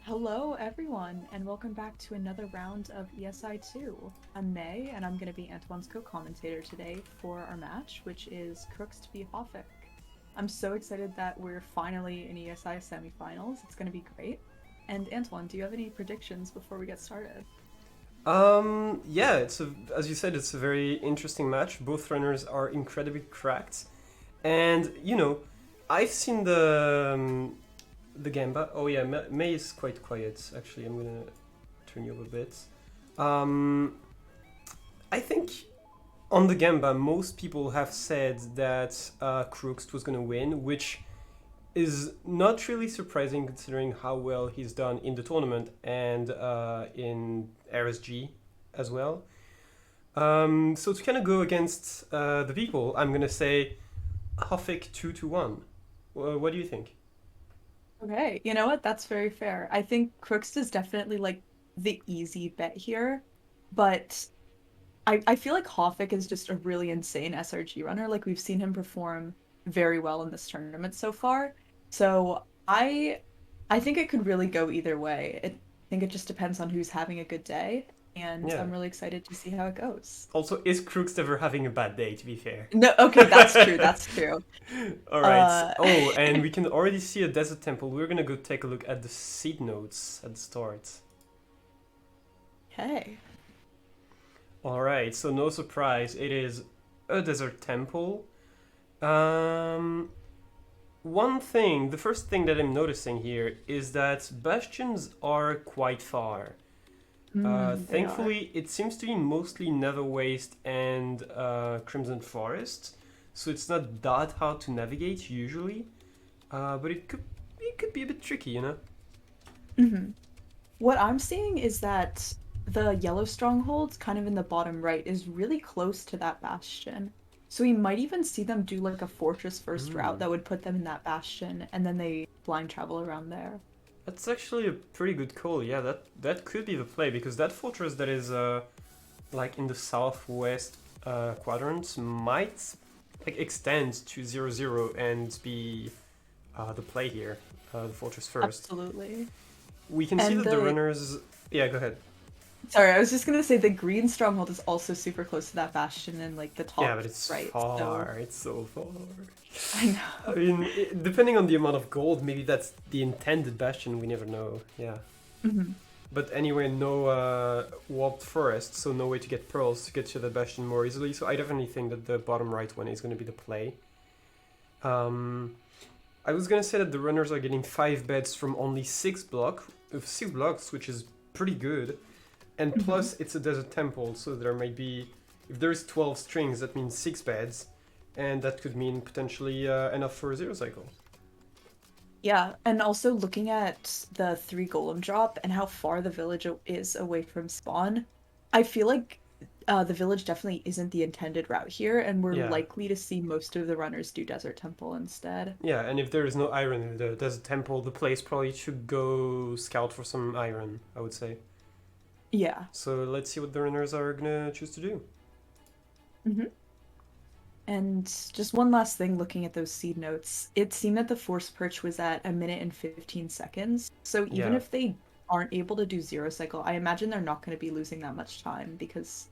Hello, everyone, and welcome back to another round of ESI2. I'm May, and I'm going to be Antoine's co-commentator today for our match, which is Crookst v Hoffik. I'm so excited that we're finally in ESI Semifinals. It's going to be great. And Antoine, do you have any predictions before we get started? Yeah, as you said, it's a very interesting match. Both runners are incredibly cracked, and I've seen the Gamba. Oh yeah, May is quite quiet. Actually, I'm gonna turn you up a bit. I think on the Gamba, most people have said that Crookst was gonna win, which is not really surprising considering how well he's done in the tournament and in RSG as well. So to kind of go against the people, I'm gonna say Hoffik 2-1. What do you think? Okay, you know what? That's very fair. I think Crookst is definitely like the easy bet here, but I feel like Hoffik is just a really insane SRG runner. Like we've seen him perform very well in this tournament so far. So I think it could really go either way. I think it just depends on who's having a good day, and Yeah. I'm really excited to see how it goes. Also, is Crookst ever having a bad day, to be fair? No, okay, that's true. That's true. Alright. Uh, Oh, and we can already see a desert temple. We're gonna go take a look at the seed notes at the start. okay. Alright, so no surprise, it is a desert temple. Um, the first thing that I'm noticing here is that bastions are quite far. They are. Thankfully, it seems to be mostly Nether Waste and Crimson Forest, so it's not that hard to navigate usually. But it could be a bit tricky, you know? hmm What I'm seeing is that the yellow stronghold, kind of in the bottom right, is really close to that bastion. So we might even see them do like a fortress first route Mm. that would put them in that bastion, and then they blind travel around there. That's actually a pretty good call. Yeah, that could be the play because that fortress that is like in the southwest quadrant might like extend to 0-0 and be the play here. The fortress first. Absolutely. We can see And that the runners. Yeah, go ahead. sorry, I was just gonna say the green stronghold is also super close to that bastion in like the Yeah, top but it's right. far. It's so far. I I know. mean, depending on the amount of gold, maybe that's the intended bastion. We never know. Yeah. Mhm. But anyway, no warped forest, so no way to get pearls to get to the bastion more easily. So I definitely think that the bottom right one is going to be the play. I was going to say that the runners are getting 5 beds from only 6 blocks, which is pretty good. And Mhm. plus, it's a desert temple, so there might be, if there's 12 strings, that means 6 beds, and that could mean potentially enough for a 0 cycle. Yeah, and also looking at the 3 golem drop and how far the village is away from spawn, I feel like the village definitely isn't the intended route here, and we're Yeah. likely to see most of the runners do Desert Temple instead. Yeah, and if there is no iron in the desert temple, the place probably should go scout for some iron, I would say. Yeah. So let's see what the runners are gonna choose to do. hmm And just one last thing looking at those seed notes, it seemed that the force perch was at 1 minute and 15 seconds. So even Yeah. if they aren't able to do zero cycle, I imagine they're not going to be losing that much time because,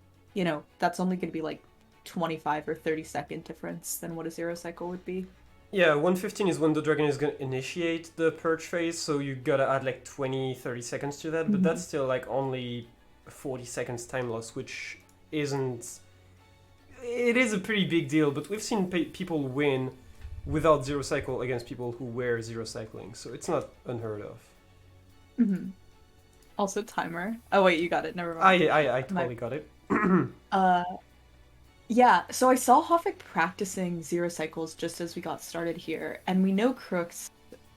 that's only going to be like 25 or 30-second difference than what a zero cycle would be. Yeah, 115 is when the dragon is gonna initiate the purge phase, so you gotta add like 20, 30 seconds to that, but that's Mhm. still like only 40 seconds time loss, which isn't. It is a pretty big deal, but we've seen people win without zero cycle against people who were zero cycling, so it's not unheard of. Mhm. Also timer. Oh wait, you got it. Never mind. I My totally got it. uh Yeah, so I saw Hoffik practicing zero cycles just as we got started here, and we know Crooks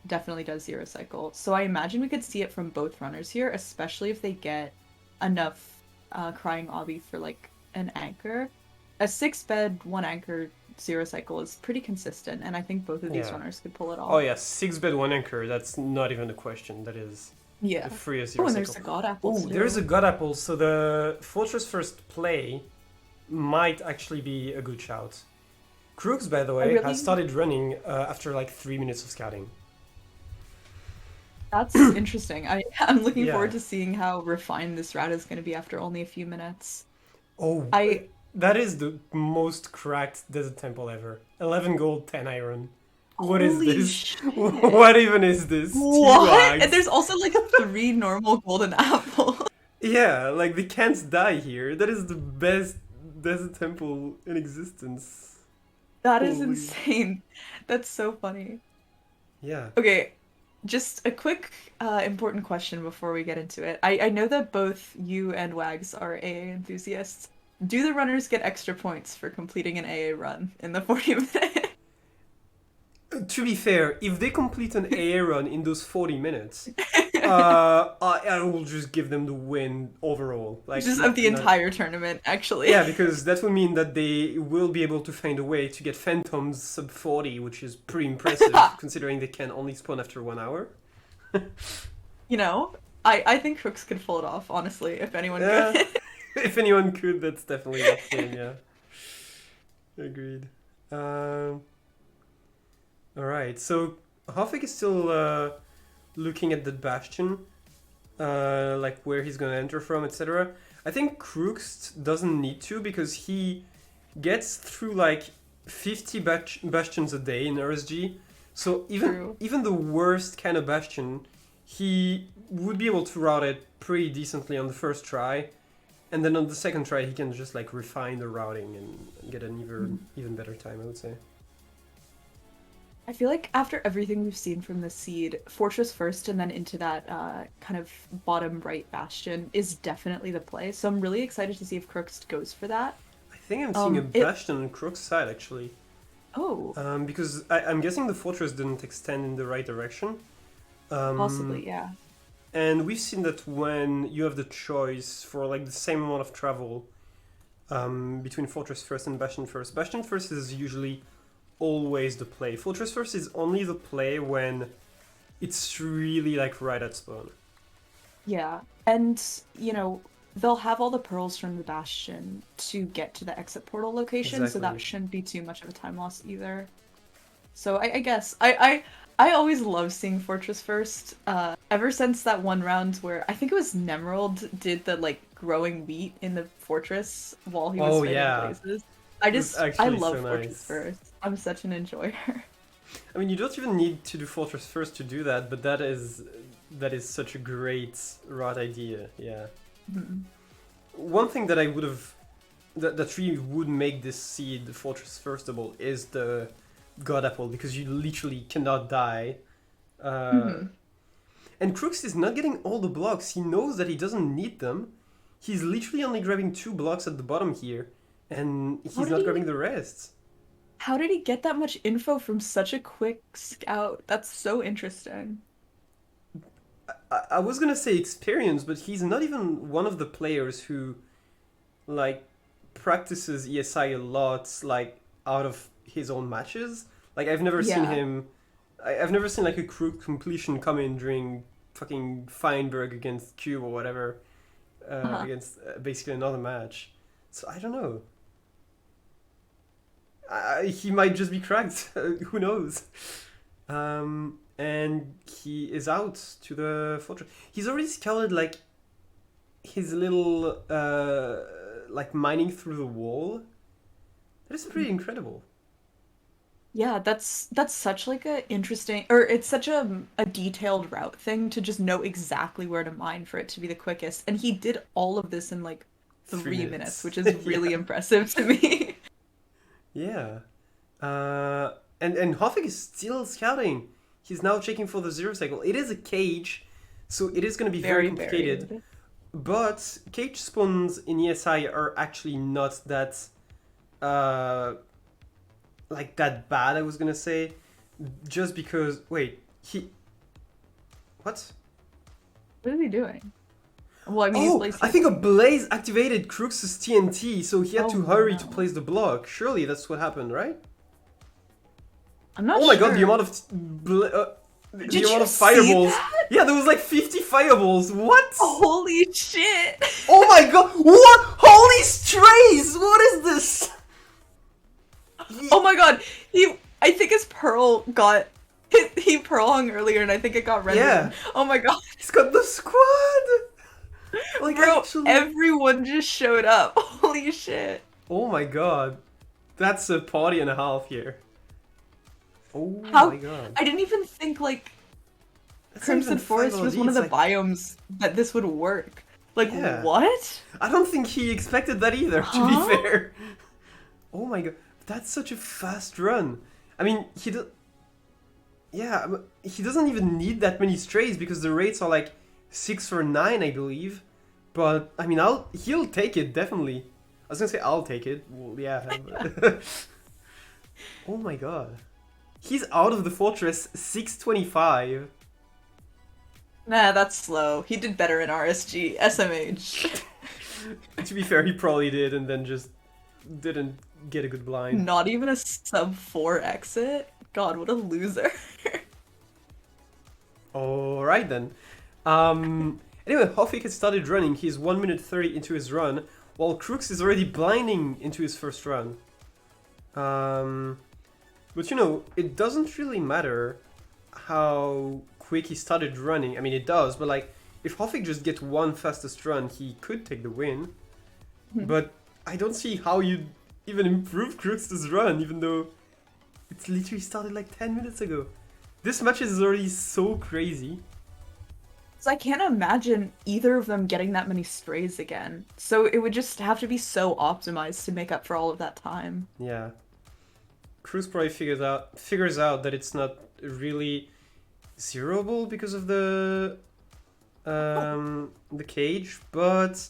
definitely does zero cycle. So I imagine we could see it from both runners here, especially if they get enough crying obby for like an anchor. A six bed, one anchor zero cycle is pretty consistent, and I think both of these Yeah. runners could pull it Oh off. yeah, six bed one anchor. That's not even a question. That is the Yeah. freest Oh, zero and there's cycle. the God Apples Oh, there's a too. god apple. So the Fortress first play might actually be a good shout. Crookst, by the I way, has really started running after like 3 minutes of scouting. That's interesting. I'm looking Yeah. forward to seeing how refined this route is going to be after only a few minutes. Oh, I that is the most cracked desert temple ever. 11 gold, 10 iron. What is Holy this? shit. What even is this? Two What? And ags? there's also like three normal golden apples. Yeah, like they can't die here. That is the best desert temple in existence. That is Holy. insane. That's so funny. Yeah. Okay, just a quick important question before we get into it. I know that both you and Wags are AA enthusiasts. Do the runners get extra points for completing an AA run in the 40 minute? To be fair, if they complete an AA run in those 40 minutes, I will just give them the win overall. Like, Just of the not. entire tournament, actually. Yeah, because that would mean that they will be able to find a way to get Phantoms sub 40, which is pretty impressive considering they can only spawn after 1 hour. You know, I think Crooks could pull it off, honestly, if anyone could. Yeah, if anyone could, that's definitely that him, yeah. Agreed. Um, Alright, so Hoffik is still looking at the Bastion, like where he's gonna enter from, etc. I think Crookst doesn't need to because he gets through like 50 bastions a day in RSG. So even True. even the worst kind of bastion, he would be able to route it pretty decently on the first try, and then on the second try he can just like refine the routing and get an even better time, I would say. I feel like after everything we've seen from the seed, Fortress first and then into that kind of bottom right bastion is definitely the play. So I'm really excited to see if Crooks goes for that. I think I'm seeing a It bastion on Crook's side actually, Oh, because I'm guessing the fortress didn't extend in the right direction. possibly, Um, yeah. And we've seen that when you have the choice for like the same amount of travel between Fortress First and Bastion First is usually always the play. Fortress First is only the play when it's really like right at spawn. Yeah. And, you know, they'll have all the pearls from the bastion to get to the exit portal location, so that Exactly. shouldn't be too much of a time loss either. So I guess I always love seeing Fortress first. Ever since that one round where I think it was Nemerald did the like growing wheat in the fortress while he was Oh fighting yeah, blazes. it was I actually love so Fortress nice. first. I'm such an enjoyer. I mean, you don't even need to do Fortress First to do that, but that is such a great route idea. Yeah. Mhm. One thing that I would have that really would make this seed Fortress Firstable is the God Apple because you literally cannot die. Uh, Mhm. and Crooks is not getting all the blocks. He knows that he doesn't need them. He's literally only grabbing 2 blocks at the bottom here, and How he's did not he grabbing the rest. how did he get that much info from such a quick scout? That's so interesting. I was gonna say experience, but he's not even one of the players who like practices ESI a lot, like out of his own matches. Like I've never seen Yeah. him. I've never seen like a crew completion come in during fucking Feinberg against Cube or whatever Uh-huh. against basically another match. So I don't know. He might just be cracked. Who knows? And he is out to the fortress. He's already scouted like his little like mining through the wall. That is pretty incredible. Yeah, that's such like a interesting, or it's such a detailed route thing to just know exactly where to mine for it to be the quickest. And he did all of this in like 3 3 minutes, minutes. which is Yeah. really impressive to me. Yeah. And Hoffik is still scouting. He's now checking for the zero cycle. It is a cage, so it is going to be very Very complicated. varied. But cage spawns in ESI are actually not that uh like that bad. I was gonna say, just because wait he what? What is he doing? Well, I mean, he's Oh, I think a placekeeping. blaze activated Crookst's TNT, so he had Oh to hurry to no. place the block. Surely that's what happened, right? I'm not Oh my god, the sure. amount of the Did amount you of see fireballs. that? Yeah, there was like 50 fireballs. What? Holy shit. Oh my god! What? Holy strays! What is this? Oh my god. I think his pearl got he pearl hung earlier and I think it got Yeah, rendered. Oh my god. he's got the squad. Like Bro, actually. everyone just showed up. Holy shit. Oh my god, that's a party and a half here. Oh my How god, I didn't even think like that's not even Crimson five Forest was LD. one of It's the like biomes that this would work. Like yeah. what? I don't think he expected that either. To be Huh? fair. Oh my god, that's such a fast run. I mean, he does. Yeah, he doesn't even need that many strays because the rates are like 6 or 9, I believe. But I mean, he'll take it definitely. I was gonna say I'll take it. Well, yeah. Oh my god, he's out of the fortress 625. Nah, that's slow. He did better in RSG, SMH. To be fair, he probably did, and then just didn't get a good blind. Not even a sub 4 exit? God, what a loser. All right then. Anyway, Hoffik has started running. He's 1 minute 30 into his run, while Crookst is already blinding into his first run. But you know, it doesn't really matter how quick he started running. I mean, it does, but like, if Hoffik just gets one fastest run, he could take the win. But I don't see how you'd even improve Crookst's run, even though it's literally started like 10 minutes ago. This match is already so crazy. So I can't imagine either of them getting that many strays again. So it would just have to be so optimized to make up for all of that time. Yeah. Cruz probably figures out that it's not really zeroable because of the cage, but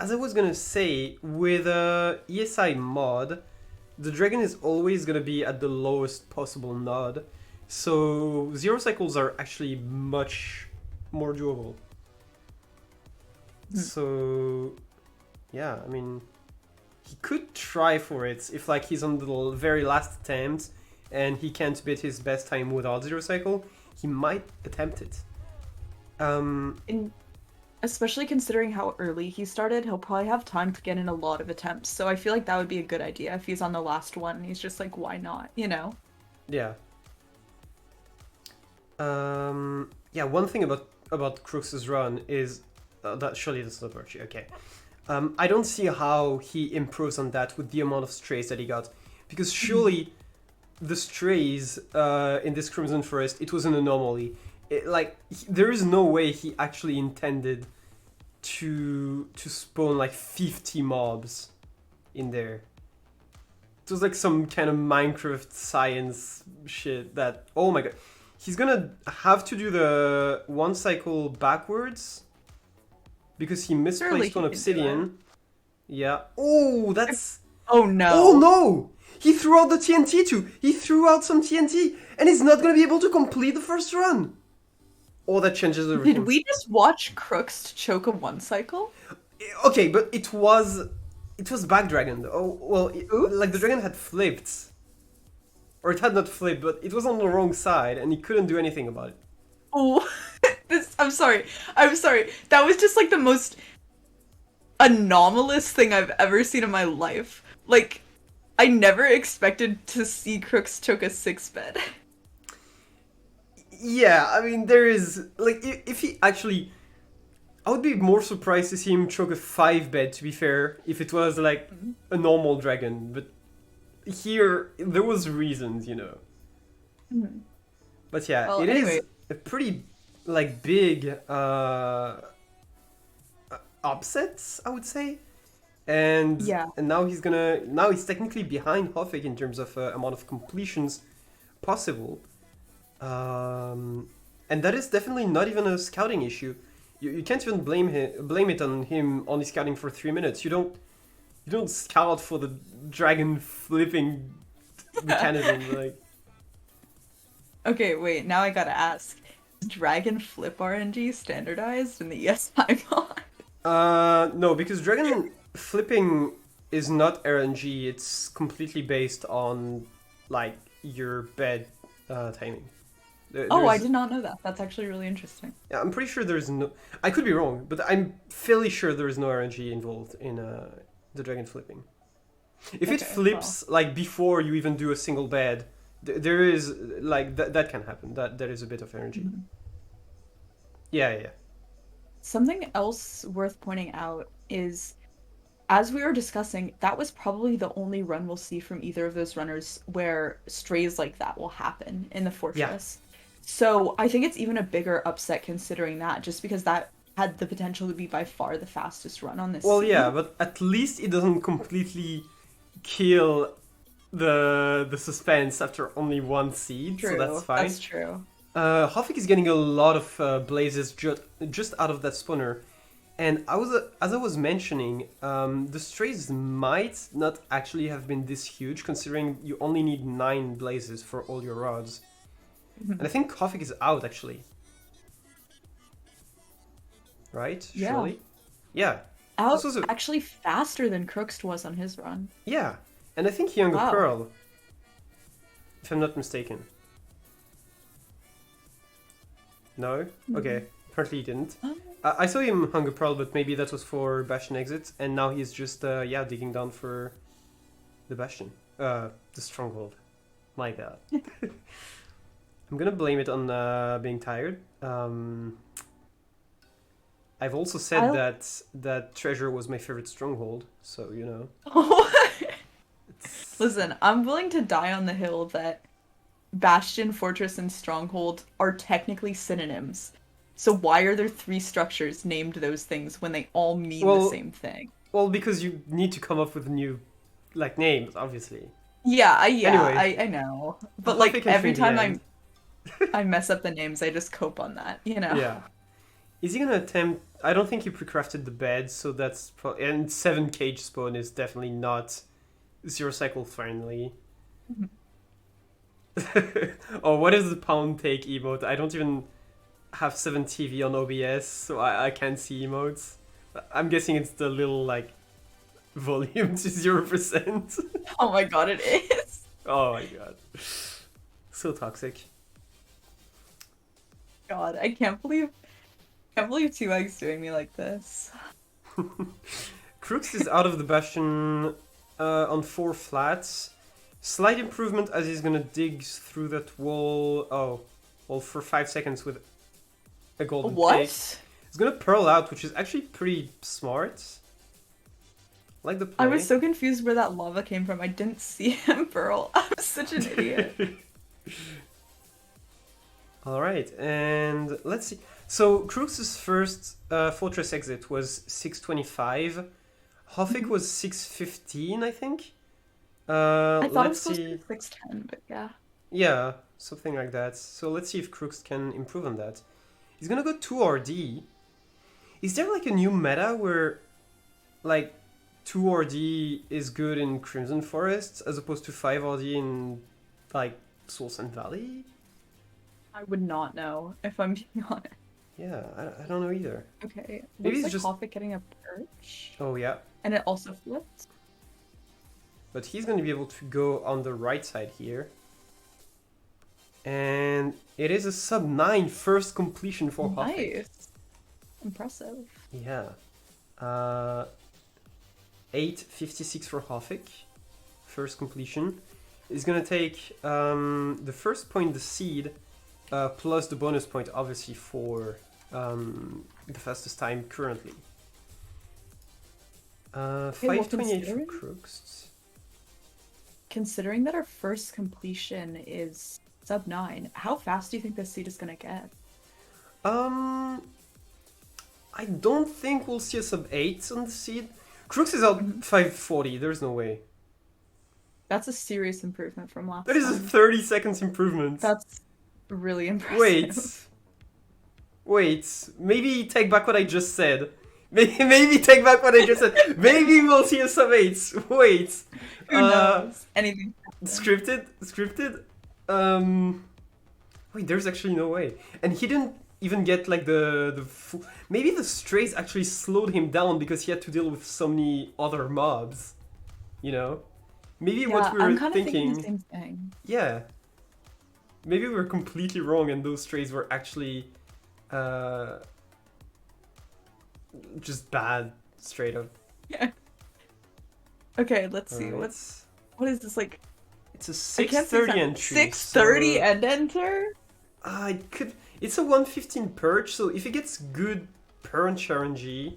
as I was gonna say, with a ESI mod, the dragon is always gonna be at the lowest possible node, so zero cycles are actually much more doable. So yeah, I mean, he could try for it if like he's on the very last attempt and he can't beat his best time without zero cycle. He might attempt it. And especially considering how early he started, he'll probably have time to get in a lot of attempts. So I feel like that would be a good idea if he's on the last one and he's just like, why not? You know? Yeah. Yeah. One thing about Crookst's run is that surely that's not virtue. Okay. I don't see how he improves on that with the amount of strays that he got, because surely the strays in this Crimson Forest, it was an anomaly. There is no way he actually intended to spawn like 50 mobs in there. It was like some kind of Minecraft science shit that, oh my god. He's gonna have to do the one cycle backwards because he Surely misplaced he one can do it. obsidian. Yeah. Oh, that's... Oh no. Oh no! He threw out the TNT too! He threw out some TNT and he's not gonna be able to complete the first run! Oh, that changes Did everything. we just watch Crookst choke a one cycle? Okay, but it was back dragon. Oh, well, like the Oops. dragon had flipped. Or it had not flipped, but it was on the wrong side and he couldn't do anything about it. Oh, I'm sorry. I'm sorry. That was just like the most anomalous thing I've ever seen in my life. Like, I never expected to see Crooks took a 6 bet. Yeah, I mean, there is like if he actually, I would be more surprised to see him choke a 5 bet. To be fair, if it was like a normal dragon, but here there was reasons, you know. Mhm. But yeah, Well, it anyway, is a pretty like big upsets, I would say. yeah. And now he's technically behind Hoffik in terms of amount of completions possible. And that is definitely not even a scouting issue. You can't even blame it on him only scouting for 3 minutes. You don't scout for the dragon flipping mechanism. Like Okay, wait, now I gotta ask. Is Dragon Flip RNG standardized in the ESI mod? no, because dragon flipping is not RNG. It's completely based on like your bed timing. Oh, I There's did not know that. That's actually really interesting. Yeah, I'm pretty sure there's no. I could be wrong, but I'm fairly sure there is no RNG involved in the dragon flipping. If it Okay, well. flips like before you even do a single bed, there is like that can happen. That is a bit of RNG. Mhm. Yeah, yeah, yeah. Something else worth pointing out is, as we were discussing, that was probably the only run we'll see from either of those runners where strays like that will happen in the Yeah. fortress. So I think it's even a bigger upset considering that, just because that had the potential to be by far the fastest run on this Well, yeah, seed. but at least it doesn't completely kill the suspense after only one seed, so that's True, fine. that's true. Hoffik is getting a lot of blazes just out of that spawner. And as I was mentioning, the strays might not actually have been this huge, considering you only need 9 blazes for all your rods. And I think Hoffik is out actually, right? Yeah. Surely, yeah. This Out was a actually faster than Crookst was on his run. yeah, and I think he hung a Wow. pearl, if I'm not mistaken. No, okay. Mhm. Apparently he didn't. Um, I saw him hung a pearl, but maybe that was for Bastion exit, and now he's just yeah digging down for the Bastion, the stronghold. My God. I'm gonna blame it on being tired. I've also said I'll. that treasure was my favorite stronghold, so you know. It's, Listen, I'm willing to die on the hill that Bastion, Fortress, and Stronghold are technically synonyms. So why are there three structures named those things when they all mean the well, same thing? well, because you need to come up with new like names, obviously. Yeah, Anyway, I know. But Huffy like can every in the time end. I mess up the names, I just cope on that, you know? Yeah. Is he gonna attempt? I don't think he pre-crafted the bed, so that's and 7 cage spawn is definitely not zero cycle friendly. Oh, what is the pound take emote? I don't even have 7 TV on OBS, so I can't see emotes. I'm guessing it's the little like volume to 0%. Oh my god, it is. Oh my god, so toxic. God, I can't believe Two Eggs doing me like this. Crookst is out of the Bastion on 4 flats. Slight improvement as he's gonna dig through that wall. Oh, well, for 5 seconds with a golden pick. What? He's gonna pearl out, which is actually pretty smart. Like the I play. was so confused where that lava came from. I didn't see him burl. I'm such an idiot. All right, and let's see. So Crookst's first fortress exit was 625. Hoffik was 615, I think. I thought it was Let's supposed to be see. 610, but yeah. Yeah, something like that. So let's see if Crookst can improve on that. He's gonna go 2 RD. Is there like a new meta where like 2 RD is good in Crimson Forest as opposed to 5 RD in like Soul Sand Valley? I would not know if I'm being honest. Yeah, I don't know either. Okay, Maybe looks it's like just. Hoffik getting a perch, Oh, yeah. and it also flipped. But he's going to be able to go on the right side here. And it is a sub 9 first completion for Hoffik. Nice, impressive. Yeah. 856 for Hoffik. first completion, is gonna take the first point, the seed, plus the bonus point, obviously, for the fastest time currently. Okay, well, 5:28 for Crookst. considering that our first completion is sub 9, how fast do you think this seed is gonna get? Um, I don't think we'll see a sub 8 on the seed. Crookst is out Mhm. 5:40. There's no way. That's a serious improvement from That last is a time. 30 seconds improvement. That's really Wait, impressive. wait. Maybe take back what I just said. Maybe take back what I just said. Maybe we'll see a sub 8. Wait. Who Uh, knows? Anything can happen. scripted. Um, wait. There's actually no way. And he didn't even get like the full. Maybe the strays actually slowed him down because he had to deal with so many other mobs. You know. Maybe what Yeah, we were I'm kind of thinking the thinking. same thing. Yeah. Maybe we were completely wrong, and those strays were actually uh, just bad, straight up. Yeah. Okay, let's All see. right. What is this like? It's a I can't see 6:30 exactly. entry, 6:30 so and enter? it could. It's a 115 perch, so if he gets good perch RNG,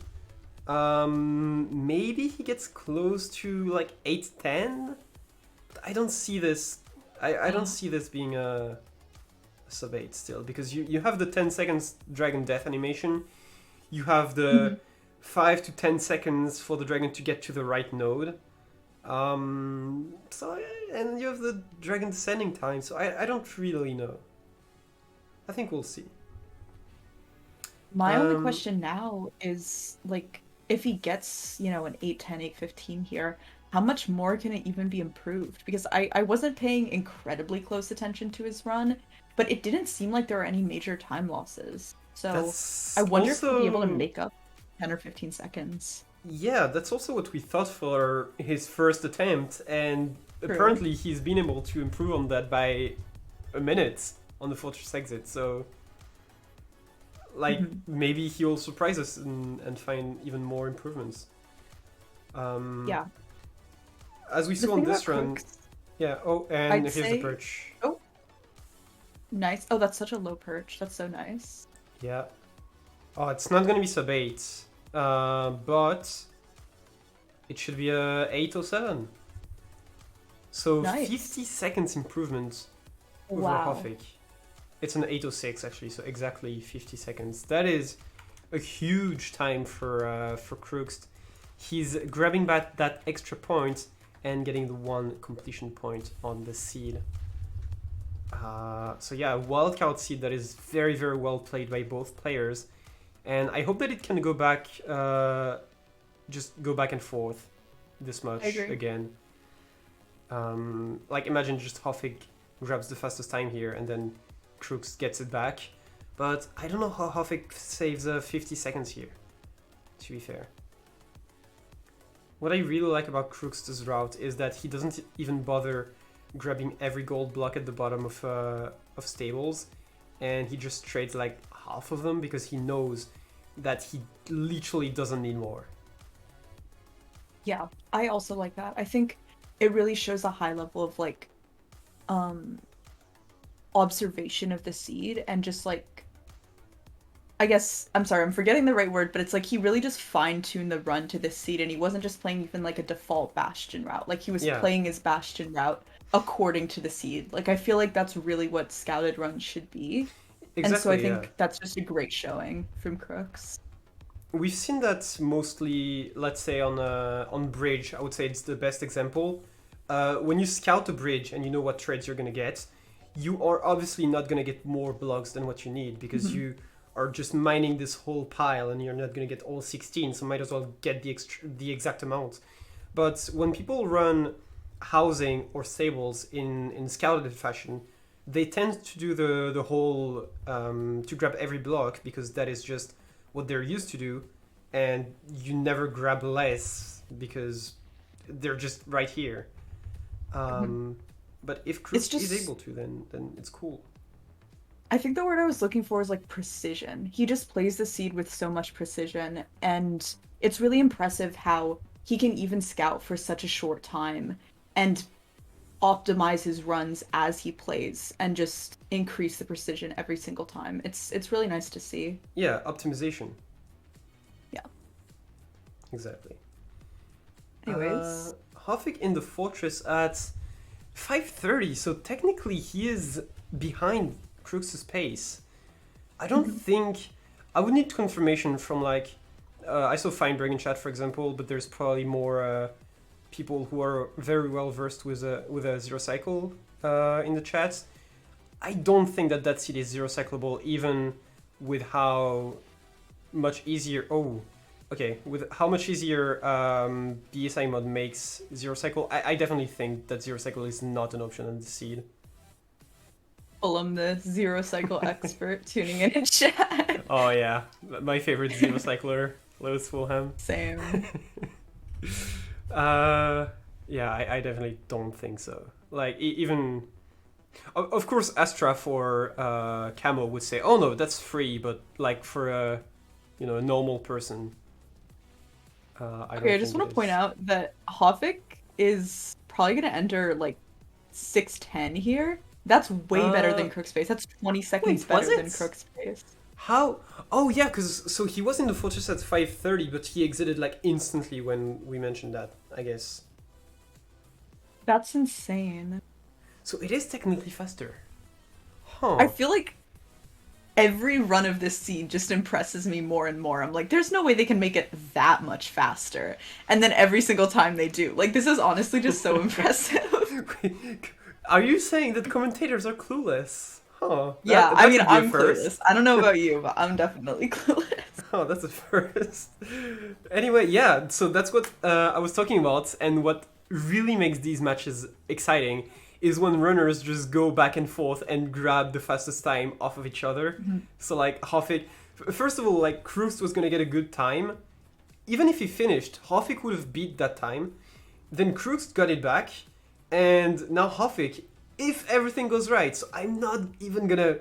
maybe he gets close to like 810. But I don't see this. I don't see this being a sub 8 still, because you have the 10 seconds dragon death animation. You have the Mhm. 5 to 10 seconds for the dragon to get to the right node. So, and you have the dragon descending time, so I don't really know. I think we'll see. My only Um, question now is like if he gets, an 810, 815 here, how much more can it even be improved? Because I wasn't paying incredibly close attention to his run, but it didn't seem like there were any major time losses. So I that's wonder if he'll be able to also, make up 10 or 15 seconds. yeah, that's also what we thought for his first attempt, and True. apparently he's been able to improve on that by a minute on the fortress exit, so like Mhm. maybe he will surprise us and find even more improvements. Um, Yeah. as we The saw on thing about this run, Crooks, yeah. Oh, and I'd here's the say, perch. oh, nice. Oh, that's such a low perch. That's so nice. Yeah. Oh, it's not gonna be sub 8, but it should be a 807. So Nice. 50 seconds improvement over Wow. Hoffik. It's an 806 actually, so exactly 50 seconds. That is a huge time for Crookst. He's grabbing back that extra point and getting the one completion point on the seed. So yeah, wildcard seed that is very very well played by both players, and I hope that it can go back, just go back and forth this I much agree. again. Like imagine just Hoffik grabs the fastest time here and then Crookst gets it back, but I don't know how Hoffik saves 50 seconds here. To be fair, what I really like about Crookst's route is that he doesn't even bother grabbing every gold block at the bottom of stables, and he just trades like half of them because he knows that he literally doesn't need more. Yeah, I also like that. I think it really shows a high level of like um observation of the seed and just like I guess I'm sorry, I'm forgetting the right word, but it's like he really just fine-tuned the run to this seed and he wasn't just playing even like a default Bastion route. Like he was Yeah, playing his Bastion route according to the seed. Like I feel like that's really what scouted runs should be. And so I exactly. Yeah, think that's just a great showing from Crooks. we've seen that mostly. Let's say on bridge, I would say it's the best example. When you scout a bridge and you know what trades you're gonna get, you are obviously not gonna get more blocks than what you need because Mhm. you are just mining this whole pile and you're not gonna get all 16. So might as well get the exact amount. But when people run housing or stables in scouted fashion, they tend to do the whole, to grab every block because that is just what they're used to do, and you never grab less because they're just right here. Mhm. Um, but if It's Crookst is just able to, then it's cool. I think the word I was looking for is like precision. He just plays the seed with so much precision, and it's really impressive how he can even scout for such a short time and optimize his runs as he plays and just increase the precision every single time. It's really nice to see. Yeah, optimization. Yeah. Exactly. Anyways. Hoffik in the fortress at 5:30, so technically he is behind Crookst's pace. I don't Mhm. think I would need confirmation from like I saw Feinberg in chat, for example, but there's probably more people who are very well versed with a zero cycle in the chat. I don't think that that seed is zero cyclable, even with how much easier. Oh, okay. With how much easier BSI mod makes zero cycle, I definitely think that zero cycle is not an option on the seed. Fulham, the zero cycle expert, tuning in chat. Oh yeah, my favorite zero cycler, Lewis Fulham. Same. Uh, yeah, I definitely don't think so. Like even, of course, Astra for Camo would say, "Oh no, that's free," but like for a, a normal person, I Okay, don't I just think it want to point is. out that Hoffik is probably going to enter like 610 here. That's way better Uh, than Crook's pace. That's 20 seconds wait, was better than it? Crook's pace. How? Oh yeah, because so he was in the fortress at 5:30, but he exited like instantly when we mentioned that, I guess. That's insane. So it is technically faster. I Huh. feel like every run of this seed just impresses me more and more. I'm like, there's no way they can make it that much faster. And then every single time they do. Like, this is honestly just so impressive. Are you saying that commentators are clueless? Huh. Yeah, I That mean, would be a I'm clueless. first. I don't know about you, but I'm definitely clueless. Oh, that's a first. Anyway, yeah, so that's what I was talking about, and what really makes these matches exciting is when runners just go back and forth and grab the fastest time off of each other. Mhm. So, like, Hoffik, first of all, like, Crookst was gonna get a good time. Even if he finished, Hoffik would have beat that time. Then Crookst got it back, and now Hoffik, if everything goes right, so I'm not even gonna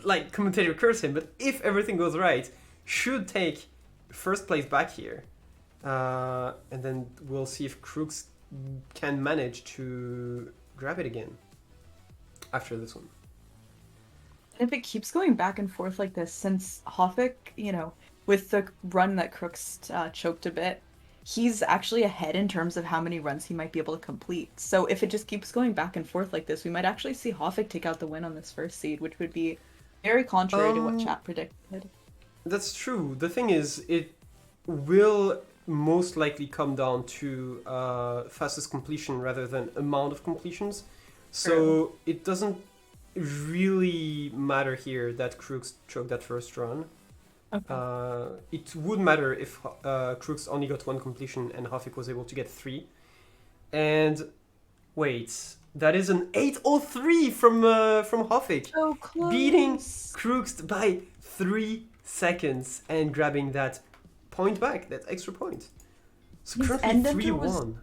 like commentator curse him, but if everything goes right, should take first place back here. And then we'll see if Crooks can manage to grab it again after this one. And if it keeps going back and forth like this, since Hoffik, with the run that Crooks choked a bit, he's actually ahead in terms of how many runs he might be able to complete. So if it just keeps going back and forth like this, we might actually see Hoffik take out the win on this first seed, which would be very contrary to what Um, chat predicted. that's true. The thing is, it will most likely come down to fastest completion rather than amount of completions. True. So it doesn't really matter here that Crooks choked that first run. Okay. It would matter if Crooks only got one completion and Hoffik was able to get three. And wait, that is an 803 from Hoffik, So beating close. Crooks by 3 seconds and grabbing that point back, that extra point. So His currently end three enter was one.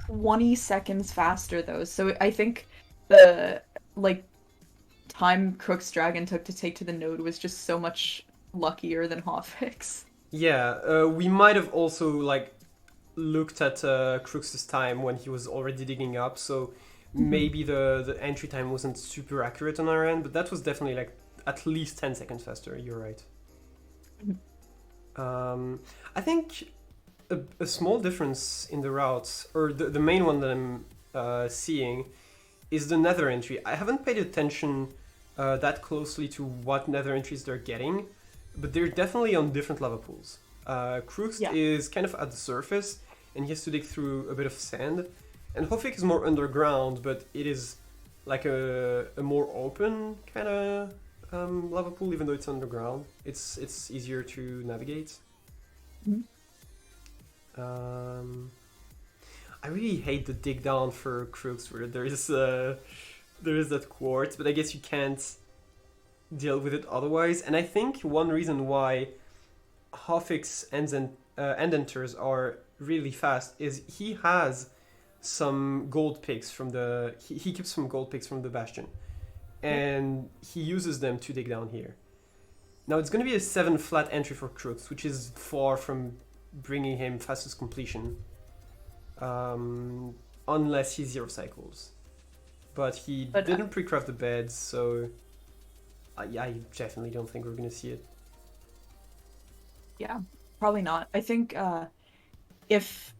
20 seconds faster though. So I think the like time Crook's dragon took to take to the node was just so much luckier than Hotfix. Yeah, we might have also like looked at Crooks's time when he was already digging up, so Mhm. maybe the entry time wasn't super accurate on our end, but that was definitely like at least 10 seconds faster. You're right. Mhm. I think a small difference in the routes, or the main one that I'm seeing, is the nether entry. I haven't paid attention that closely to what nether entries they're getting, but they're definitely on different lava pools. Crookst Yeah. is kind of at the surface, and he has to dig through a bit of sand. And Hoffik is more underground, but it is like a more open kind of lava pool, even though it's underground. It's easier to navigate. Mhm. Um, I really hate the dig down for Crooks where there is that quartz, but I guess you can't deal with it otherwise. And I think one reason why Hoffik's end enters are really fast is he has some gold picks from he keeps some gold picks from the bastion, Yep. and he uses them to dig down here. Now it's going to be a 7 flat entry for Crooks, which is far from bringing him fastest completion. On unless he zero cycles. But he But didn't pre-craft the beds, so I definitely don't think we're gonna see it. yeah, probably not. I think if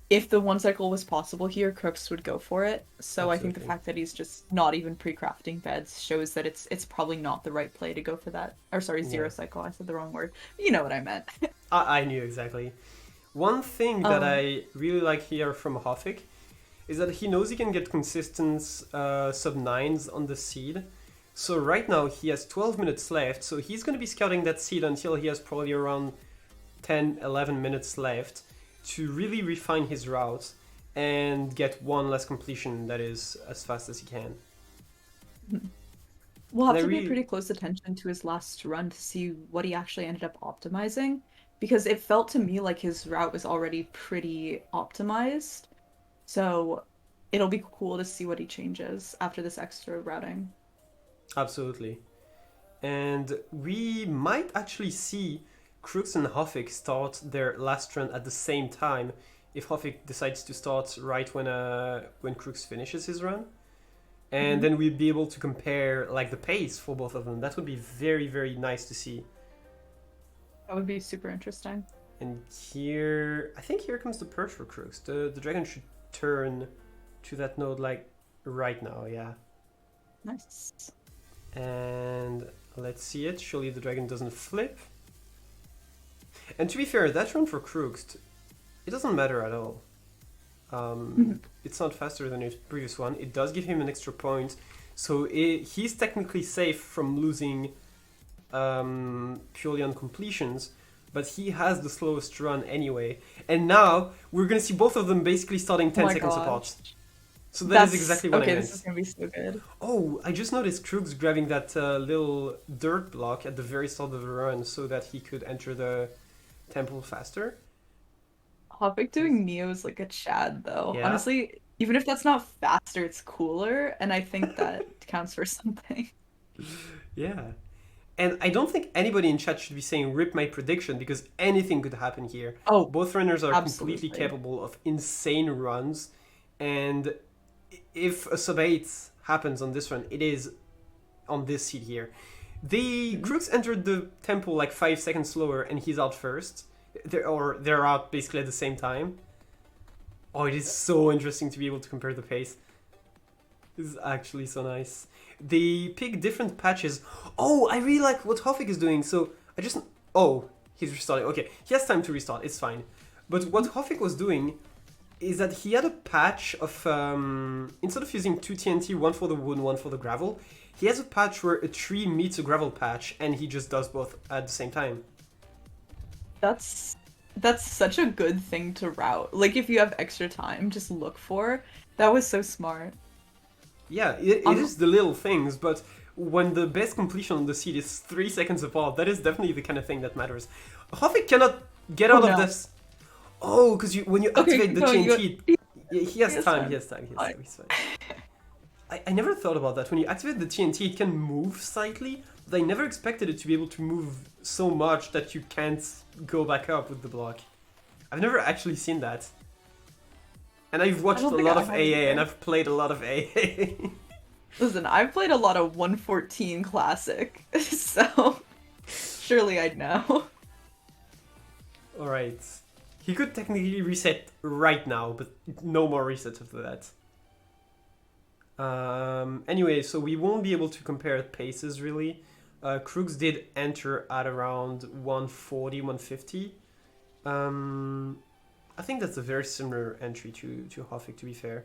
if the one cycle was possible here, Crooks would go for it. So I think the Absolutely. fact that he's just not even pre-crafting beds shows that it's probably not the right play to go for that. Or sorry, Yeah, zero cycle. I said the wrong word. You know what I meant. I knew exactly. One thing that Um, I really like here from Hoffik is that he knows he can get consistent sub 9s on the seed. So right now he has 12 minutes left, so he's going to be scouting that seed until he has probably around 10, 11 minutes left to really refine his route and get one less completion that is as fast as he can. we'll And have I to pay really, pretty close attention to his last run to see what he actually ended up optimizing, because it felt to me like his route was already pretty optimized. So it'll be cool to see what he changes after this extra routing. absolutely. And we might actually see Crookst and Hoffik start their last run at the same time if Hoffik decides to start right when Crookst finishes his run. And Mhm. then we'd be able to compare like the pace for both of them. That would be very, very nice to see. That would be super interesting. And here, I think here comes the perch for Crookst. The dragon should turn to that node like right now, yeah. Nice. And let's see it. Surely the dragon doesn't flip. And to be fair, that run for Crookst, it doesn't matter at all. Mhm. It's not faster than his previous one. It does give him an extra point, so he's technically safe from losing purely on completions. But he has the slowest run anyway. And now we're gonna see both of them basically starting Oh 10 my seconds god. apart. So that is That's exactly what I okay, this is meant. gonna be so good. Oh, I just noticed Krug's grabbing that little dirt block at the very start of the run so that he could enter the temple faster. Hoppik doing Neo is like a Chad though. Yeah, Honestly, even if that's not faster, it's cooler, and I think that counts for something. yeah. And I don't think anybody in chat should be saying rip my prediction because anything could happen here. Oh, Both runners are completely absolutely. capable of insane runs, and if a sub 8 happens on this run, it is on this seed here. The Mhm. Crooks entered the temple like 5 seconds slower, and he's out first. They're out basically at the same time. Oh, it is so interesting to be able to compare the pace. This is actually so nice. They pick different patches. Oh, I really like what Hoffik is doing. So I just he's restarting. Okay, he has time to restart. It's fine. But what Hoffik was doing is that he had a patch of instead of using two TNT, one for the wood, one for the gravel, he has a patch where a tree meets a gravel patch, and he just does both at the same time. That's that's such a good thing to route. Like if you have extra time, just look for. That was so smart. Yeah, it Um, is the little things, but when the best completion on the seed is 3 seconds apart, that is definitely the kind of thing that matters. Hoffik cannot get oh out of no. this. Oh, because when you Okay, activate keep the going. TNT, he has Yes, time, he time. has time, he has Fine. time, he's fine. I never thought about that. When you activate the TNT, it can move slightly, but I never expected it to be able to move so much that you can't go back up with the block. I've never actually seen that. And I've I watched don't a think lot I of have AA, and either. I've played a lot of AA. Listen, I've played a lot of 114 Classic, so surely I'd know. Alright. He could technically reset right now, but no more resets after that. Anyway, so we won't be able to compare paces really. Krug's did enter at around 140, 150. I think that's a very similar entry to Hoffik, to be fair.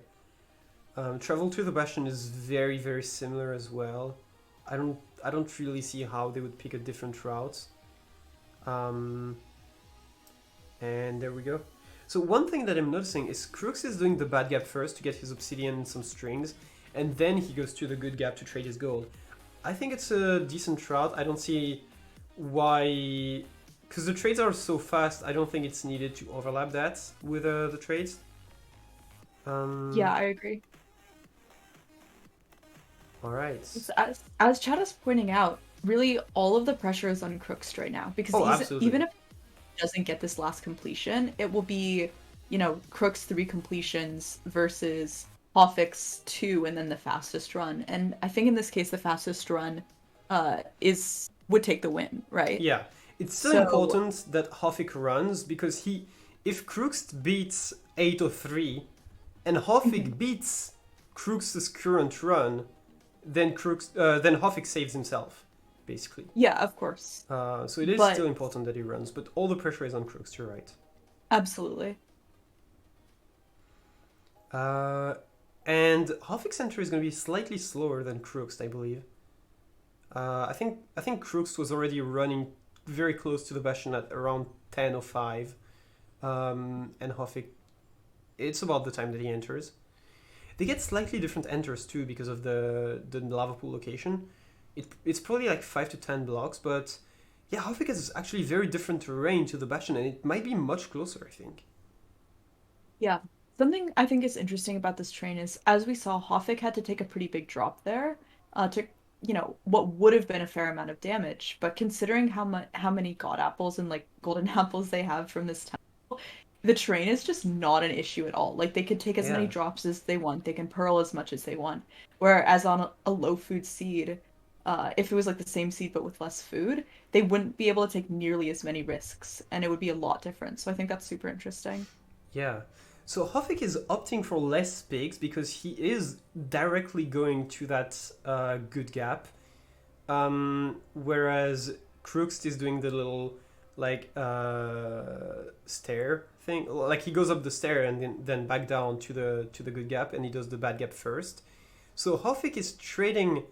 Travel to the Bastion is very, very similar as well. I don't really see how they would pick a different route. And there we go. So one thing that I'm noticing is Crooks is doing the bad gap first to get his obsidian and some strings, and then he goes to the good gap to trade his gold. I think it's a decent route. I don't see why, because the trades are so fast. I don't think it's needed to overlap that with the trades. Yeah, I agree. All right. It's, as Chad is pointing out, really all of the pressure is on Crookst right now because Oh, even absolutely. if he doesn't get this last completion, it will be Crook's 3 completions versus Hoffik's 2 and then the fastest run. And I think in this case the fastest run is would take the win, right? Yeah, it's still So important that Hoffik runs because if Crookst beats 803 and mhm. Hoffik beats Crookst's current run, then Hoffik saves himself, basically. Yeah, of course. So it is still But important that he runs, but all the pressure is on Crookst. You're right. absolutely. Uh, and Hoffik's entry is going to be slightly slower than Crookst, I believe. I think Crookst was already running very close to the Bastion at around 10:05, and Hoffik, it's about the time that he enters. They get slightly different enters too because of the lava pool location. It's probably like 5 to 10 blocks, but yeah, Hoffik has actually very different terrain to the Bastion, and it might be much closer. I think. Yeah. Something I think is interesting about this train is, as we saw, Hoffik had to take a pretty big drop there, to, what would have been a fair amount of damage. But considering how many god apples and like golden apples they have from this temple, the train is just not an issue at all. Like they could take as many Yeah, drops as they want, they can pearl as much as they want. Whereas on a low food seed, if it was like the same seed but with less food, they wouldn't be able to take nearly as many risks, and it would be a lot different. So I think that's super interesting. yeah. So Hoffik is opting for less pigs because he is directly going to that good gap. Whereas Crookst is doing the little like stair thing. Like he goes up the stair and then back down to the good gap, and he does the bad gap first. So Hoffik is trading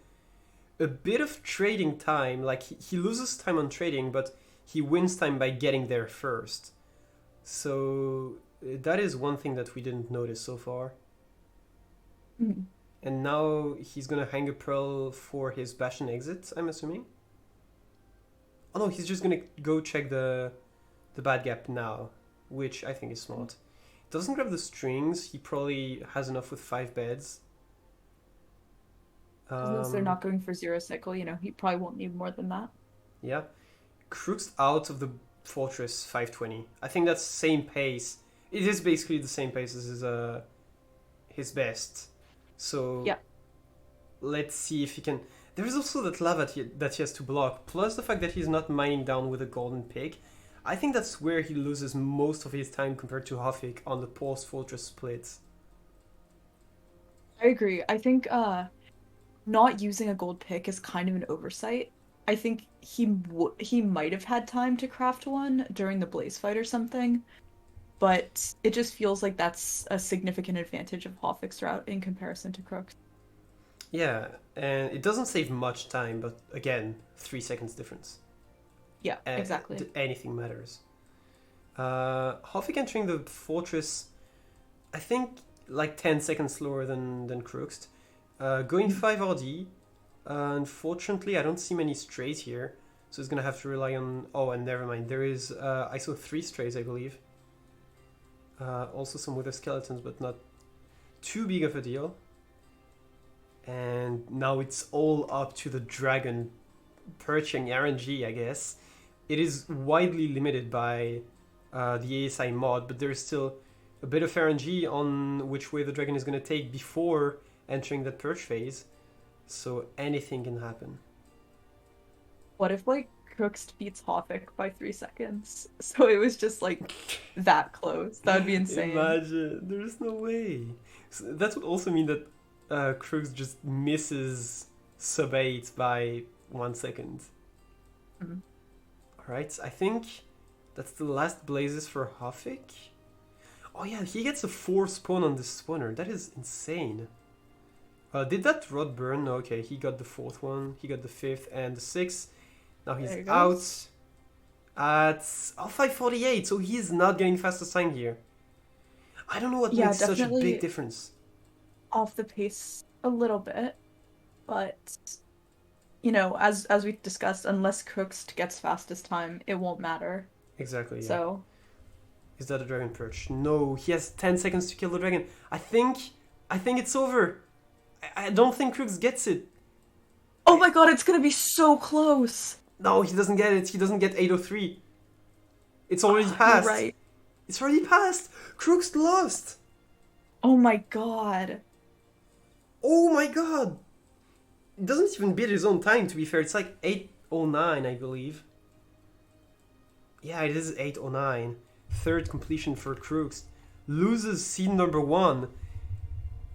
a bit of trading time. Like he loses time on trading, but he wins time by getting there first. So that is one thing that we didn't notice so far. Mhm. And now he's gonna hang a pearl for his Bastion exit, I'm assuming. Oh no, he's just gonna go check the bad gap now, which I think is smart. Doesn't grab the strings. He probably has enough with 5 beds. Since they're Um, not going for zero cycle, he probably won't need more than that. yeah, Crook's out of the fortress 520. I think that's same pace. It is basically the same pace as his best. So Yeah. let's see if he can. There is also that lava that he has to block, plus the fact that he's not mining down with a golden pick. I think that's where he loses most of his time compared to Hoffik on the post fortress splits. I agree. I think not using a gold pick is kind of an oversight. I think he might have had time to craft one during the blaze fight or something, but it just feels like that's a significant advantage of Hoffik's route in comparison to Crook's. Yeah, and it doesn't save much time, but again, 3 seconds difference. Yeah, exactly. Anything matters. Hoffik entering the fortress, I think like 10 seconds slower than Crookst. Going Mhm. 5 RD. Unfortunately, I don't see many strays here, so he's gonna have to rely on. Oh, and never mind. There is I saw 3 strays, I believe. Also some wither skeletons, but not too big of a deal. And now it's all up to the dragon perching RNG, I guess. It is widely limited by the ESI mod, but there is still a bit of RNG on which way the dragon is going to take before entering that perch phase. So anything can happen. What if like Crook's beats Hoffik by 3 seconds? So it was just like that close. That would be insane. Imagine, there's no way. So that would also mean that Crookst just misses sub 8 by 1 second. Mhm. Alright, I think that's the last blazes for Hoffik. Oh yeah, he gets a 4 spawn on this spawner. That is insane. Did that rod burn? No, okay, he got the 4th one. He got the 5th and the 6th. Now he's There he goes. out at 548, so he's not getting fastest time here. I don't know what Yeah, makes such a big definitely difference. off the pace a little bit, but as we've discussed, unless Crooks gets fastest time, it won't matter. Exactly, yeah. So, Is that a dragon perch? No, he has 10 seconds to kill the dragon. I think it's over. I don't think Crookst gets it. oh my God, it's gonna be so close. No, he doesn't get it. He doesn't get 803. It's already You're passed. right. It's already passed. Crookst lost. Oh my God. Oh my god. It doesn't even beat his own time, to be fair. It's like 8:09, I believe. Yeah, it is 8:09. Third completion for Crookst. Loses seed number one.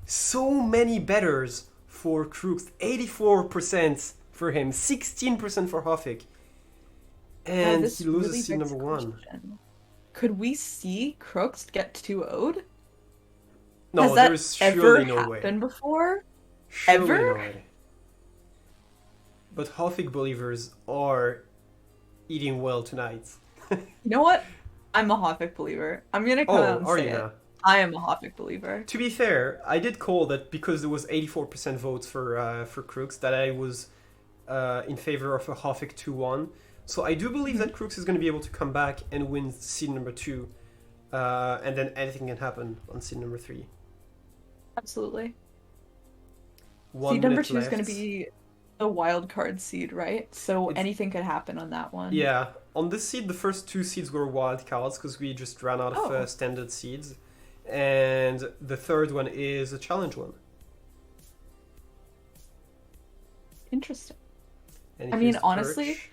So many betters for Crookst. 84% for him, 16% for Hoffik. Now And he this really loses seed begs number the one. question. Could we see Crookst get 2-0'd? Has No, there that is ever surely no way. happened before? Surely Ever? no way. But Hoffik believers are eating well tonight. You know what? I'm a Hoffik believer. I'm gonna come out Oh, and are say you it. now? I am a Hoffik believer. To be fair, I did call that because there was 84% votes for Crooks that I was in favor of a Hoffik 2-1. So I do believe Mhm. that Crooks is going to be able to come back and win seed number two, and then anything can happen on seed number three. Absolutely. Seed One number minute two is gonna left. be the wild card seed, right? So It's anything could happen on that one. Yeah, on this seed, the first two seeds were wild cards because we just ran out of Oh, standard seeds, and the third one is a challenge one. interesting. And I here's mean, the honestly, perch.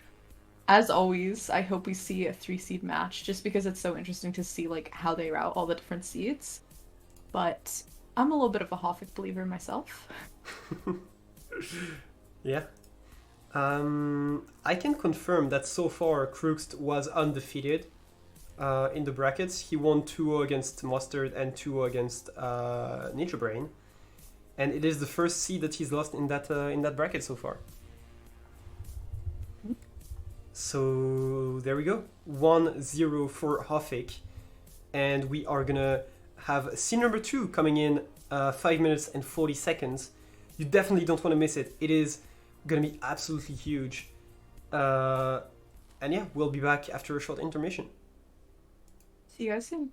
as always, I hope we see a 3 seed match just because it's so interesting to see like how they route all the different seeds. But I'm a little bit of a Hoffik believer myself. Yeah. I can confirm that so far Crookst was undefeated in the brackets. He won 2-0 against Mustard and 2-0 against Ninja Brain, and it is the first seed that he's lost in that bracket so far. So there we go, 1-0 for Hoffik, and we are gonna have seed number two coming in 5 minutes and 40 seconds. You definitely don't want to miss it. It is gonna be absolutely huge. And yeah, we'll be back after a short intermission. See you guys soon.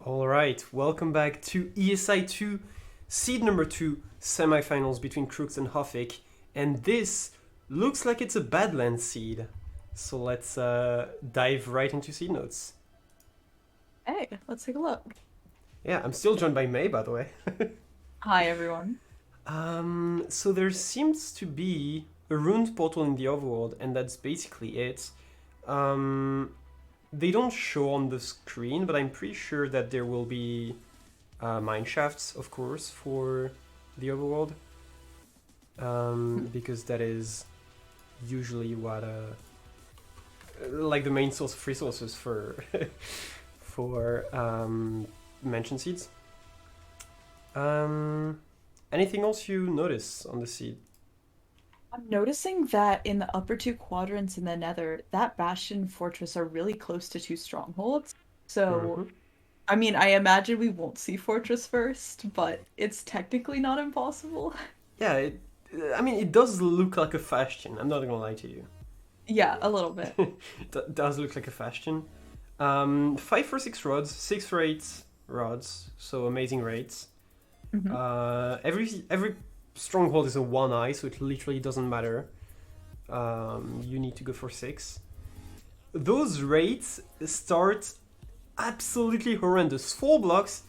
All right, welcome back to ESI2, seed number 2, semifinals between Crookst and Hoffik, and this looks like it's a Badlands seed. So let's dive right into seed notes. Hey, let's take a look. Yeah, I'm still joined by May, by the way. Hi, everyone. So there seems to be a ruined portal in the overworld, and that's basically it. They don't show on the screen, but I'm pretty sure that there will be mine shafts, of course, for the overworld. Because that is usually what like the main source of resources for for mansion seeds. Anything else you notice on the seed? I'm noticing that in the upper two quadrants in the Nether, that Bastion Fortress are really close to two strongholds. So, Mm-hmm. I mean, I imagine we won't see Fortress first, but it's technically not impossible. Yeah, I mean, it does look like a bastion. I'm not gonna lie to you. Yeah, a little bit. It does look like a bastion. 5 for 6 rods, 6 for 8 rods, so amazing rates. Hmm. Every stronghold is a 1 eye, so it literally doesn't matter. You need to go for 6. Those rates start absolutely horrendous. 4 blocks,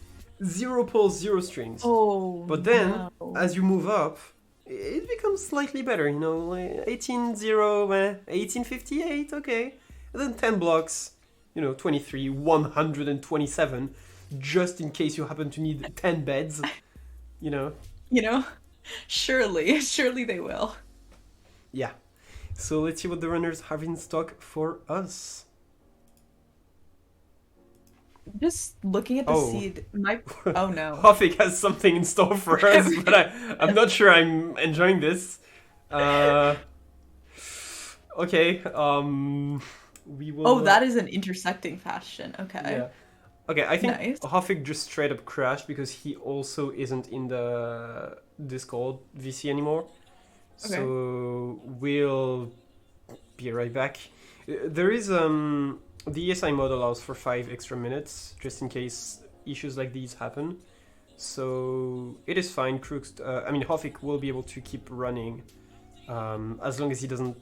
0 pulls, 0 strings. Oh, But then, no. as you move up, it becomes slightly better, you know, like 18 0, 1858, okay. And then 10 blocks, you know, 23, 127, just in case you happen to need 10 beds, you know. You know, surely they will. Yeah. So let's see what the runners have in stock for us. Just looking at the Oh, seed, my oh no. Hoffik has something in store for us, but I'm not sure I'm enjoying this. Uh, okay, we Oh, will. that is an intersecting bastion. Okay. Yeah. Okay, I think Nice. Hoffik just straight up crashed because he also isn't in the Discord VC anymore. Okay. So we'll be right back. There is the ESI mode allows for 5 extra minutes just in case issues like these happen. So it is fine. Crookst, I mean Hoffik will be able to keep running as long as he doesn't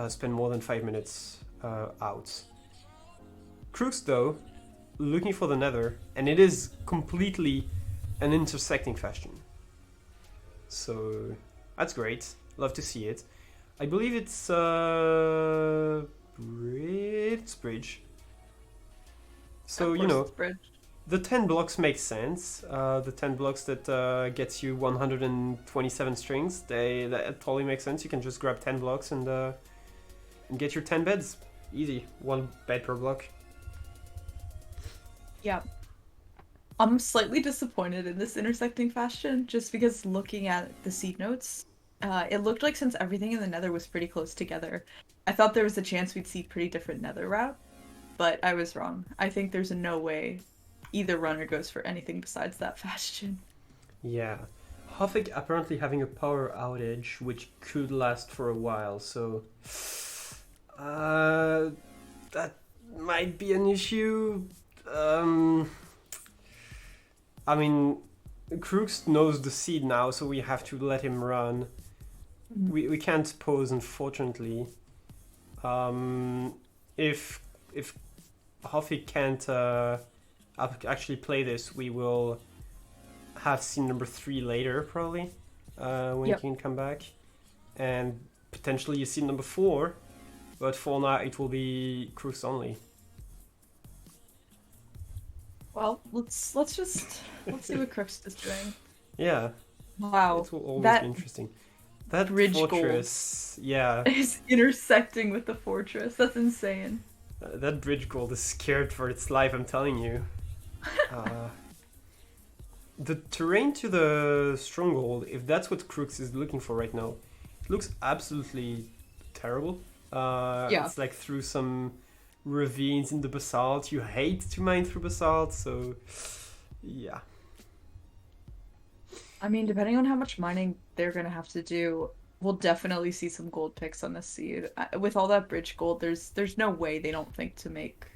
spend more than 5 minutes out. Crookst though, looking for the Nether, and it is completely an intersecting fashion. So that's great. Love to see it. I believe it's bridge. So Of you course know, it's bridge. The 10 blocks make sense. The 10 blocks that gets you 127 strings, that totally makes sense. You can just grab 10 blocks and get your 10 beds. Easy. One bed per block. Yeah. I'm slightly disappointed in this intersecting fashion, just because looking at the seed notes, it looked like since everything in the nether was pretty close together, I thought there was a chance we'd see pretty different nether route, but I was wrong. I think there's no way either runner goes for anything besides that fashion. Yeah. Hoffik apparently having a power outage, which could last for a while, so uh, that might be an issue. Um, I mean, Crookst knows the seed now, so we have to let him run. We can't pose, unfortunately. Um, if Hoffik can't actually play this, we will have scene number 3 later, probably, when he Yep. can come back, and potentially scene number 4. But for now, it will be Crookst only. Well, let's see what Crookst is doing. Yeah, Wow, it will always be that interesting. That bridge gold fortress, yeah, is intersecting with the fortress. That's insane. that bridge gold is scared for its life. I'm telling you. Uh, the terrain to the stronghold, if that's what Crooks is looking for right now, it looks absolutely terrible. Yeah. It's like through some ravines in the basalt. You hate to mine through basalt, so yeah. I mean, depending on how much mining they're gonna have to do, we'll definitely see some gold picks on this seed. With all that bridge gold, there's no way they don't think to make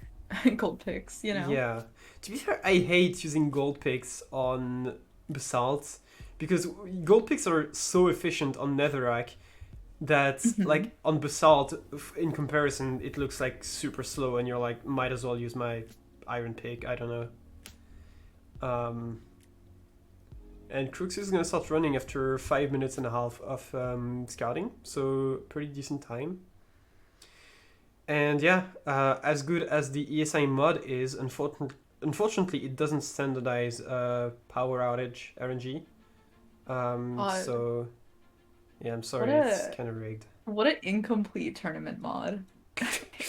gold picks, you know? Yeah. To be fair, I hate using gold picks on basalt because gold picks are so efficient on netherrack that Mhm. like on basalt in comparison it looks like super slow and you're like might as well use my iron pick. I don't know. And Crooks is gonna start running after 5 minutes and a half of scouting, so pretty decent time. And yeah, as good as the ESI mod is, unfortunately, it doesn't standardize power outage RNG. Uh, So yeah, I'm what sorry, it's a kind of rigged. what an incomplete tournament mod.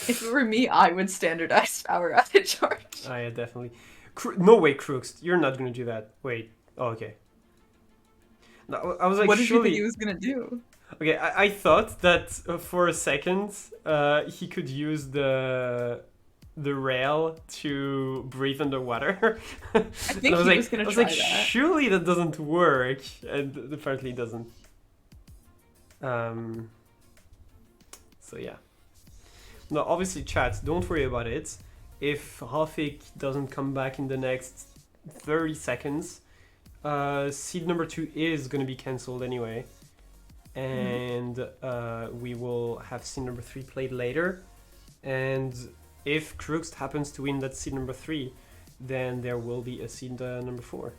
If it were me, I would standardize power outage charge. Yeah, definitely. No way, Crooks, you're not gonna do that. Wait. Oh, okay. No, I was like, What did you think he surely. was gonna do? Okay, I thought that for a second he could use the rail to breathe underwater, I and think he was I gonna was like, try that. surely that doesn't work, and apparently it doesn't. Um, so yeah. No, obviously, chat. Don't worry about it. If Hoffik doesn't come back in the next 30 seconds, seed number 2 is gonna be cancelled anyway. Mhm. And we will have scene number 3 played later. And if Crookst happens to win that scene number 3, then there will be a scene number 4.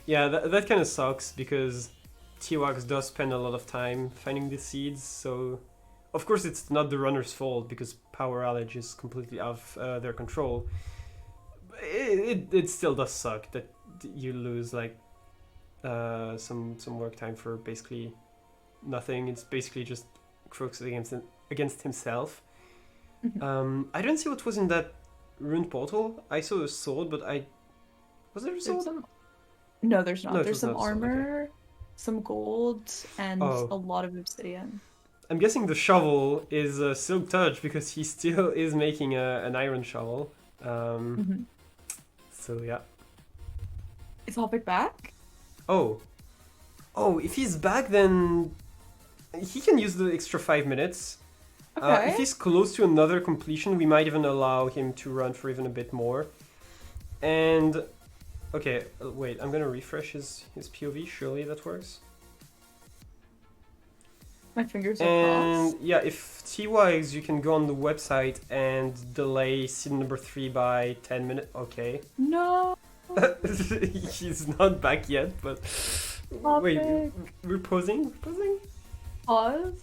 Yeah, that kind of sucks because T-Wax does spend a lot of time finding the seeds, so of course it's not the runner's fault because power outage is completely out of their control. It still does suck that you lose like some work time for basically nothing. It's basically just Crooks against himself. Mhm. I don't see what was in that ruined portal. I saw a sword, but I was there a There's sword? some No, there's No, not. it There's was some not a sword. Okay. armor, some gold, and Oh, a lot of obsidian. I'm guessing the shovel is a silk touch because he still is making an iron shovel. Um, Mhm. so yeah. Is Hoppik back? Oh, if he's back, then he can use the extra 5 minutes. If Okay. he's close to another completion, we might even allow him to run for even a bit more. And okay, wait, I'm gonna refresh his POV. Surely that works. My fingers are And crossed. yeah, if T-Wise, you can go on the website and delay scene number 3 by 10 minutes. Okay. No, He's not back yet, but wait, Hoppik. we're posing? Pause.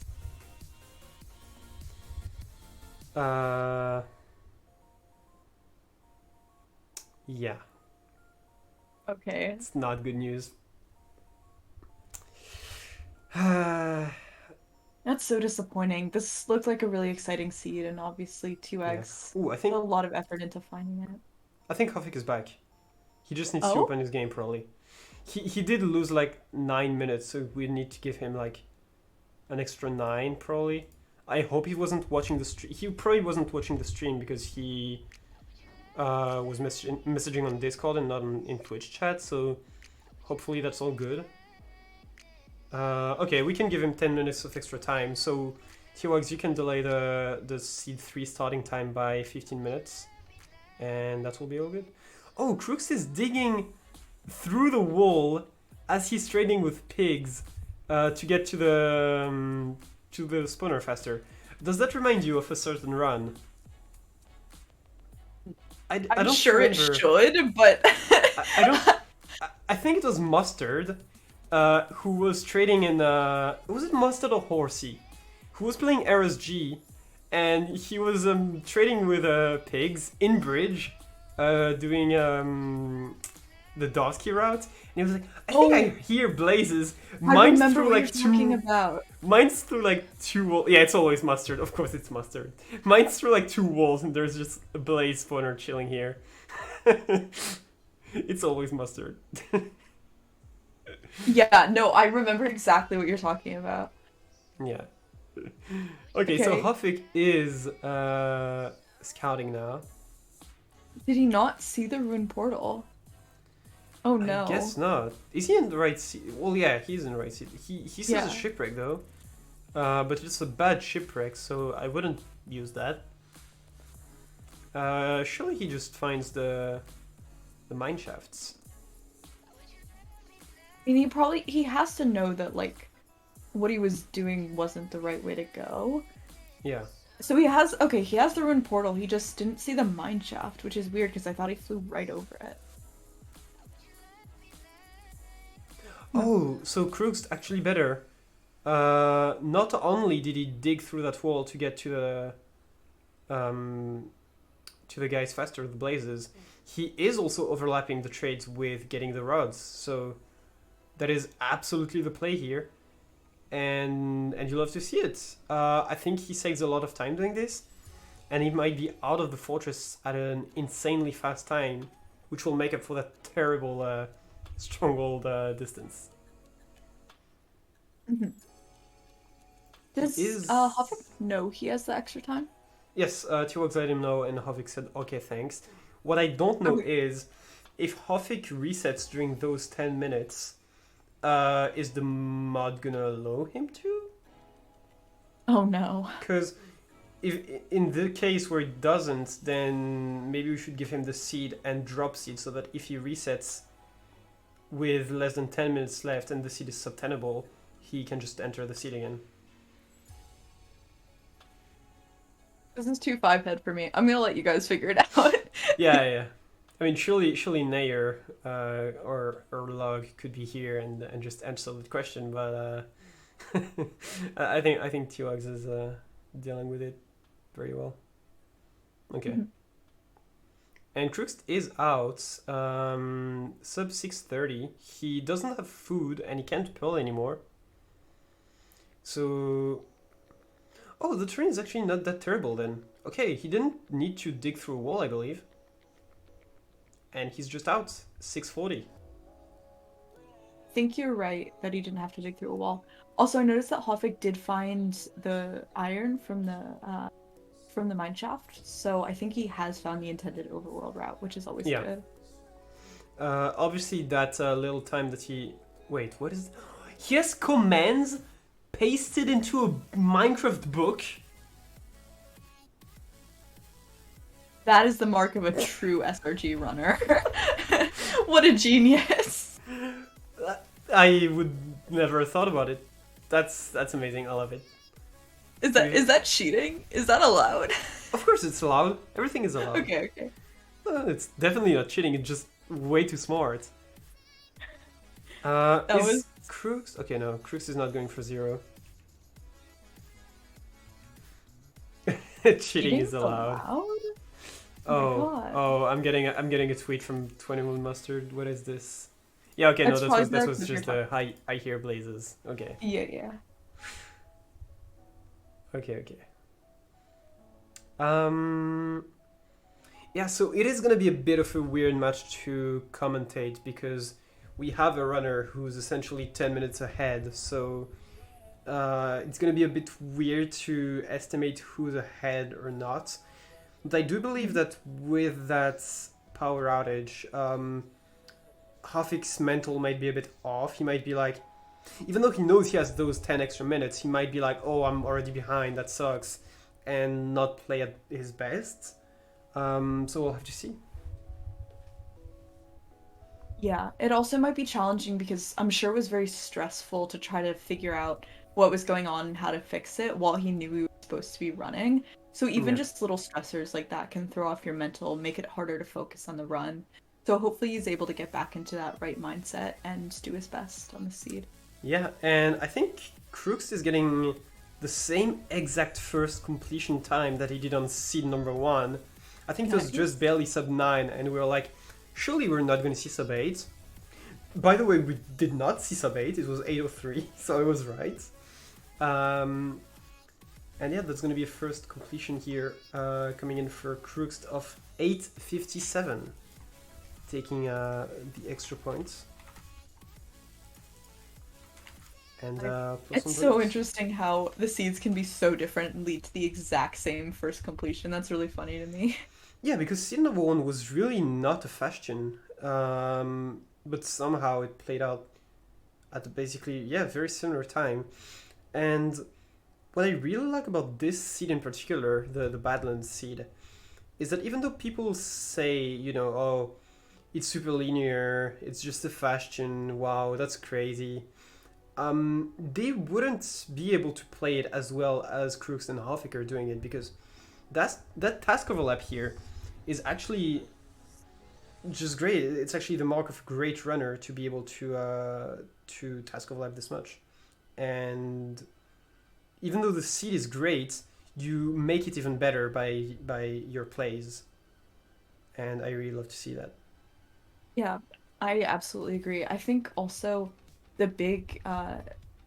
Uh, Yeah, Okay. it's not good news. Yeah. That's so disappointing. This looked like a really exciting seed, and obviously two eggs Ooh, put a lot of effort into finding it. I think Hoffik is back. He just needs to Oh? open his game probably. He did lose like 9 minutes, so we need to give him like an extra 9 probably. I hope he wasn't watching the stream. He probably wasn't watching the stream because he was messaging on Discord and not in Twitch chat. So hopefully that's all good. Okay, we can give him 10 minutes of extra time. So T-Wags, you can delay the seed 3 starting time by 15 minutes, and that will be all good. Oh, Crookst is digging through the wall as he's trading with pigs to get to the spawner faster. Does that remind you of a certain run? I I'm don't sure it remember. should, but I don't. I think it was Mustard, who was trading in. Was it Mustard or Horsey? Who was playing RSG, and he was trading with pigs in bridge, doing the Dosky route, and he was like, I think I hear blazes. I Mine's remember through what like you're talking two. about. Mine's through like two walls. Yeah, it's always Mustard. Of course, it's Mustard. Mine's through like two walls, and there's just a blaze spawner chilling here. It's always Mustard. Yeah, no, I remember exactly what you're talking about. Yeah. Okay, so Hoffik is scouting now. Did he not see the rune portal? Oh no. I guess not. Is he in the right seat? Well, yeah, he's in the right seat. He sees a shipwreck though, but it's a bad shipwreck, so I wouldn't use that. Surely he just finds the mine shafts. And he has to know that like what he was doing wasn't the right way to go. Yeah. So he has the rune portal. He just didn't see the mine shaft, which is weird because I thought he flew right over it. Oh, so Crookst actually better. Not only did he dig through that wall to get to the guys faster, the blazes, he is also overlapping the trades with getting the rods. So that is absolutely the play here, and you love to see it. I think he saves a lot of time doing this, and he might be out of the fortress at an insanely fast time, which will make up for that terrible stronghold distance. Mm-hmm. Does Hoffik know he has the extra time? Yes, T-Wags let him know, and Hoffik said, okay, thanks. What I don't know is, if Hoffik resets during those 10 minutes, is the mod gonna allow him to? Oh no. Because if in the case where it doesn't, then maybe we should give him the seed and drop seed, so that if he resets with less than 10 minutes left and the seed is subtenable, he can just enter the seed again. This is too 5-head for me. I'm gonna let you guys figure it out. Yeah. I mean, surely Nair or Log could be here and just answer the question, but I think T-Wags is dealing with it very well. Okay. Mm-hmm. And Crookst is out, sub 630. He doesn't have food and he can't pearl anymore. So, oh, the terrain is actually not that terrible then. Okay, he didn't need to dig through a wall, I believe. And he's just out, 640. I think you're right that he didn't have to dig through a wall. Also, I noticed that Hoffik did find the iron from the mine shaft, so I think he has found the intended overworld route, which is always good. Obviously, that little time that he... Wait, what is... He has commands pasted into a Minecraft book? That is the mark of a true SRG runner. What a genius. I would never have thought about it. That's amazing. I love it. Is that cheating? Is that allowed? Of course it's allowed. Everything is allowed. Okay. It's definitely not cheating. It's just way too smart. Is Crookst? Okay, no. Crookst is not going for 0. Cheating is allowed. Oh my Oh, God. oh, I'm getting a tweet from 21 Mustard. What is this? Yeah, okay, no, It's that probably was that the was Clipper just talk. the I hear blazes. Okay. Yeah, yeah. Okay, okay. Um yeah, so it is gonna be a bit of a weird match to commentate because we have a runner who's essentially 10 minutes ahead, so it's gonna be a bit weird to estimate who's ahead or not. But I do believe Mhm. that with that power outage, Hoffik's mental might be a bit off. He might be like, even though he knows he has those 10 extra minutes, he might be like, oh, I'm already behind, that sucks, and not play at his best. So we'll have to see. Yeah, it also might be challenging because I'm sure it was very stressful to try to figure out what was going on and how to fix it while he knew he was supposed to be running. So even Yeah. just little stressors like that can throw off your mental, make it harder to focus on the run. So hopefully he's able to get back into that right mindset and do his best on the seed. Yeah, and I think Crookst is getting the same exact first completion time that he did on seed number one. I think it was just Nice. barely sub 9, and we were like, surely we're not going to see sub 8. By the way, we did not see sub 8, it was 803, so I was right. Um, and yeah, that's going to be a first completion here, coming in for Crookst of 857, taking the extra points. And plus It's one so bonus. interesting how the seeds can be so different and lead to the exact same first completion. That's really funny to me. Yeah, because seed number one was really not a fashion, but somehow it played out at basically, yeah, very similar time. And what I really like about this seed in particular, the Badlands seed, is that even though people say, oh, it's super linear, it's just a fashion, wow, that's crazy, they wouldn't be able to play it as well as Crookst and Hoffik are doing it because that task overlap here is actually just great. It's actually the mark of a great runner to be able to task overlap this much. And even though the seed is great, you make it even better by your plays, and I really love to see that. Yeah, I absolutely agree. I think also the big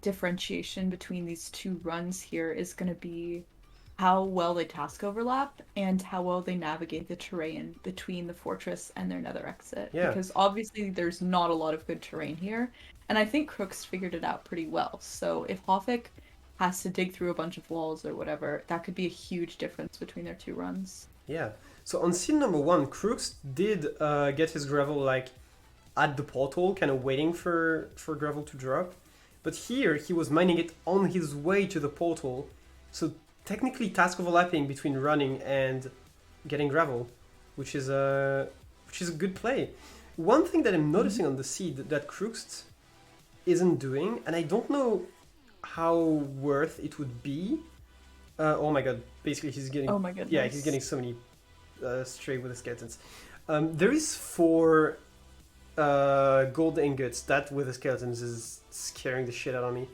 differentiation between these two runs here is going to be how well they task overlap and how well they navigate the terrain between the fortress and their nether exit. Yeah, Because obviously there's not a lot of good terrain here, and I think Crooks figured it out pretty well. So if Hoffik has to dig through a bunch of walls or whatever, that could be a huge difference between their two runs. yeah. So on scene number one, Crooks did get his gravel like at the portal, kind of waiting for gravel to drop. But here he was mining it on his way to the portal, so technically task overlapping between running and getting gravel, which is a good play. One thing that I'm Mhm. noticing on the seed that Crookst isn't doing, and I don't know how worth it would be. Oh my god! Basically, he's getting Oh my yeah, he's getting goodness. so many stray with the skeletons. There is four gold ingots. That with the skeletons is scaring the shit out of me.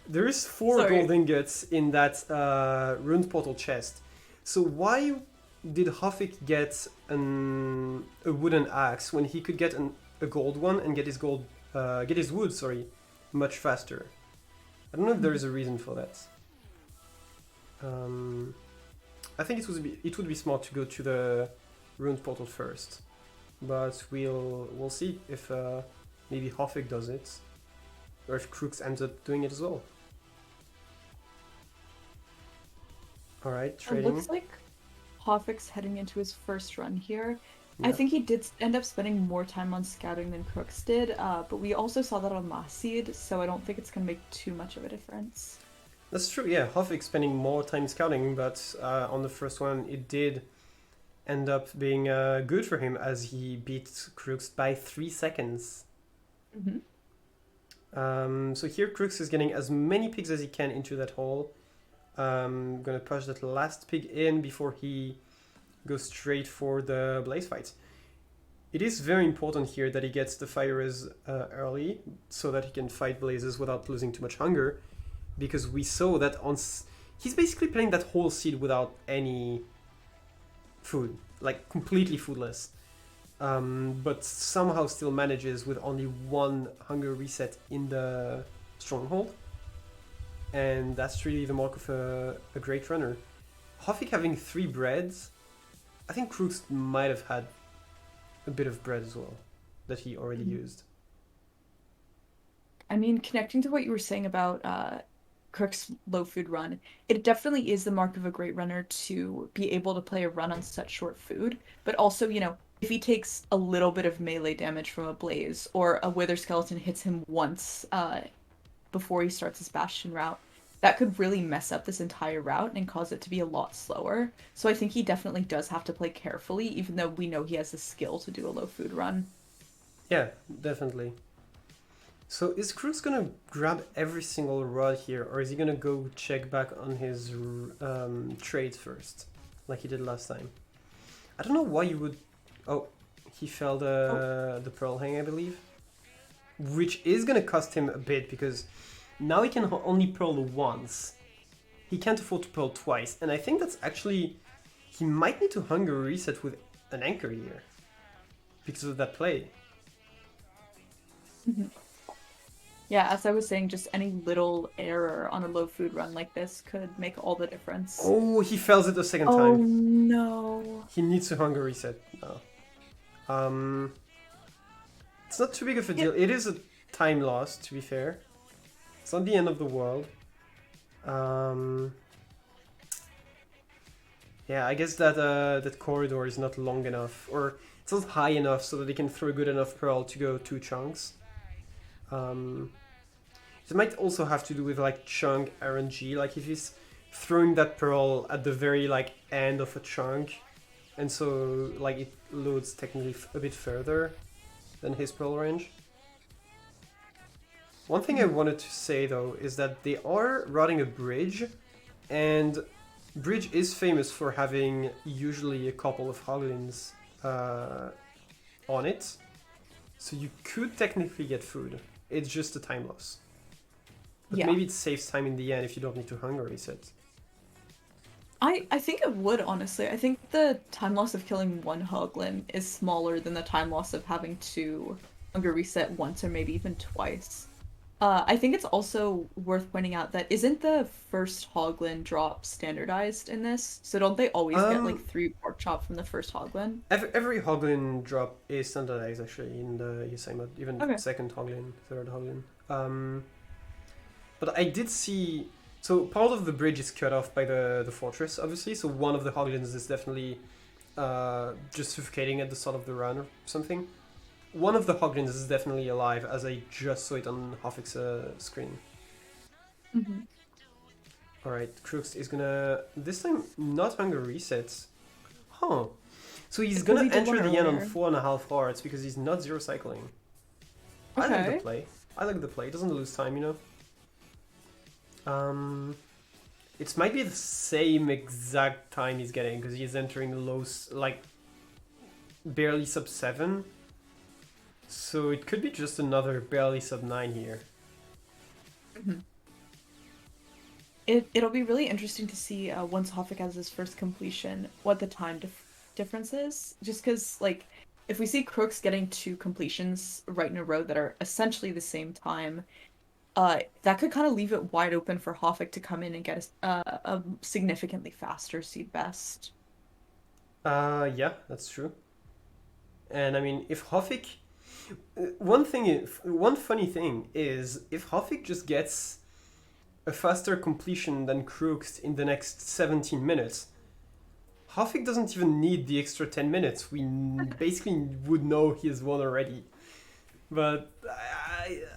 There is four Sorry. gold ingots in that ruined portal chest. So why did Hoffik get a wooden axe when he could get a gold one and get his wood, sorry, much faster? I don't know if there Mhm. is a reason for that. Um, I think it would be smart to go to the ruined portal first, but we'll see if maybe Hoffik does it, or if Crooks ends up doing it as well. All right, It trading. looks like Hoffick's heading into his first run here. I Yeah, think he did end up spending more time on scouting than Crooks did, but we also saw that on last seed, so I don't think it's going to make too much of a difference. that's true. Yeah, Hoffik spending more time scouting, but on the first one, it did end up being good for him as he beat Crooks by 3 seconds. Hmm. So here Crooks is getting as many pigs as he can into that hole. Gonna push that last pig in before he goes straight for the blaze fight. It is very important here that he gets the fires early so that he can fight blazes without losing too much hunger, because we saw that he's basically playing that whole seed without any food, like completely foodless, but somehow still manages with only one hunger reset in the stronghold, and that's really the mark of a great runner. Hoffik having 3 breads, I think Crookst might have had a bit of bread as well that he already Mhm. used. I mean, connecting to what you were saying about Crook's low food run, it definitely is the mark of a great runner to be able to play a run on such short food. But also, if he takes a little bit of melee damage from a blaze or a wither skeleton hits him once before he starts his bastion route, that could really mess up this entire route and cause it to be a lot slower. So I think he definitely does have to play carefully, even though we know he has the skill to do a low food run. Yeah, definitely. So is Cruz gonna grab every single rod here, or is he gonna go check back on his trades first, like he did last time? I don't know why you would. Oh, he fell Oh, the pearl hang, I believe, which is gonna cost him a bit because now he can only pearl once. He can't afford to pearl twice, and I think that's actually he might need to hunger reset with an anchor here because of that play. mhm. Yeah, as I was saying, just any little error on a low food run like this could make all the difference. Oh, he fails it the second Oh time. no. He needs to hunger reset now. It's not too big of a It, deal. It is a time loss, to be fair. It's not the end of the world. Um, yeah, I guess that that corridor is not long enough, or it's not high enough so that they can throw a good enough pearl to go 2 chunks. Um, it might also have to do with like chunk RNG. Like if he's throwing that pearl at the very like end of a chunk, and so like it loads technically a bit further than his pearl range. One thing I Mhm. wanted to say though is that they are routing a bridge, and bridge is famous for having usually a couple of hoglins uh, on it, so you could technically get food. It's just a time loss, but Yeah. maybe it saves time in the end if you don't need to hunger reset. I think it would, honestly. I think the time loss of killing one Hoglin is smaller than the time loss of having to hunger reset once or maybe even twice. I think it's also worth pointing out that isn't the first Hoglin drop standardized in this? So don't they always get like Um, 3 pork chop from the first Hoglin? every hoglin drop is standardized actually in the ESI mode, even Okay. second hoglin, third hoglin. But I did see. So part of the bridge is cut off by the fortress, obviously. So one of the hoglins is definitely just suffocating at the start of the run or something. One of the hoglins is definitely alive, as I just saw it on Hoffik's screen. Hmm. All right, Crookst is gonna this time not hunger resets. Huh. So he's Because gonna he did one enter the end on earlier. 4.5 hearts because he's not zero cycling. I like the Okay. play. I like the play. It doesn't lose time, you know. It might be the same exact time he's getting because he's entering the low, like barely sub 7. So it could be just another barely sub 9 here. Mhm. It'll be really interesting to see once Hoffik has his first completion what the difference is. Just because like if we see Crooks getting 2 completions right in a row that are essentially the same time, that could kind of leave it wide open for Hoffik to come in and get a significantly faster seed best. Yeah, that's true. And I mean, if Hoffik, one thing, one funny thing is if Hoffik just gets a faster completion than Crooked in the next 17 minutes, Hoffik doesn't even need the extra 10 minutes. We basically would know he has won already. But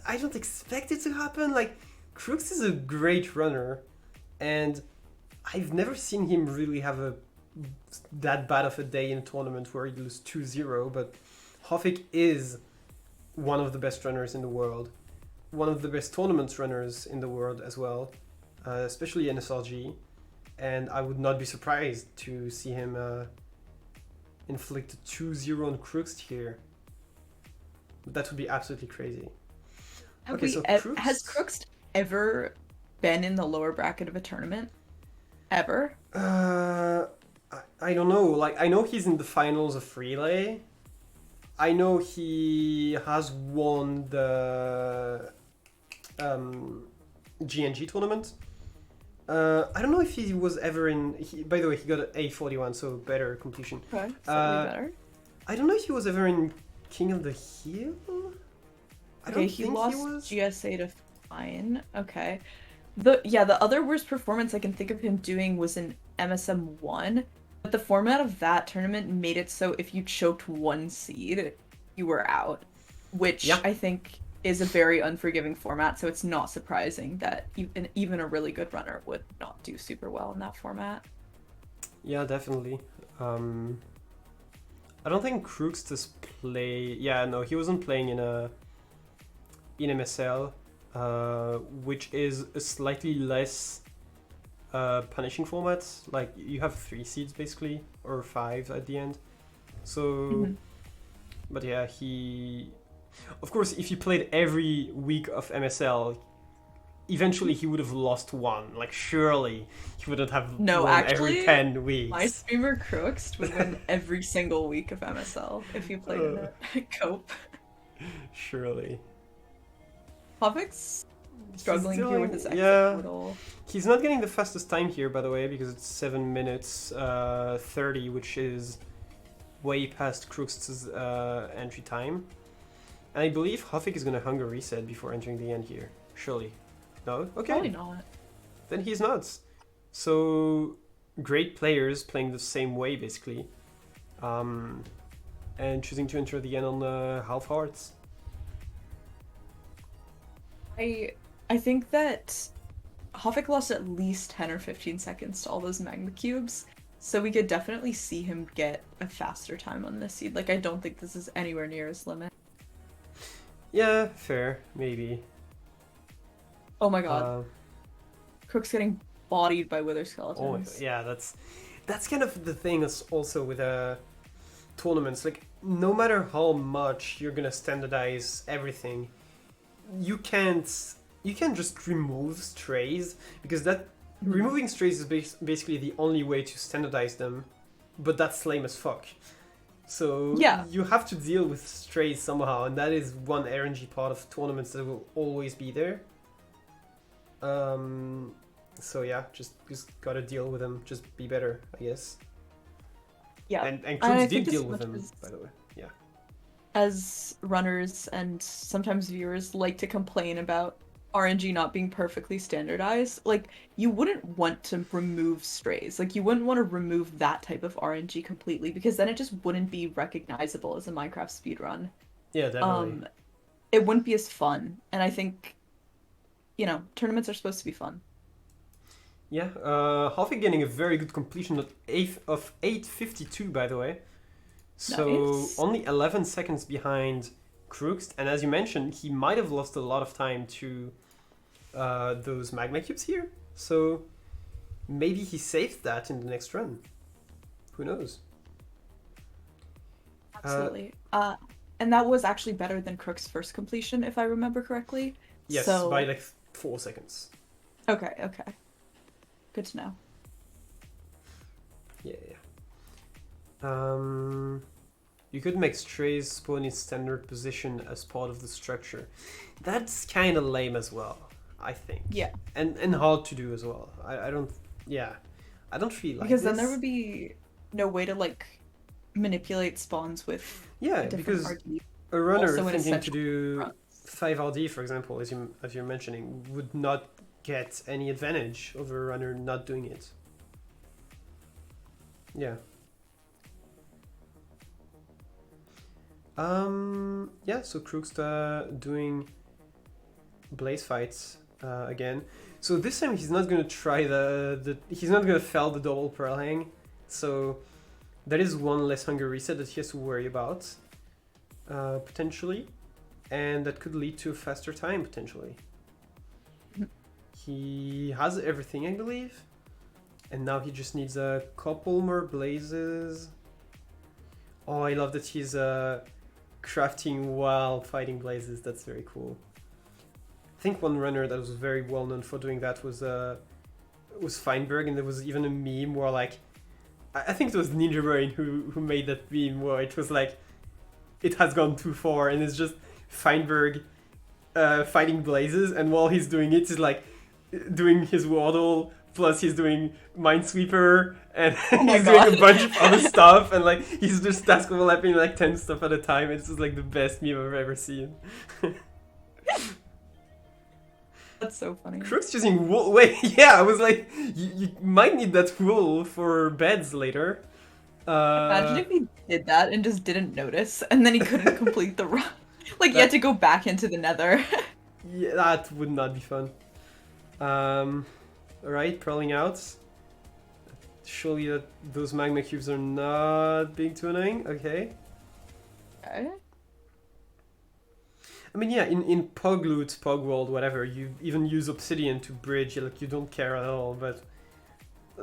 I don't expect it to happen. Like, Crooks is a great runner, and I've never seen him really have a that bad of a day in a tournament where he loses 2-0, but Hoffik is one of the best runners in the world, one of the best tournament runners in the world as well, especially in SRG, and I would not be surprised to see him inflict a 2-0 on Crookst here. That would be absolutely crazy. Okay, so Has Crookst. Crooks ever been in the lower bracket of a tournament? Ever? Uh, I don't know. Like, I know he's in the finals of relay. I know he has won the GNG tournament. I don't know if he was ever in. By the way, he got an A41, so better completion. Okay, slightly Uh, better. I don't know if he was ever in King of the Hill. I Okay, don't he think he lost was. GSA to Fine. Okay. The other worst performance I can think of him doing was in MSM1, but the format of that tournament made it so if you choked one seed, you were out, which Yeah, I think is a very unforgiving format, so it's not surprising that even a really good runner would not do super well in that format. yeah, definitely. Um, I don't think Crookst has played. Yeah, no, he wasn't playing in MSL, which is a slightly less punishing format. Like you have 3 seeds basically, or 5 at the end. So, Mhm. but yeah, he. Of course, if he played every week of MSL, eventually he would have lost one. Like surely he wouldn't have No, won every actually, 10 my weeks. streamer Crookst would win every single week of MSL if he played in Uh, it. Cope. surely. Hoffik's He's struggling here with his dealing. exit Yeah, portal. he's not getting the fastest time here, by the way, because it's 7 minutes 30, which is way past Crookst's entry time. And I believe Hoffik is going to hunger reset before entering the end here. Surely. No? Probably Okay. not. Then he's not. So, great players playing the same way, basically. Um, and choosing to enter the end on half hearts. I I think that Hoffik lost at least 10 or 15 seconds to all those magma cubes, so we could definitely see him get a faster time on this seed. Like I don't think this is anywhere near his limit. Yeah, fair. Maybe. Oh my god. Uh, Crook's getting bodied by wither oh, skeletons. yeah, that's kind of the thing also with tournaments. Like, no matter how much you're gonna standardize everything, you can't you can't just remove strays because that Mhm. removing strays is basically the only way to standardize them, but that's lame as fuck. So Yeah, you have to deal with strays somehow, and that is one RNG part of tournaments that will always be there. Um, so yeah, just gotta deal with them. Just be better, I guess. yeah. And And I Crooks think did as deal with much them, as by the way. Yeah. runners and sometimes viewers like to complain about RNG not being perfectly standardized, like you wouldn't want to remove strays. Like you wouldn't want to remove that type of RNG completely because then it just wouldn't be recognizable as a Minecraft speedrun. Yeah, definitely. Um, it wouldn't be as fun. And I think, tournaments are supposed to be fun. Yeah, Hoffik getting a very good completion of 8:52, by the way. So Nice. only 11 seconds behind Crookst, and as you mentioned, he might have lost a lot of time to those magma cubes here. So maybe he saved that in the next run. Who knows? Uh, Absolutely. And that was actually better than Crook's first completion, if I remember correctly. yes, by So, like 4 seconds. okay, okay. Good to know. Yeah, yeah. You could make strays spawn in standard position as part of the structure. That's kind of lame as well, I think, Yeah. and hard to do as well. I don't. Yeah, I don't really like Because then there this. would be no way to like manipulate spawns with a Yeah, different because RD. a runner Also an thinking to essential do front. 5 RD, for example, as you're mentioning, would not get any advantage over a runner not doing it. Yeah. Yeah. So Crookst doing blaze fights again. So this time he's not gonna try he's not gonna fail the double pearl hang. So that is one less hunger reset that he has to worry about potentially, and that could lead to a faster time potentially. He has everything, I believe, and now he just needs a couple more blazes. Oh, I love that he's crafting while fighting blazes. That's very cool. I think one runner that was very well known for doing that was Feinberg, and there was even a meme where like I think it was Ninja Brain who made that meme where it was like, it has gone too far, and it's just Feinberg fighting Blazes, and while he's doing it, he's like doing his Waddle, plus he's doing Minesweeper, and Oh my he's doing a god. bunch of other stuff, and like he's just task overlapping like 10 stuff at a time. It's just like the best meme I've ever seen. That's so funny. Crook's using wool. Wait, yeah, I was like, you might need that wool for beds later. Imagine if he did that and just didn't notice, and then he couldn't complete the run. Like, he had to go back into the nether. Yeah, that would not be fun. Alright, crawling out. Surely that those magma cubes are not being too annoying. Okay. Okay. I mean, yeah, in Pug Loot, Pug World, whatever, you even use obsidian to bridge, like, you don't care at all, but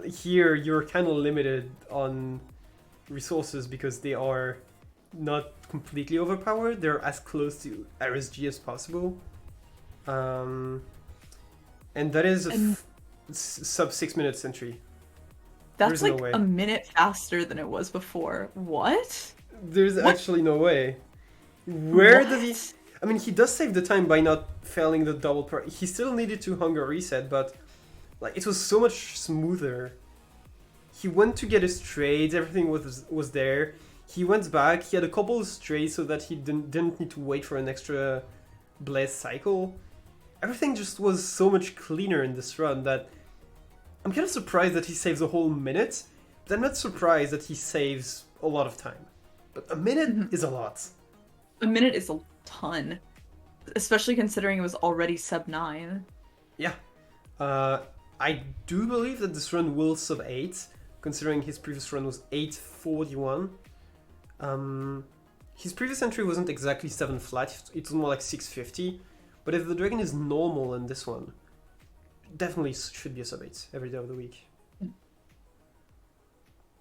here you're kind of limited on resources because they are not completely overpowered. They're as close to RSG as possible. And that is a sub 6 minute sentry. That's There's like no way. a minute faster than it was before. What? There's What? actually no way. Where What? does he... I mean, he does save the time by not failing the double per... He still needed to hunger reset, but like it was so much smoother. He went to get his trades, everything was there. He went back, he had a couple of strays so that he didn't need to wait for an extra blaze cycle. Everything just was so much cleaner in this run that I'm kind of surprised that he saves a whole minute, but I'm not surprised that he saves a lot of time. But a minute is a lot. A minute is a ton. Especially considering it was already sub 9. Yeah. I do believe that this run will sub 8, considering his previous run was 8:41. His previous entry wasn't exactly 7 flat, it was more like 6:50. But if the dragon is normal in this one, definitely should be a sub 8 every day of the week.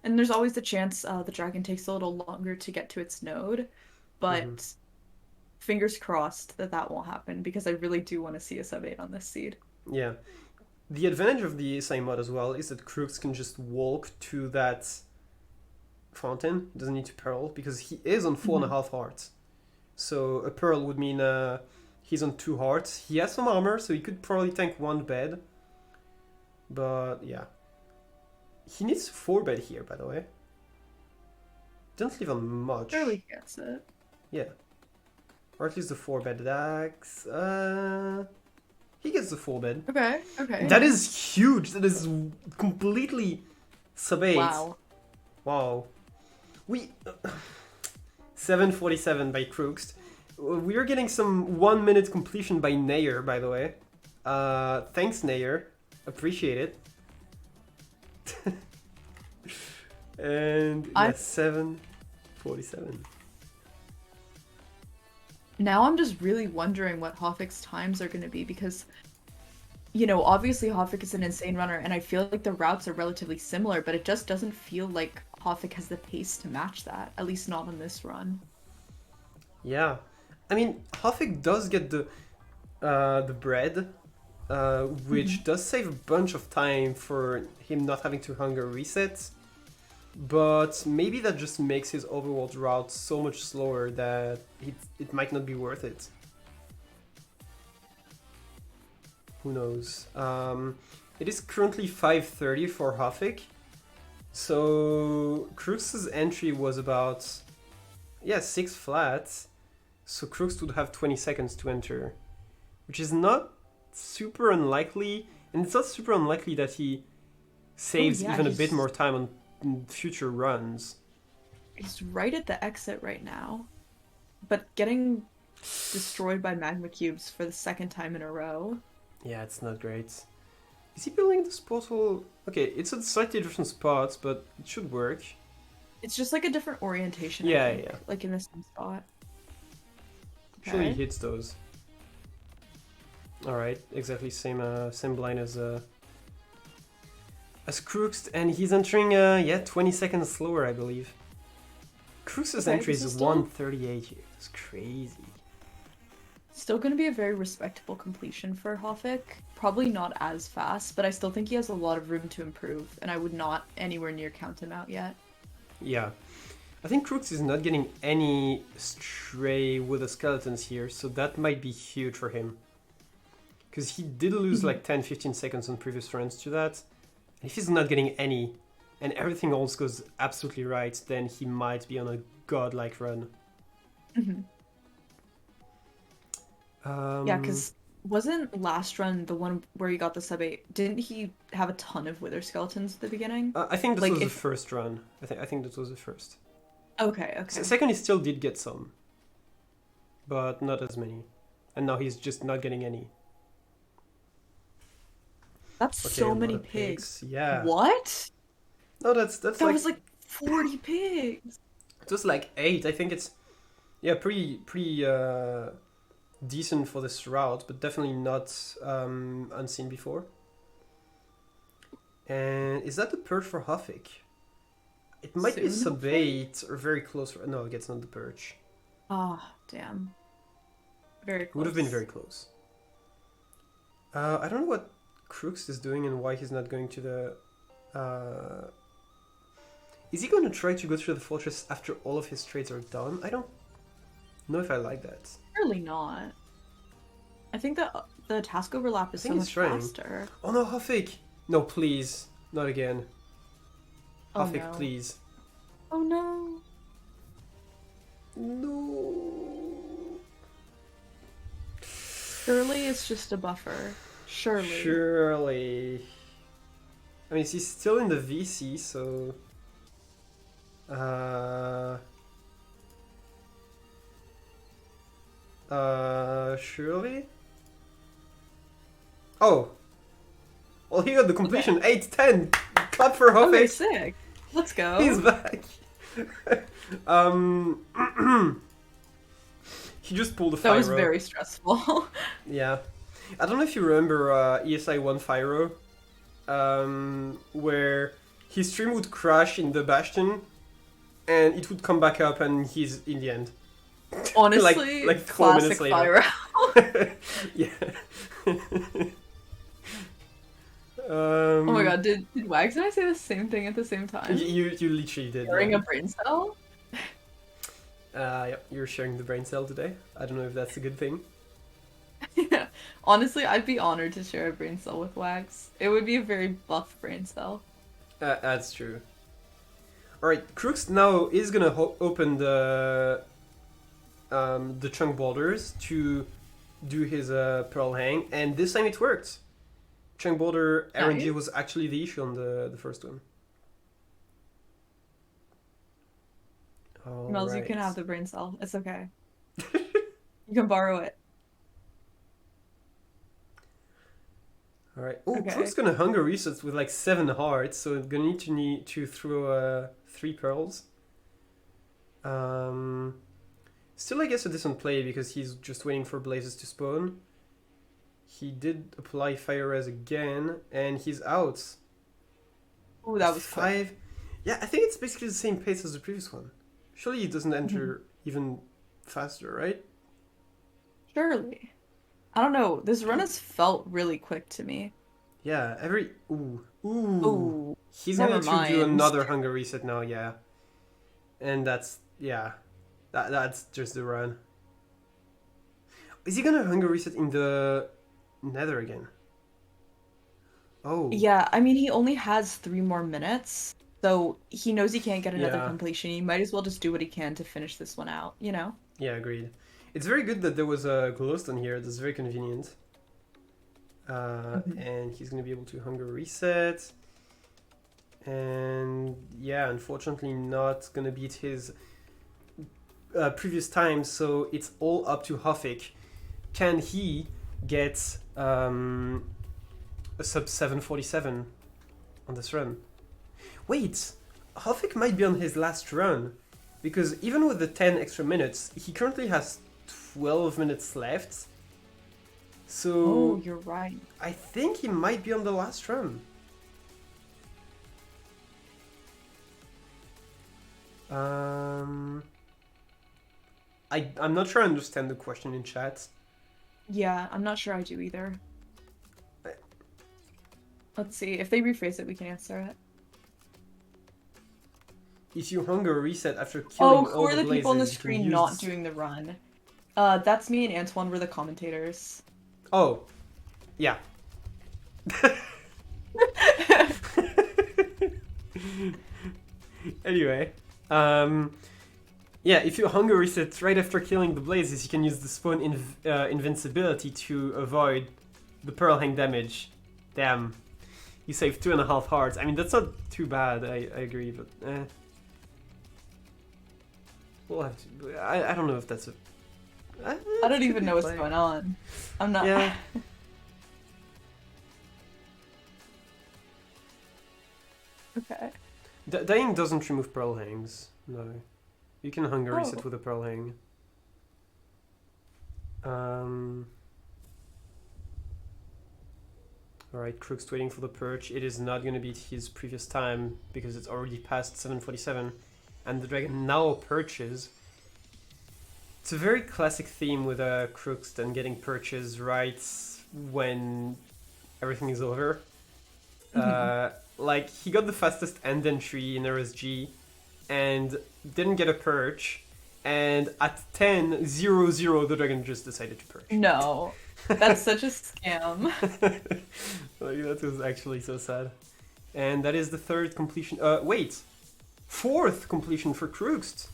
And there's always the chance the dragon takes a little longer to get to its node, but fingers crossed that that won't happen because I really do want to see a sub 8 on this seed. Yeah. The advantage of the ESI mod as well is that Crookst can just walk to that fountain. He doesn't need to pearl because he is on 4.5 hearts. So a pearl would mean he's on 2 hearts. He has some armor, so he could probably tank 1 bed. But yeah. He needs 4 bed here, by the way. Didn't leave on much. Barely gets it. Yeah. Or at least the 4 bed Dax. He gets the 4 bed. Okay, okay. That is huge. That is completely sub 8. Wow. Wow. We 7:47 by Crookst. We are getting some 1 minute completion by Nair, by the way. Thanks, Nair. Appreciate it. And yeah, 7:47. Now I'm just really wondering what Hoffik's times are going to be because, you know, obviously Hoffik is an insane runner and I feel like the routes are relatively similar, but it just doesn't feel like Hoffik has the pace to match that, at least not on this run. Yeah. I mean, Hoffik does get the bread, which does save a bunch of time for him not having to hunger reset. But maybe that just makes his overworld route so much slower that it might not be worth it. Who knows? It is currently 5:30 for Hoffik. So Crookst's entry was about 6 flats. So Crookst would have 20 seconds to enter, which is not super unlikely, and it's not super unlikely that he saves even a bit more time on future runs. He's right at the exit right now, but getting destroyed by magma cubes for the second time in a row. Yeah, it's not great. Is he building this portal? Okay, it's at slightly different spots, but it should work. It's just like a different orientation. Yeah, I think, yeah. like in the same spot. Sure, he hits those. All right, exactly same blind as Crookst, and he's entering 20 seconds slower, I believe. Crookst's entry is 1:38 here. It's crazy. Still going to be a very respectable completion for Hoffik. Probably not as fast, but I still think he has a lot of room to improve, and I would not anywhere near count him out yet. Yeah. I think Crookst is not getting any stray with the skeletons here, so that might be huge for him. Because he did lose like 10-15 seconds on previous runs to that. And if he's not getting any, and everything else goes absolutely right, then he might be on a godlike run. Yeah, because wasn't last run the one where he got the sub 8? Didn't he have a ton of wither skeletons at the beginning? I think this Like was the if first run. I think that was the first. okay, okay. Second, he still did get some, but not as many. And now he's just not getting any. That's Okay, so many pigs. Yeah. What? No, that's That like was like 40 pigs. it was like 8. I think it's pretty decent for this route, but definitely not unseen before. And is that the perch for Hoffik? It might be Soon, sub hopefully? 8 or very close. No, it's not the perch. Ah, damn. Very It would have been close. very close. I don't know what Crookst is doing and why he's not going to the... Is he going to try to go through the fortress after all of his trades are done? I don't know if I like that. Surely not. I think that the task overlap is think so he's much trying. faster. Oh no, Hoffik! No, please. Not again. Oh Hoffik, no. please. Oh no. No. Surely it's just a buffer. Surely. Surely. I mean, he's still in the VC, so... surely? Oh! Well, he got the completion. Okay. 8-10! Clap for Okay, Hoffik! sick. Let's go. He's back! He just pulled a That was Fyro. very stressful. Yeah. I don't know if you remember ESI1 Fyro, where his stream would crash in the Bastion, and it would come back up, and he's in the end. Honestly, like 4 minutes classic later. fire. Yeah. Oh my god, did Wags and I say the same thing at the same time? You literally did. Sharing Yeah. a brain cell? Yep, you're sharing the brain cell today. I don't know if that's a good thing. Yeah. Honestly, I'd be honored to share a brain cell with Wags. It would be a very buff brain cell. That's true. Alright, Crookst now is gonna open the chunk boulders to do his pearl hang, and this time it worked. Chunk boulder RNG Nice. was actually the issue on the first one. Mel's, you can have the brain cell. It's okay. You can borrow it. Alright. Oh, Okay. Crook's gonna hunger resets with like 7 hearts, so it's gonna need to throw 3 pearls. Still, I guess a decent play because he's just waiting for blazes to spawn. He did apply fire res again, and he's out. Oh, that was 5. quick. Yeah, I think it's basically the same pace as the previous one. Surely he doesn't enter even faster, right? Surely. I don't know. This run has felt really quick to me. Yeah, Ooh. Ooh, He's never going to do mind. another hunger reset now, yeah. And that's... yeah. That's just the run. Is he gonna hunger reset in the nether again? Oh. Yeah, I mean, he only has 3 more minutes, so he knows he can't get another Yeah. completion. He might as well just do what he can to finish this one out, you know? Yeah, agreed. It's very good that there was a glowstone here. That's very convenient. And he's gonna be able to hunger reset. And yeah, unfortunately not gonna beat his previous time, so it's all up to Hoffik. Can he get a sub 747 on this run? Wait, Hoffik might be on his last run, because even with the 10 extra minutes, he currently has 12 minutes left. So Oh, you're right. I think he might be on the last run. I'm not sure I understand the question in chat. Yeah, I'm not sure I do either. Let's see. If they rephrase it, we can answer it. If you hunger reset after Oh, killing who all are the the people on the blazes, you can screen use not this. doing the run? That's me and Antoine were the commentators. Oh, yeah. Anyway, um, yeah, if you hunger reset right after killing the blazes, you can use the spawn invincibility to avoid the Pearl Hang damage. Damn, you save 2.5 hearts. I mean, that's not too bad. I agree, but we'll have to. I don't know if that's a. I It don't could even be know what's play. going on. I'm not. Yeah. Okay. Dying doesn't remove Pearl Hangs. No, you can hunger reset Oh. with a Pearl Hang. Um. Alright, Crookst waiting for the perch. It is not going to beat his previous time because it's already past 7:47, and the dragon now perches. It's a very classic theme with Crookst and getting perches right when everything is over. Mhm. Like, he got the fastest end entry in RSG and didn't get a perch, and at 10:00 the dragon just decided to perch. No. That's such a scam. Like, that was actually so sad. And that is the third completion. Wait, fourth completion for Crookst.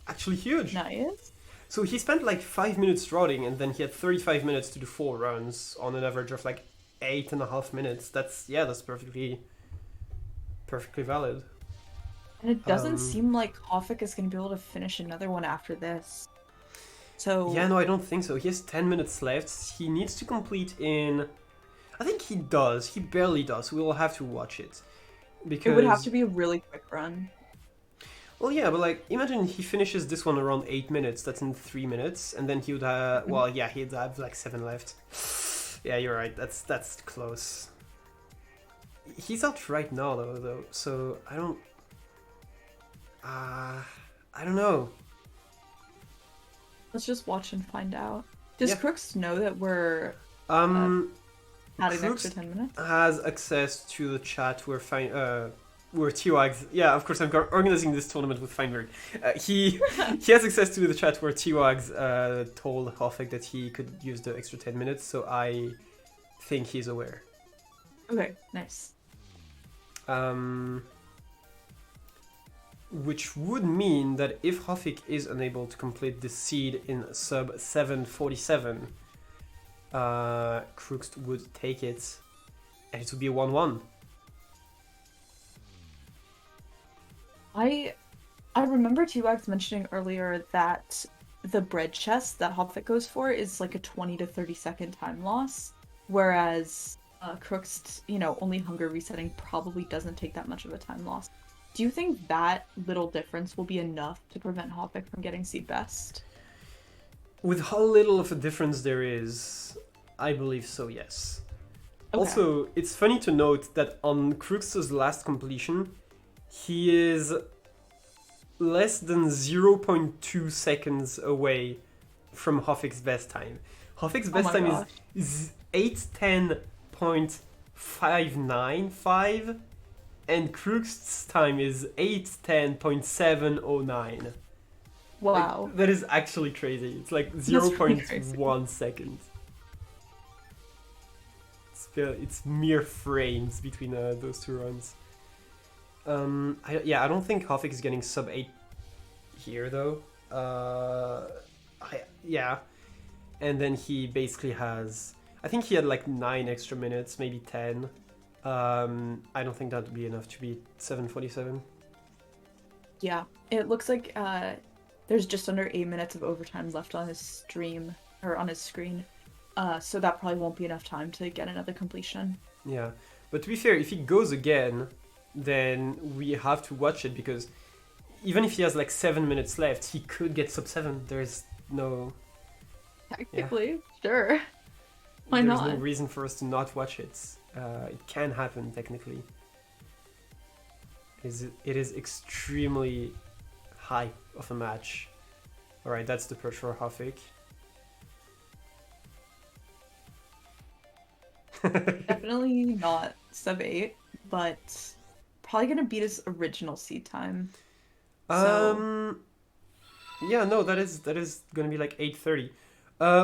Actually huge. Nice. So he spent like 5 minutes routing, and then he had 35 minutes to do 4 runs on an average of like 8.5 minutes. That's perfectly valid. And it doesn't Um, seem like Hoffik is going to be able to finish another one after this. yeah, So no, I don't think so. He has 10 minutes left. He needs to complete in. I think he does. He barely does. We will have to watch it it would have because. to be a really quick run. Well, yeah, but like, imagine he finishes this one around 8 minutes. That's in 3 minutes, and then he would have. Mhm. Well, yeah, he'd have like 7 left. Yeah, you're right. That's close. He's out right now, though. So I don't. I don't know. Let's just watch and find out. Does Yeah. Crooks know that we're uh, Um, adding an extra Crooks 10 minutes? has access to the chat where T-Wags. Yeah, of course, I'm organizing this tournament with Feinberg. He has access to the chat where T-Wags told Hoffik that he could use the extra 10 minutes. So I think he's aware. Okay, nice. Which would mean that if Hoffik is unable to complete the seed in sub 7:47, Crookst would take it, and it would be a 1-1. I I remember T-Wax mentioning earlier that the bread chest that Hoffik goes for is like a 20 to 30-second time loss, whereas Crooks, only hunger resetting probably doesn't take that much of a time loss. Do you think that little difference will be enough to prevent Hoffik from getting seed best? With how little of a difference there is, I believe so, yes. Okay. Also, it's funny to note that on Crookst's last completion, he is less than 0.2 seconds away from Hoffik's best time. Hoffik's Oh best my time gosh. is 8:10.595, and Crookst's time is 8:10.709. Wow. Like, that is actually crazy. It's like That's zero really point crazy. 0.1 seconds. It's mere frames between those two runs. I don't think Hoffik is getting sub 8 here though. Yeah, and then he basically has. I think he had like 9 extra minutes, maybe 10. I don't think that would be enough to beat 7:47. Yeah. It looks like there's just under 8 minutes of overtime left on his stream or on his screen. So that probably won't be enough time to get another completion. Yeah, but to be fair, if he goes again, then we have to watch it because even if he has like 7 minutes left, he could get sub 7. There's no. Yeah. Technically, sure. Why There's no not? reason for us to not watch it. It can happen technically. It is extremely high of a match. All right, that's the perch for Hoffik. Definitely not sub 8, but probably gonna beat his original seed time. So, um, yeah, no, that is gonna be like 8:30.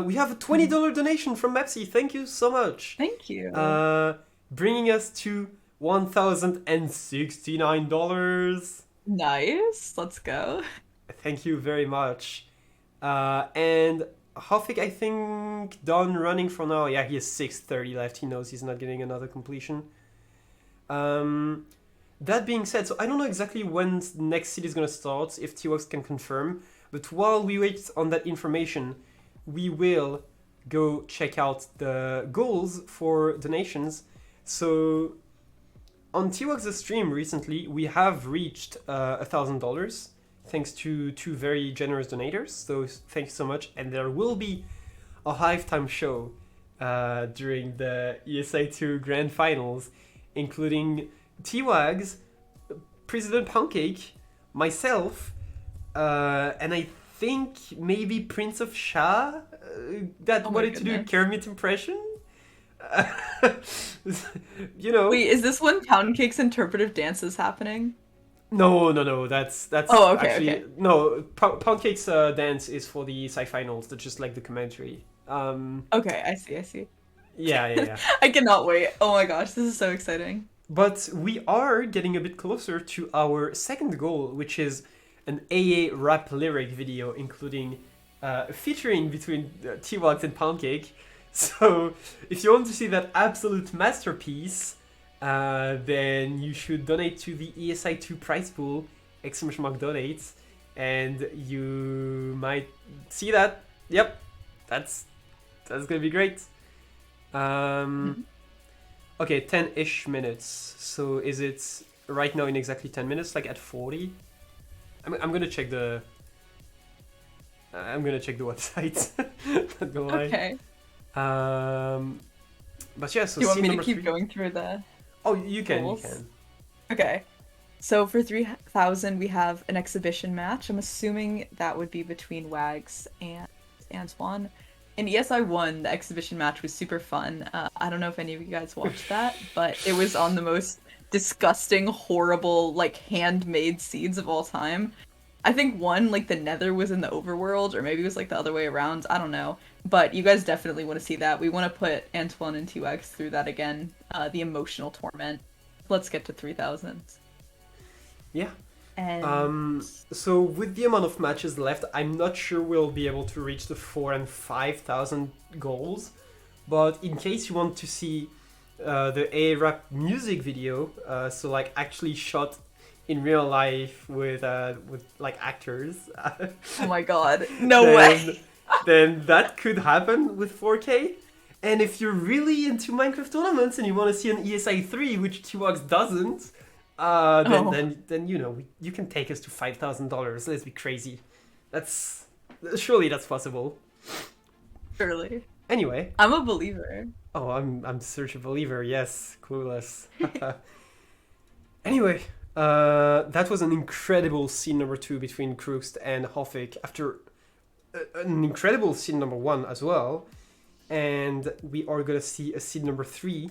We have a mhm. $20 donation from Mepsi. Thank you so much. Thank you. Uh, Bringing us to $1,069. Nice. Let's go. Thank you very much. And Hoffik, I think, done running for now. Yeah, he has 6:30 left. He knows he's not getting another completion. Um, that being said, so I don't know exactly when the next seed is gonna start, if T-Wax can confirm. But while we wait on that information, we will go check out the goals for donations. So on T-Wax's stream recently, we have reached $1,000 thanks to two very generous donators. So thank you so much. And there will be a halftime show during the ESI2 Grand Finals, including T-Wags, President Pancake, myself, and I think maybe Prince of Shah that Oh my wanted to do goodness. Kermit impression. you know, Wait, is this when Pound Cake's interpretive dance is happening? no, no, no. That's Oh, okay, actually okay. no. Pound Cake's dance is for the semi-finals. That's just like the commentary. Okay, I see, I see. Yeah, yeah, yeah. I cannot wait. Oh my gosh, this is so exciting. But we are getting a bit closer to our second goal, which is an AA rap lyric video, including featuring between T-Wax and Poundcake. So if you want to see that absolute masterpiece, then you should donate to the ESI2 prize pool, exclamation mark donate, and you might see that. Yep, that's gonna be great. Um, Mhm. Okay, 10-ish minutes. So is it right now in exactly 10 minutes, like at 40? I'm gonna check the website. Not gonna lie. Okay. Um, but yeah, so Do you want scene me to number keep three. going through the Oh, you can, you goals? can. Okay. So for 3,000, we have an exhibition match. I'm assuming that would be between Wags and Antoine. In ESI1, the exhibition match was super fun. I don't know if any of you guys watched that, but it was on the most disgusting, horrible, like handmade seeds of all time. I think one, like the Nether was in the overworld, or maybe it was like the other way around. I don't know. But you guys definitely want to see that. We want to put Antoine and T-Wax through that again. The emotional torment. Let's get to 3,000. Yeah. And Um, so with the amount of matches left, I'm not sure we'll be able to reach the 4 and 5,000 goals. But in case you want to see the A rap music video, so like actually shot in real life with like actors, oh my god, no way. then that could happen with 4K. And if you're really into Minecraft tournaments and you want to see an ESI3, which T-Wax doesn't, then Oh, then you know you can take us to $5,000. Let's be crazy. That's surely that's possible. surely. Anyway, I'm a believer. oh, I'm such a believer. Yes, clueless. Anyway, that was an incredible scene number two between Crookst and Hoffik after an incredible scene number one as well. And we are gonna see a seed number three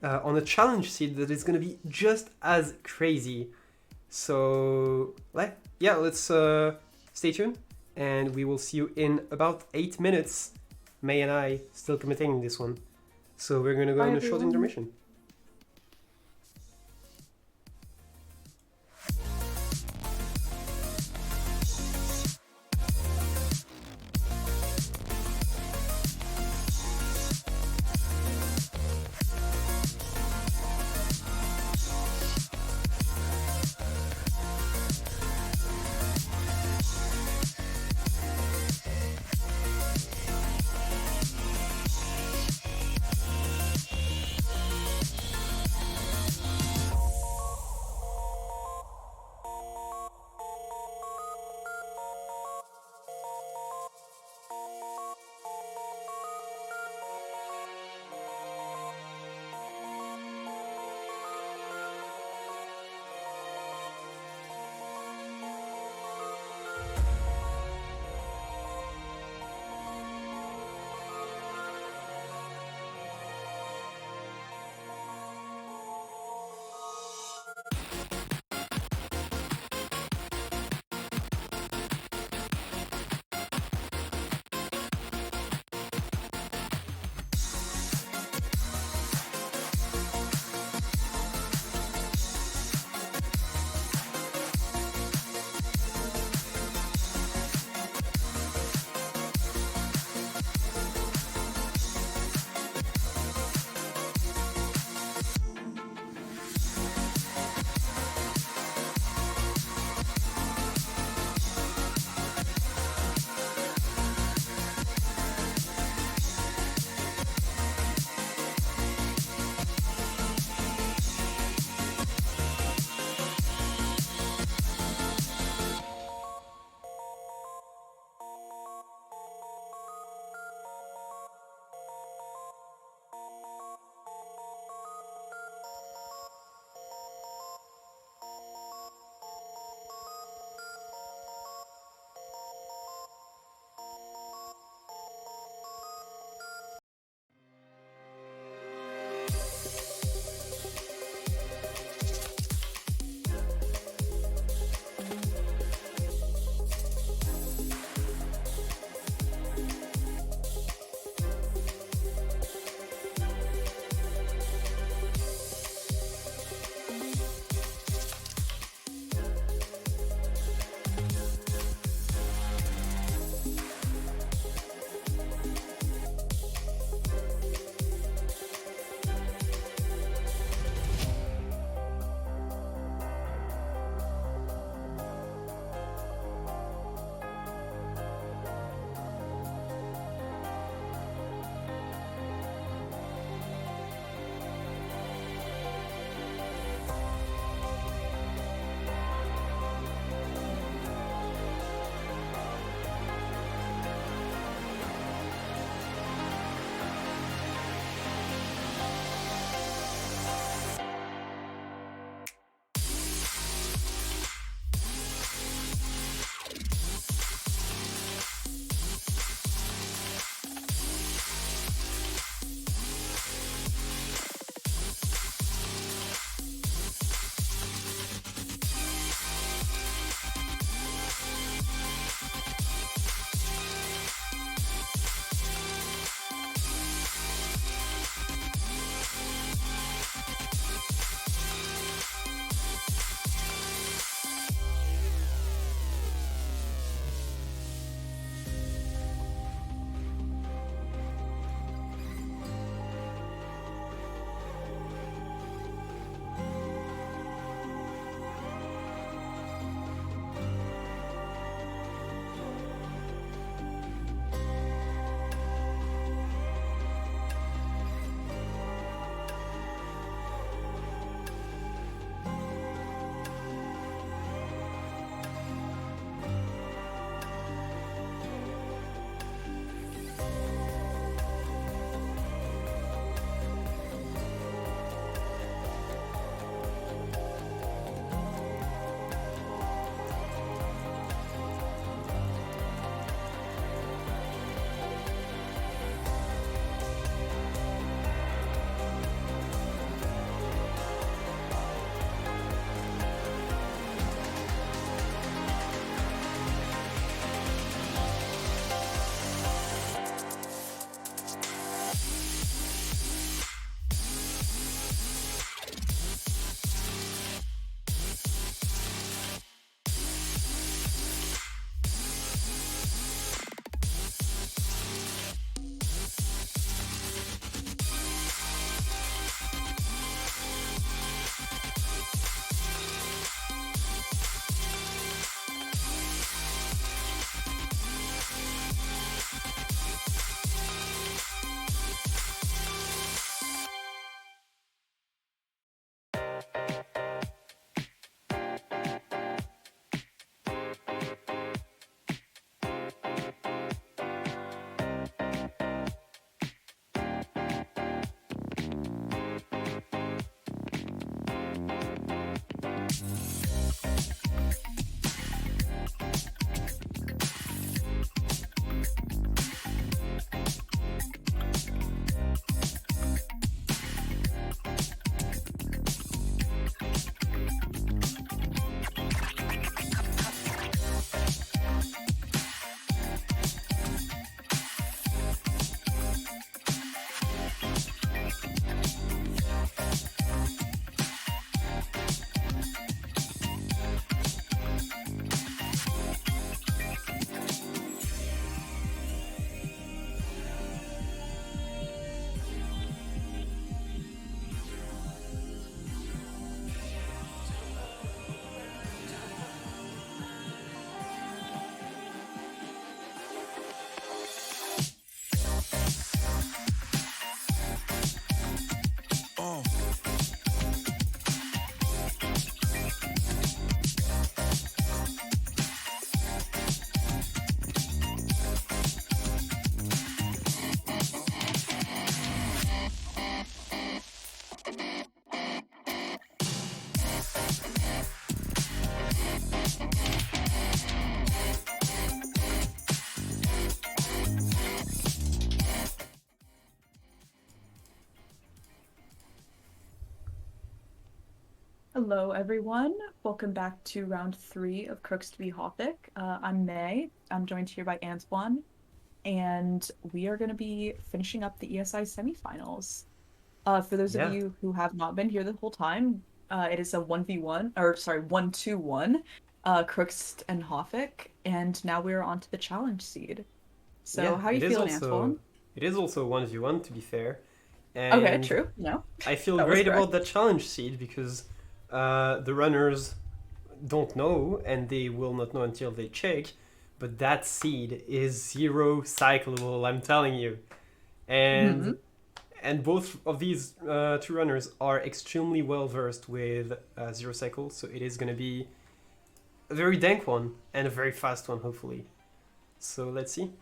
on a challenge seed that is gonna be just as crazy. So yeah, let's stay tuned, and we will see you in about 8 minutes. May and I still commentating this one, so we're gonna go Bye, on a short everyone. intermission. Hello, everyone. Welcome back to round three of Crookst v. Hoffik. I'm May. I'm joined here by Antoine, and we are going to be finishing up the ESI semifinals. For those of Yeah, you who have not been here the whole time, it is a 1v1, or sorry, 1-2-1, Crookst and Hoffik, and now we're on to the challenge seed. So, yeah. how are you feeling, Antoine? It is also 1v1 to be fair, Okay, and true. I feel That was great about correct. the challenge seed because the runners don't know and they will not know until they check. But that seed is zero cyclable. I'm telling you, and Hmm. both of these two runners are extremely well versed with zero cycle, so it is gonna be a very dank one and a very fast one, hopefully. So let's see.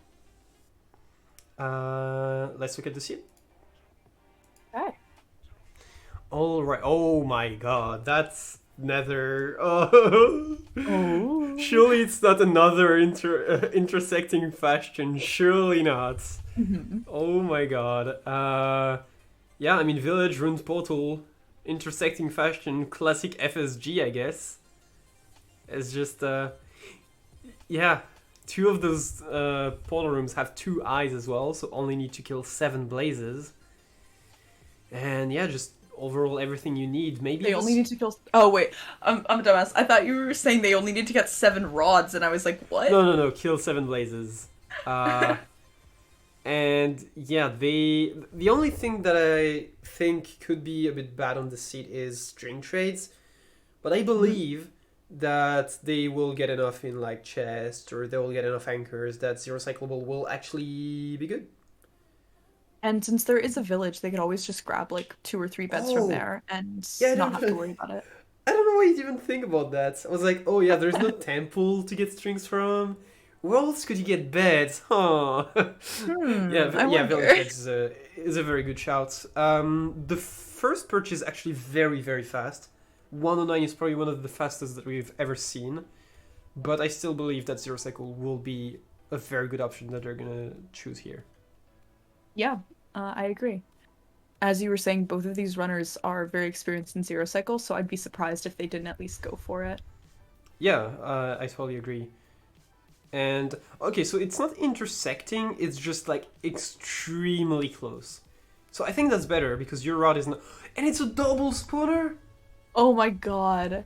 Let's look at the seed. Okay. All right. Oh my god, that's Nether. Oh, Oh. surely it's not another intersecting bastion. Surely not. Hmm. Oh my god. Yeah, I mean village ruined portal, intersecting bastion, classic FSG, I guess. It's just yeah. Two of those portal rooms have two eyes as well, so only need to kill 7 blazes. And yeah, just overall everything you need. Maybe They only this. need to kill. Oh wait, I'm a dumbass. I thought you were saying they only need to get 7 rods, and I was like, No, what? no, no. Kill 7 blazes. Uh, and yeah, the only thing that I think could be a bit bad on the seat is string trades, but I Mhm. believe that they will get enough in like chest or they will get enough anchors that zero cyclable will actually be good. And since there is a village, they could always just grab like 2 or 3 beds from Oh, there and yeah, I not don't. have to worry about it. I don't know why you even think about that. I was like, oh yeah, there's no temple to get strings from. Where else could you get beds? Huh. Yeah, I yeah, village wonder. beds is a very good shout. The first perch is actually very very fast. 109 is probably one of the fastest that we've ever seen. But I still believe that zero cycle will be a very good option that they're gonna choose here. Yeah, I agree. As you were saying, both of these runners are very experienced in zero cycle, so I'd be surprised if they didn't at least go for it. Yeah, I totally agree. And okay, so it's not intersecting; it's just like extremely close. So I think that's better because your rod is not, and it's a double spawner. Oh my god.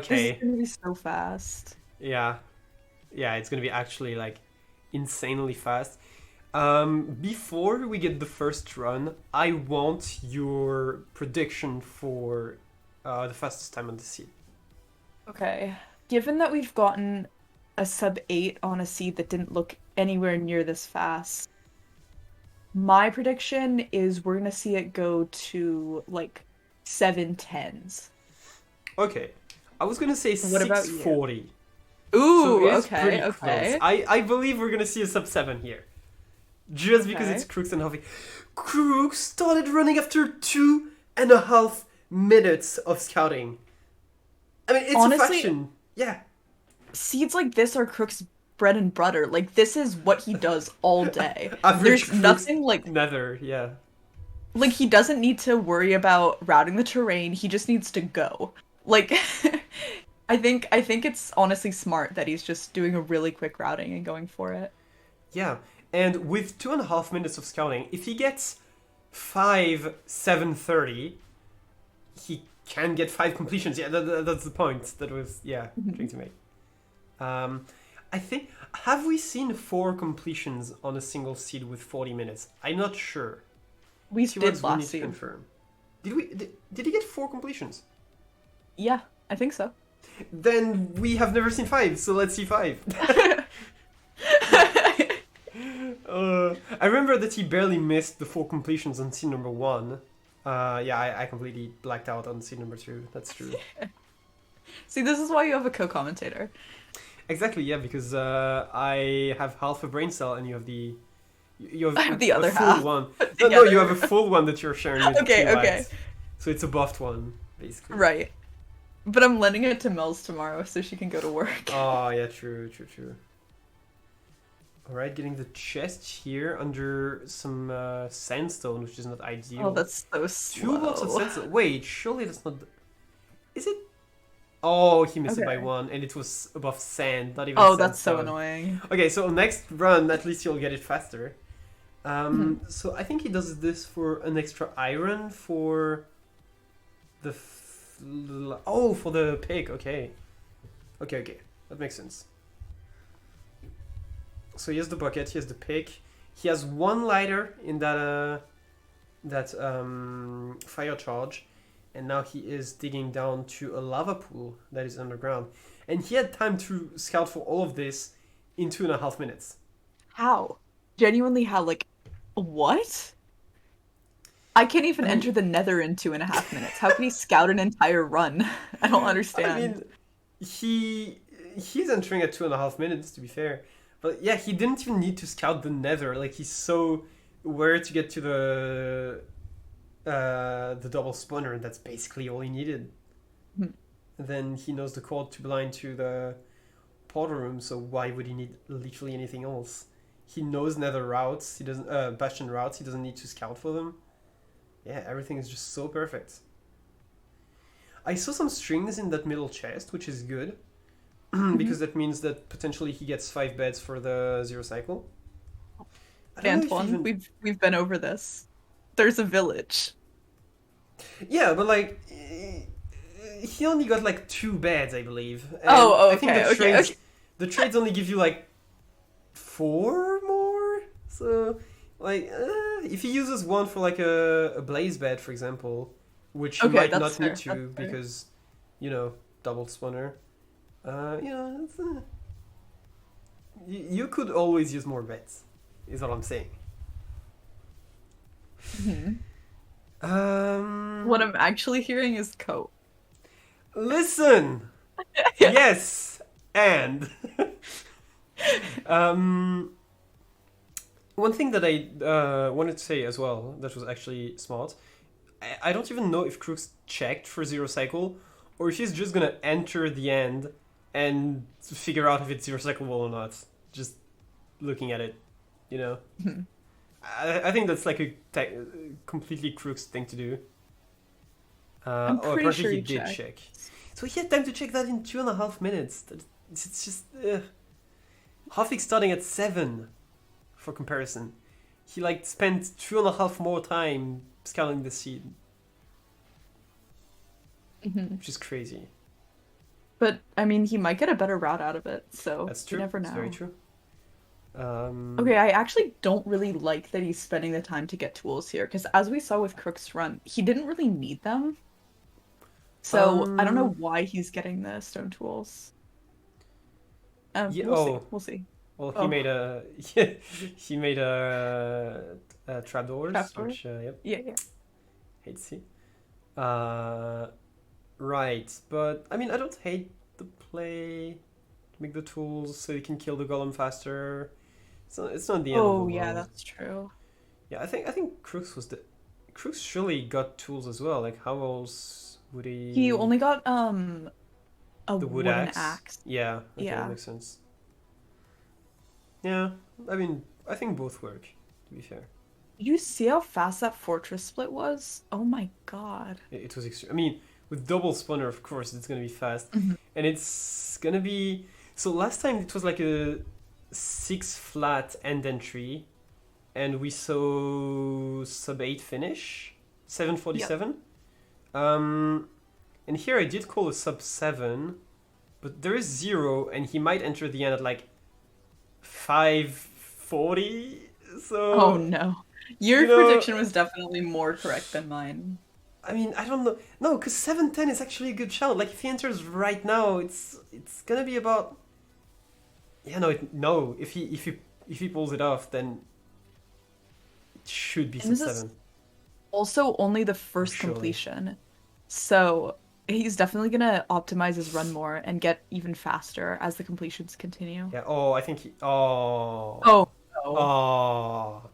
This is Okay, gonna be so fast. yeah, yeah, it's gonna be actually like insanely fast. Before we get the first run, I want your prediction for the fastest time on the seed. Okay. Given that we've gotten a sub 8 on a seed that didn't look anywhere near this fast, my prediction is we're gonna see it go to like 7 10s. Okay, I was gonna say What about you? 640, so it Ooh, is okay, pretty close. okay, I believe we're gonna see a sub 7 here. Just because it's okay. Crookst and Hoffik. Crookst started running after 2.5 minutes of scouting. I mean, it's a Honestly, faction. Yeah. seeds like this are Crook's bread and butter. Like this is what he does all day. Average There's Crookst nothing Nether, yeah. like he doesn't need to worry about routing the terrain. He just needs to go. Like I think it's honestly smart that he's just doing a really quick routing and going for it. Yeah. And with 2.5 minutes of scouting, if he gets 5 730, he can get 5 completions. Yeah, that's the point that was, yeah, trying Mhm. to make. Um, I think, have we seen 4 completions on a single seed with 40 minutes? I'm not sure. We T-Words did will need last to seed. confirm. Did he get 4 completions? Yeah, I think so. Then we have never seen 5, so let's see 5. I remember that he barely missed the 4 completions on scene number 1. Yeah, I completely blacked out on scene number 2. That's true. See, this is why you have a co-commentator. Exactly, yeah, because I have half a brain cell and you have you I have have the a other full half one. put No, no, you have a together. full one that you're sharing with Okay, two okay. eyes. So it's a buffed one, basically. Right. But I'm lending it to Mel's tomorrow so she can go to work. Oh, yeah, true, true, true. Alright, getting the chest here under some sandstone, which is not Oh, ideal. that's so 2 blocks of slow. sandstone. Wait, surely that's not. Is it? Oh, he missed it by Okay. one, and it was above sand, not even Oh, that's so sandstone. annoying. Okay, so next run, at least you'll get it faster. Mhm. So I think he does this for an extra iron for the. Oh, for the pig. Okay. Okay. That makes sense. So here's the bucket. Here's the pick. He has one lighter in that fire charge, and now he is digging down to a lava pool that is underground. And he had time to scout for all of this in 2.5 minutes. How? Genuinely how, like, what? I can't even I enter mean, the Nether in 2.5 minutes. How can he scout an entire run? I don't I understand. mean, he he's entering at 2.5 minutes to be fair, but yeah, he didn't even need to scout the Nether. Like he's so where to get to the double spawner, and that's basically all he needed. Hmm. And then he knows the code to blind to the portal room, so why would he need literally anything else? He knows Nether routes. He doesn't Bastion routes. He doesn't need to scout for them. Yeah, everything is just so perfect. I saw some strings in that middle chest, which is good Mhm. because that means that potentially he gets 5 beds for the zero cycle. I don't know if Antoine, even we've been over this. There's a village. yeah, but like he only got like 2 beds, I believe, and Oh, I think okay, okay, okay. the trades only give you like 4 more. So like if he uses one for like a blaze bed, for example, which he Okay, might that's not need fair. That's to fair. because you know double spawner. It's, you could always use more beds, is all I'm saying. Mhm. What Um, I'm actually hearing is coat. listen, Yeah. yes, and um, one thing that I wanted to say as well that was actually smart. I don't even know if Crookst checked for zero cycle, or if he's just gonna enter the end and figure out if it's zero cycleable or not. Just looking at it, you know. Mhm. I think that's like a completely Crookst thing to do. I'm Oh, pretty apparently sure he he did checked. check. So he had time to check that in 2.5 minutes. It's just Hoffik starting at 7 for comparison. He like spent 2.5 more time scouting the seed, Mhm. which is crazy. But I mean, he might get a better route out of it, so That's you true. never It's very know. true. Um, Okay, I actually don't really like that he's spending the time to get tools here, because as we saw with Crook's run, he didn't really need them. So I don't know um, why he's getting the stone tools. yeah. We'll see. Oh, We'll see. well, he Oh, made a he made trapdoors, trapdoor? which yep, Yeah, yeah. hate to see. Uh, right, but I mean, I don't hate the play. Make the tools so you can kill the golem faster. It's not the end of the Oh, yeah, world. that's true. Yeah, I think Crooks was the Crooks surely got tools as well. Like how else would He he only got a the wood wooden axe? axe. Yeah, okay, that Yeah. makes sense. Yeah, I mean I think both work. To be fair, You see how fast that fortress split was? Oh my God. it was extreme. I mean, with double spawner, of course, it's gonna be fast, Mhm. and it's gonna be. So last time it was like a 6 flat end entry, and we saw sub 8 finish, Yep. 747. Um, and here I did call a sub 7, but there is 0, and he might enter the end at like 540. Oh So, no. you Your know, prediction was definitely more correct than mine. I mean, I don't know. No, because 710 is actually a good shout. Like, if he enters right now, it's gonna be about. Yeah, no. If he pulls it off, then it should be And sub this is 7. also only the Oh, first surely. completion. So he's definitely gonna optimize his run more and get even faster as the completions continue. Yeah. Oh, I think he. Oh. Oh no. Oh.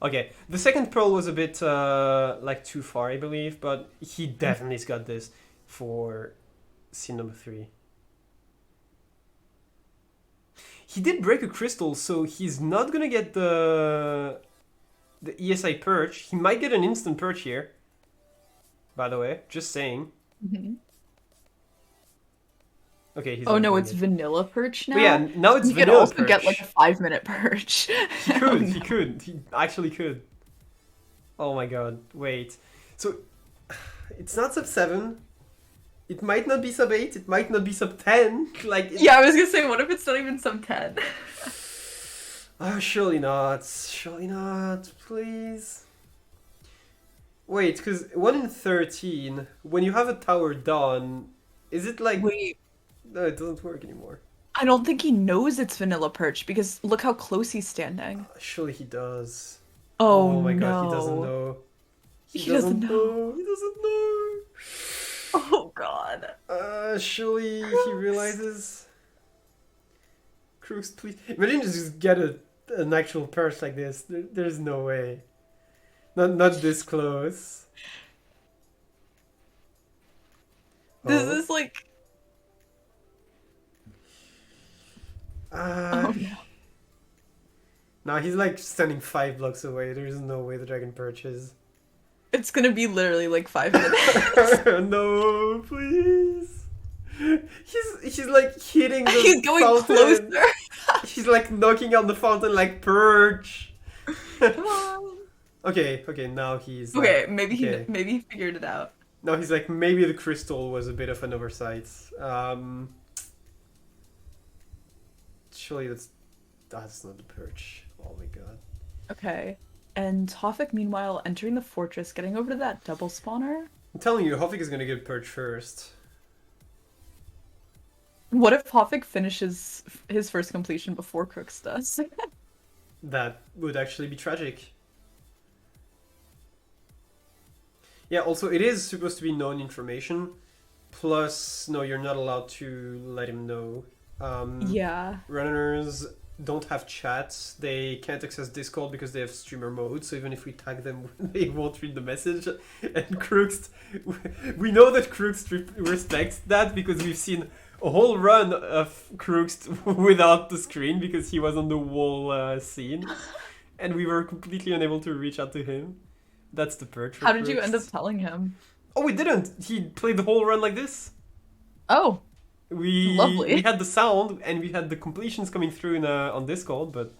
Okay, the second pearl was a bit like too far, I believe, but he definitely's got this for scene number 3. He did break a crystal, so he's not gonna get the ESI perch. He might get an instant perch here, by the way. Just saying. Mhm. Okay, he's Oh not no, doing it's it. vanilla perch But yeah, now. now So it's he could vanilla also get like a perch. 5 minute perch. He Oh could, he no. could, he actually could. Oh my god, wait. So, it's not sub 7. It might not be sub 8. It might not be sub 10. Like, it. Yeah, I was gonna say, what if it's not even sub 10? Oh, surely not. Surely not. Please. Wait, because 1 in 13, when you have a tower done, is it like. Wait, No, it doesn't work anymore. I don't think he knows it's vanilla perch because look how close he's standing. Surely he does. Oh Oh my god, he doesn't no. know. He He doesn't doesn't know. know. He doesn't know. Oh God. Surely he Crooks. realizes. Crookst, please. Imagine just get an actual purse like this. There's no way. Not this close. This Oh. is like, Uh, oh no. now he's like standing 5 blocks away. There's no way the dragon perches. It's gonna be literally like 5 minutes. No, please. He's like hitting the He's going closer. fountain. He's like knocking on the fountain like perch. Come on. Okay, now he's Okay, like okay. maybe he figured it out. Now he's like maybe the crystal was a bit of an oversight. Surely that's not the perch. Oh my god. Okay. And Hoffik, meanwhile, entering the fortress, getting over to that double spawner. I'm telling you, Hoffik is gonna get perch first. What if Hoffik finishes his first completion before Crookst does? That would actually be tragic. Yeah, also it is supposed to be known information. Plus, no, you're not allowed to let him know. Yeah. Runners don't have chats. They can't access Discord because they have streamer mode. So even if we tag them, they won't read the message. And Crookst, we know that Crookst respects that because we've seen a whole run of Crookst without the screen because he was on the wall scene, and we were completely unable to reach out to him. That's the perch for How did you end up Crookst. telling him? Oh, we didn't. He played the whole run like this. Oh, We lovely. had the sound and we had the completions coming through on Discord, but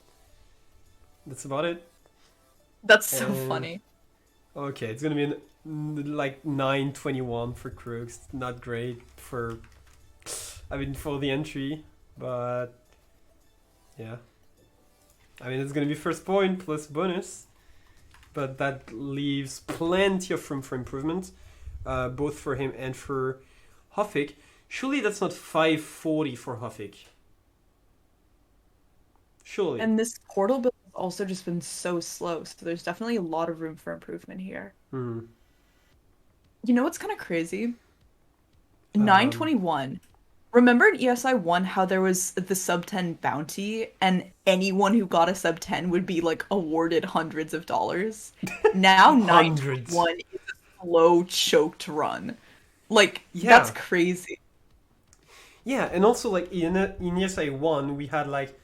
that's about it. That's so And funny. okay, it's gonna be like 9:21 for Crooks. Not great for, I mean, for the entry, but yeah. I mean, it's gonna be first point plus bonus, but that leaves plenty of room for improvement, both for him and for Hoffik. Surely that's not 540 for Hoffik. Surely. And this portal build has also just been so slow, so there's definitely a lot of room for improvement here. Hmm. You know what's kind of crazy? Um, 921. Remember in ESI1 how there was the sub 10 bounty and anyone who got a sub 10 would be like awarded hundreds of dollars? Now Hundreds. 921 is a slow choked run. Like that's Yeah. crazy. Yeah, and also like in ESI1 we had like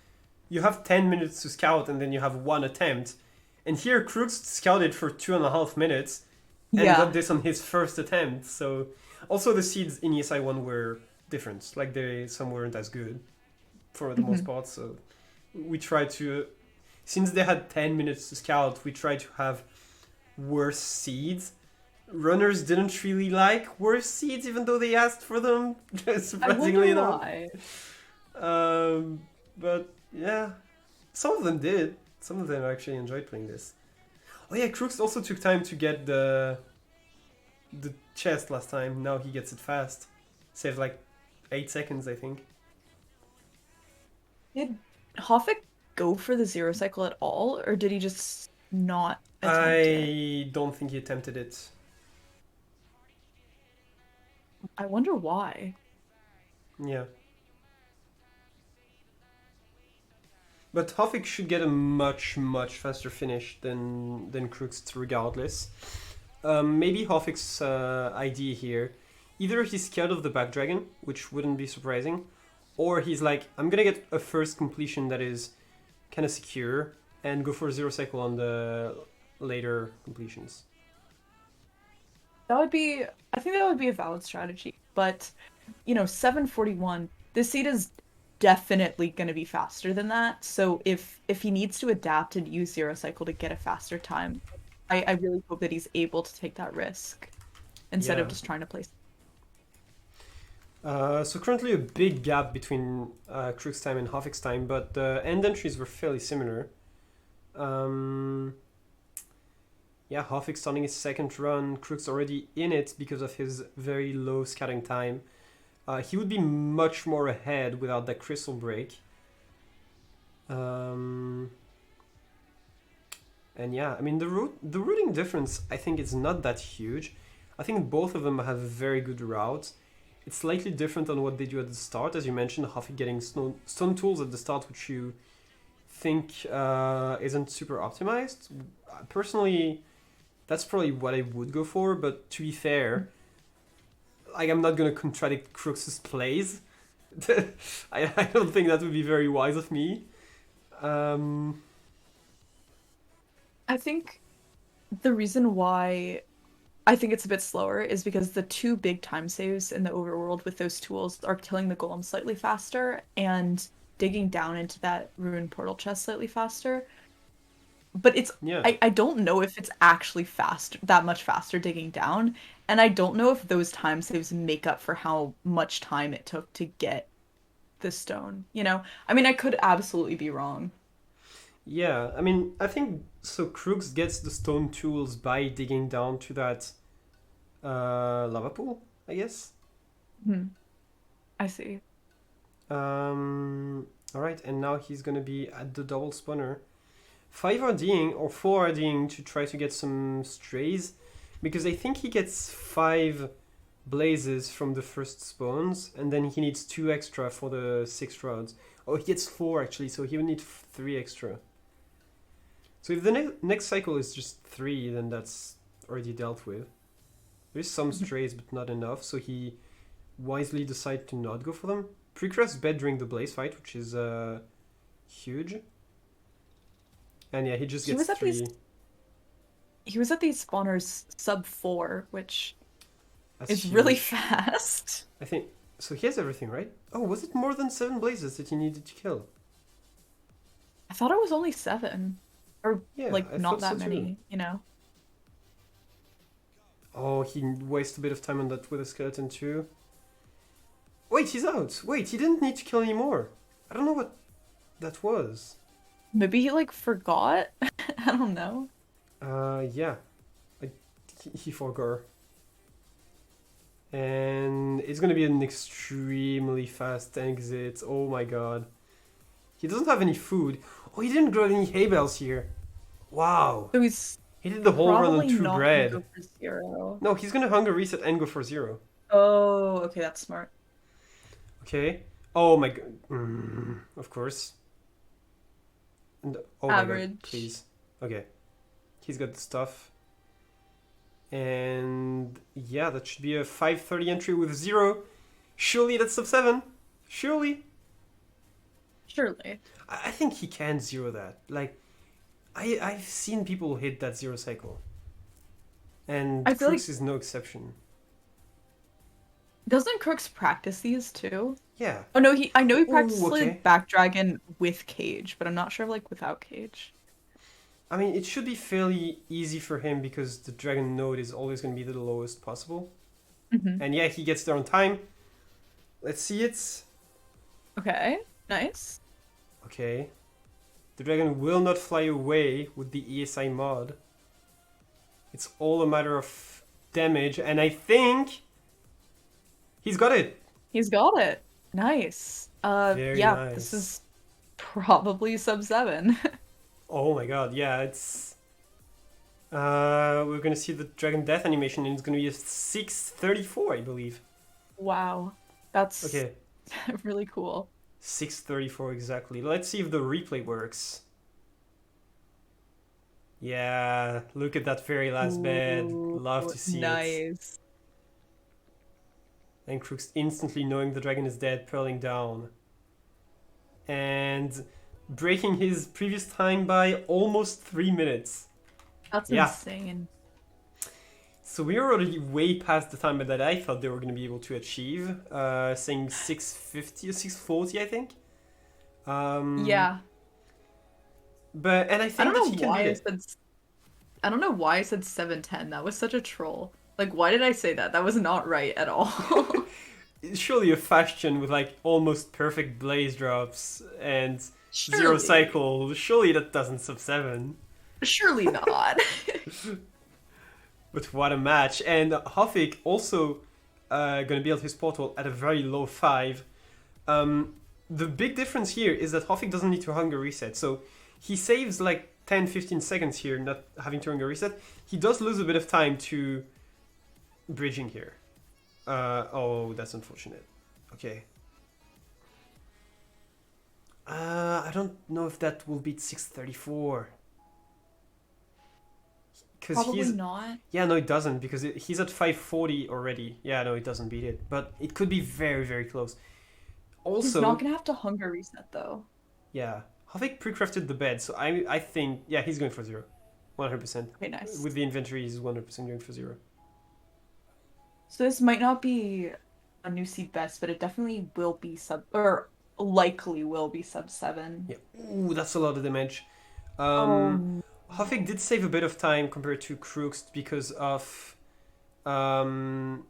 you have 10 minutes to scout and then you have one attempt. And here Crookst scouted for 2.5 minutes and got Yeah. this on his first attempt. So also the seeds in ESI1 were different. Like some weren't as good for the most Mhm. part. So we tried to, since they had 10 minutes to scout, we tried to have worse seeds. Runners didn't really like worse seeds even though they asked for them, I wonder surprisingly enough. why. But yeah, some of them did. Some of them actually enjoyed playing this. Oh yeah, Crooks also took time to get the chest last time. Now he gets it fast. Saved like 8 seconds, I think. Did Hoffik go for the zero cycle at all, or did he just not attempt it? I don't think he attempted it. I wonder why. Yeah. But Hoffik should get a much faster finish than Crooks regardless. Maybe Hoffik's idea here. Either he's scared of the back dragon, which wouldn't be surprising, or he's like, I'm gonna get a first completion that is kind of secure and go for zero cycle on the later completions. That would be, I think that would be a valid strategy. But, 741, this seed is definitely going to be faster than that. So if he needs to adapt and use Zero Cycle to get a faster time, I really hope that he's able to take that risk instead of Yeah. just trying to place. So currently a big gap between Crook's time and Hoffik's time, but the end entries were fairly similar. Um, yeah, Hoffik starting his second run, Crook's already in it because of his very low scouting time. He would be much more ahead without that crystal break. Um, and yeah, I mean the routing difference I think is not that huge. I think both of them have a very good route. It's slightly different on what they do at the start, as you mentioned. Hoffik getting stone tools at the start, which you think isn't super optimized. Personally, that's probably what I would go for. But to be fair, like I'm not gonna contradict Crooks's plays. I don't think that would be very wise of me. Um, I think the reason why I think it's a bit slower is because the two big time saves in the overworld with those tools are killing the golem slightly faster and digging down into that ruined portal chest slightly faster. But yeah, I don't know if it's actually that much faster digging down, and I don't know if those time saves make up for how much time it took to get the stone, you know? I mean, I could absolutely be wrong. yeah. I mean, I think so. Crooks gets the stone tools by digging down to that lava pool, I guess. Hmm. I see. All right, and now he's gonna be at the double spawner. 5 RDing or 4 RDing to try to get some strays, because I think he gets 5 blazes from the first spawns, and then he needs 2 extra for the 6 rods. Oh, he gets 4 actually, so he would need 3 extra. So if the next cycle is just 3, then that's already dealt with. There's some Mhm. strays, but not enough, so he wisely decided to not go for them. Precrest bed during the blaze fight, which is huge. And yeah, he just He gets was at these 3. he was at these spawners sub 4, which That's is really huge. fast. I think so. He has everything, right? Oh, was it more than 7 blazes that he needed to kill? I thought it was only 7. Or Yeah, like I not thought so that too. many, you know? Oh, he wasted a bit of time on that with a skeleton too. Wait, he's out. Wait, he didn't need to kill any more. I don't know what that was. Maybe he like forgot. I don't know. Yeah, I, he forgot. And it's gonna be an extremely fast exit. Oh my god. He doesn't have any food. Oh, he didn't grow any hay bales here. Wow. So he's He did the whole run on probably 2 not gonna bread. go for 0. No, he's gonna hunger reset and go for 0. Oh, okay, that's smart. Okay. Oh my god. Of course. And oh my god, Average. please. Okay. He's got the stuff. And yeah, that should be a 530 entry with 0. Surely that's sub 7. Surely. Surely. I think he can 0 that. Like, I've seen people hit that 0 cycle. I And feel like Crooks is no exception. doesn't Crooks practice these too? Yeah. Oh no, I know he Oh, practices okay. like back dragon with cage, but I'm not sure like without cage. I mean, it should be fairly easy for him because the dragon node is always going to be the lowest possible. Hmm. And yeah, he gets there on time. Let's see it. Okay, nice. Okay. The dragon will not fly away with the ESI mod. It's all a matter of damage, and I think he's got it. He's got it. Nice. Very Yeah, this nice. is probably sub 7. Oh my god, yeah, it's. We're gonna see the dragon death animation, and it's gonna be a 634, I believe. Wow. That's Okay, really cool. 634 exactly. Let's see if the replay works. Yeah, look at that very last bed. Ooh, Love to see it. nice. And Crookst instantly knowing the dragon is dead, pearling down. And breaking his previous time by almost 3 minutes. That's Yeah, insane. So we're already way past the time that I thought they were going to be able to achieve, saying 650 or 640, I think. Um, Yeah. and I I don't think that know he can beat why I it. said I don't know why I said 710. That was such a troll. Like, why did I say that? That was not right at all. Surely a Fashion with like almost perfect blaze drops and zero Surely. cycle, surely that doesn't sub 7. Surely not. But what a match. And Hoffik also going to build his portal at a very low 5. Um, the big difference here is that Hoffik doesn't need to hunger reset. So he saves like 10-15 seconds here, not having to hunger reset. He does lose a bit of time to bridging here. Oh, that's unfortunate. Okay. I don't know if that will beat 634. Because Probably he's... not. Yeah, no, it doesn't, because he's at 540 already. Yeah, no, it doesn't beat it. But it could be very, very close. He's not Also, gonna have to hunger reset though. yeah, Havik pre-crafted the bed, so I think, yeah, he's going for 0. 100%. Okay, nice. With the inventory, he's 100% going for 0. So this might not be a new seed best, but it definitely will be sub or likely will be sub 7. Yeah, ooh, that's a lot of damage. Oh Um, Havik no. did save a bit of time compared to Crookst because of um,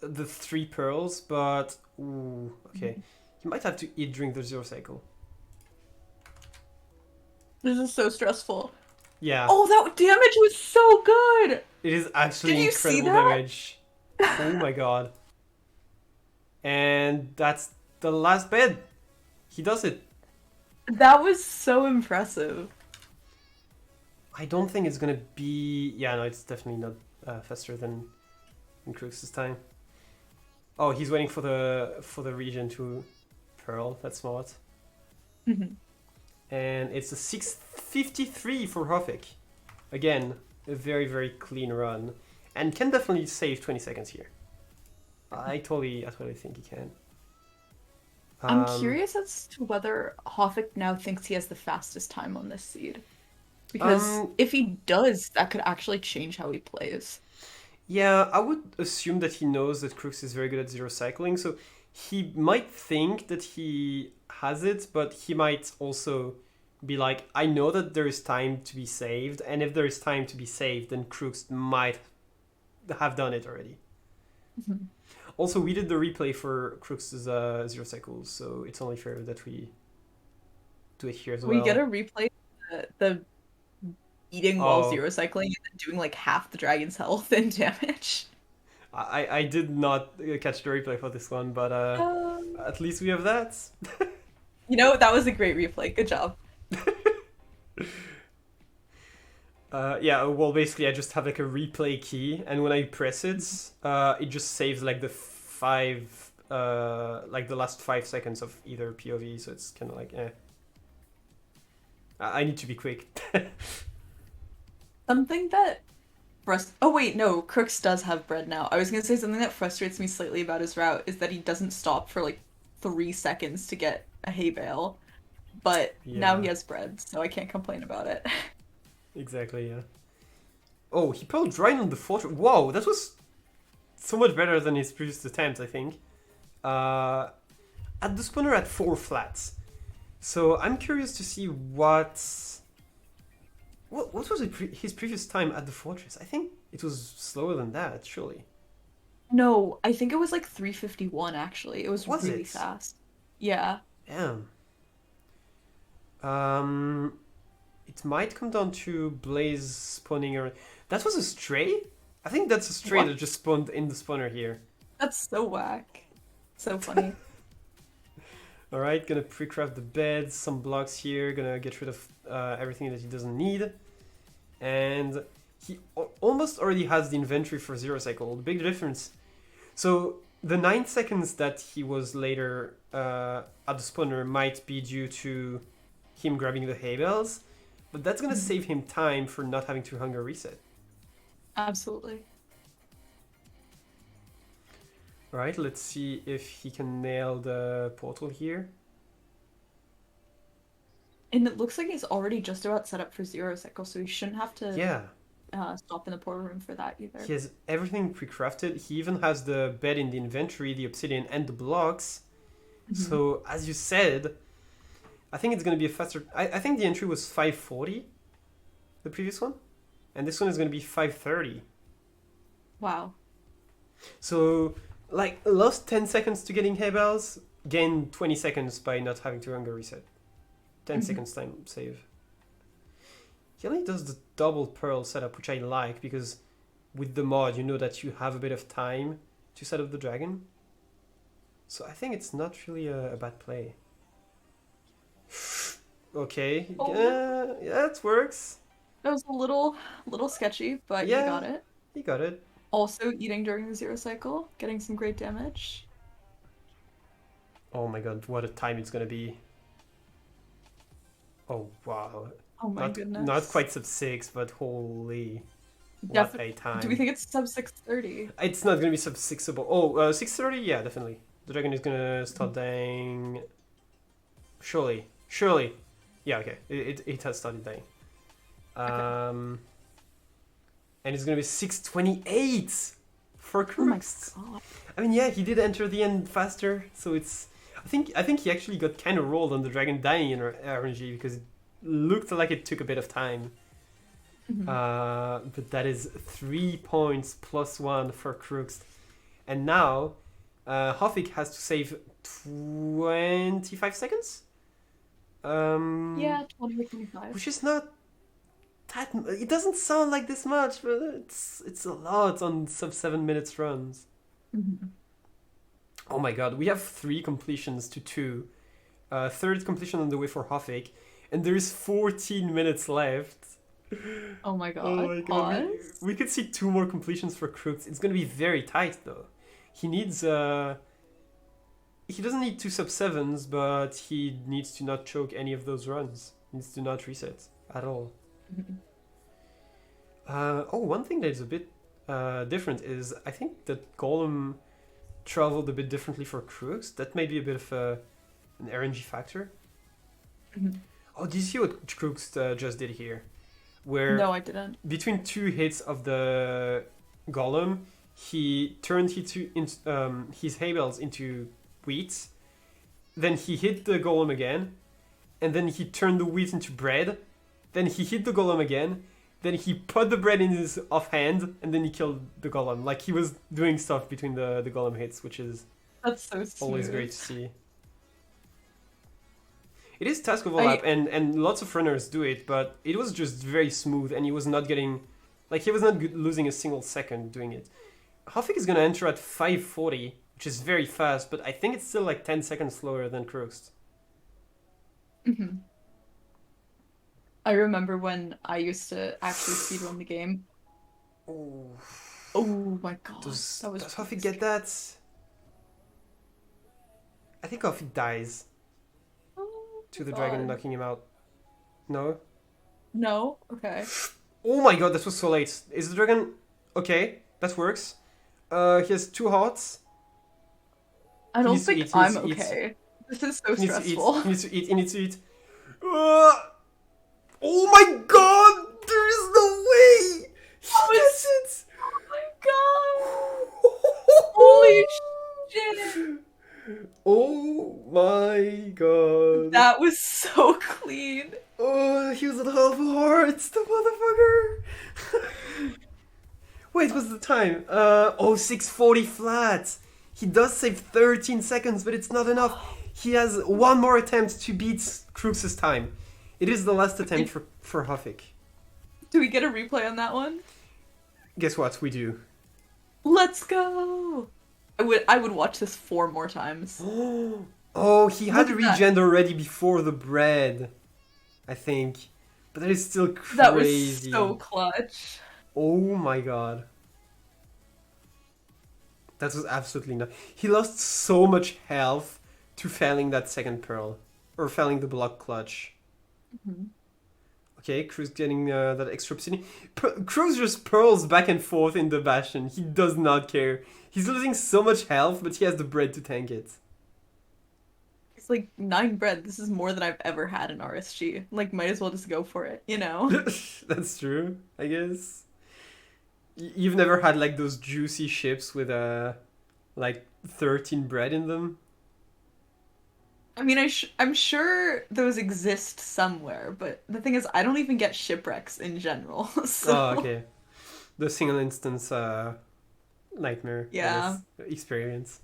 the 3 pearls, but ooh, okay. He might have to eat during the 0 cycle. This is so stressful. Yeah, Oh, that damage was so good. it is Did actually you see incredible that? damage. Oh my god. And that's the last bed. He does it. That was so impressive. I don't think it's gonna be. Yeah, no, it's definitely not faster than in Crookst's time. Oh, he's waiting for the region to pearl. That's smart. Mhm. And it's a 653 for Hoffik. Again, a very very clean run, and can definitely save 20 seconds here. I totally think he can. I'm Um, curious as to whether Hoffik now thinks he has the fastest time on this seed. Because um, if he does, that could actually change how he plays. Yeah, I would assume that he knows that Crooks is very good at 0 cycling, so he might think that he has it, but he might also be like, I know that there is time to be saved, and if there is time to be saved, then Crooks might have done it already. Mhm. Also, we did the replay for Crooks' 0 cycles, so it's only fair that we do it here as We get a well. replay of the eating while Oh, zero cycling and then doing like half the dragon's health and damage. I did not catch the replay for this one, but Um, at least we have that. that was a great replay. Good job. Yeah, well, basically, I just have like a replay key, and when I press it, it just saves like like the last 5 seconds of either POV. So it's kind of like, eh. I need to be quick. Something that oh wait, no, Crooks does have bread now. I was gonna say something that frustrates me slightly about his route is that he doesn't stop for like 3 seconds to get a hay bale, but now Yeah, he has bread, so I can't complain about it. exactly. Yeah. Oh, he pulled right on the fortress. Whoa, that was so much better than his previous attempts, I think. Uh, at the spawner at 4 flats. So I'm curious to see what was his previous time at the fortress? I think it was slower than that, surely. No, I think it was like 351 actually. It was Was really it? fast. Yeah. Damn. Um, it might come down to Blaze spawning around. That was a stray? I think that's a stray What? that just spawned in the spawner here. That's so whack. So funny. Alright, gonna pre-craft the beds, some blocks here, gonna get rid of everything that he doesn't need. And he almost already has the inventory for 0 cycle. The big difference. So the 9 seconds that he was later at the spawner might be due to him grabbing the hay bales, but that's gonna Mhm. save him time for not having to hunger reset. Absolutely. Alright, let's see if he can nail the portal here. And it looks like he's already just about set up for zero cycle, so he shouldn't have to Yeah. stop in the portal room for that either. He has everything pre-crafted. He even has the bed in the inventory, the obsidian, and the blocks. Hmm. So as you said, I think it's gonna be a faster. I think the entry was 540, the previous one, and this one is gonna be 530. Wow. So like lost 10 seconds to getting hay bales, gain 20 seconds by not having to hunger reset. 10 Hmm. seconds time save. He only does the double pearl setup, which I like because with the mod you know that you have a bit of time to set up the dragon. So I think it's not really a bad play. Okay, Oh, yeah, it works. that was a little sketchy, but you got Yeah, it. he got it. Also eating during the zero cycle, getting some great damage. Oh my god, what a time it's gonna be. Oh wow. Oh my Not goodness. quite sub 6, but holy, what Definitely. a Do we time. think it's sub 630? It's not gonna be sub 6able. Oh, 630? Yeah, definitely. The dragon is gonna start dying. Surely. Surely. Yeah, okay. It has started dying. Okay. Um, and it's gonna be 628 for Oh my Crookst. god. I mean, yeah, he did enter the end faster, so it's. I think he actually got kind of rolled on the dragon dying in RNG because it looked like it took a bit of time. Mhm. But that is 3 points plus 1 for Crookst. And now, Hoffik has to save 25 seconds? Yeah, 20 or 25. Which is not that. It doesn't sound like this much, but it's a lot on sub 7 minutes runs. Mhm. Oh my god, we have 3 completions to 2. Third completion on the way for Hoffik, and there is 14 minutes left. Oh my Oh god. my god, Pause. we could see 2 more completions for Crooks. It's gonna be very tight though. He needs he doesn't need 2 sub 7s, but he needs to not choke any of those runs. He needs to not reset at all. Mhm. Oh, one thing that is a bit different is I think that Golem traveled a bit differently for Crooks. That may be a bit of an RNG factor. Mhm. Oh, did you see what Crooks just did here? Where No, I didn't. between 2 hits of the Golem, he turned his hay bales into wheat. Then he hit the Golem again, and then he turned the wheat into bread. Then he hit the Golem again. Then he put the bread in his offhand, and then he killed the Golem. Like he was doing stuff between the Golem hits, which is That's so always smooth. great to see. It is task overlap, I and lots of runners do it, but it was just very smooth, and he was not getting, like he was not losing a single second doing it. Hoffik is gonna enter at 540, which is very fast, but I think it's still like 10 seconds slower than Crookst. Mhm. I remember when I used to actually speedrun the game. Oh, Oh my god. does That was does really Hoffik get scary. that? I think Hoffik dies Oh to my the dragon god. knocking him out. No. No? Okay. Oh my god, that was so late. Is the dragon okay? That works. He has 2 hearts. I He don't needs to think eat. He needs I'm to eat. okay. This is so He needs to eat. stressful. He needs to eat. He needs to eat. Uh, oh my god! There is no way! That He was, gets it! oh my god. Holy shit. Oh my god. That was so clean. Oh, he was at half a heart, the motherfucker! Wait, what's the time? Oh, 640 flat! He does save 13 seconds, but it's not enough. He has one more attempt to beat Crooks' time. It is the last attempt Okay, for Hoffik. do we get a replay on that one? Guess what? We do. Let's go. I would watch this 4 more times. Oh, he had Look at that. regen already before the bread, I think. But that is still That was so crazy. clutch. Oh my god. That was absolutely not. He lost so much health to failing that second pearl. Or failing the block clutch. Mhm. Okay, Cruz getting that extra obsidian. Cruz just pearls back and forth in the Bastion. He does not care. He's losing so much health, but he has the bread to tank it. It's like 9 bread. This is more than I've ever had in RSG. Like, might as well just go for it, you know? That's true, I guess. You've never had like those juicy ships with like 13 bread in them? I mean, I'm sure those exist somewhere, but the thing is, I don't even get shipwrecks in general. Oh, So, okay. The single instance nightmare, I yeah, guess, experience.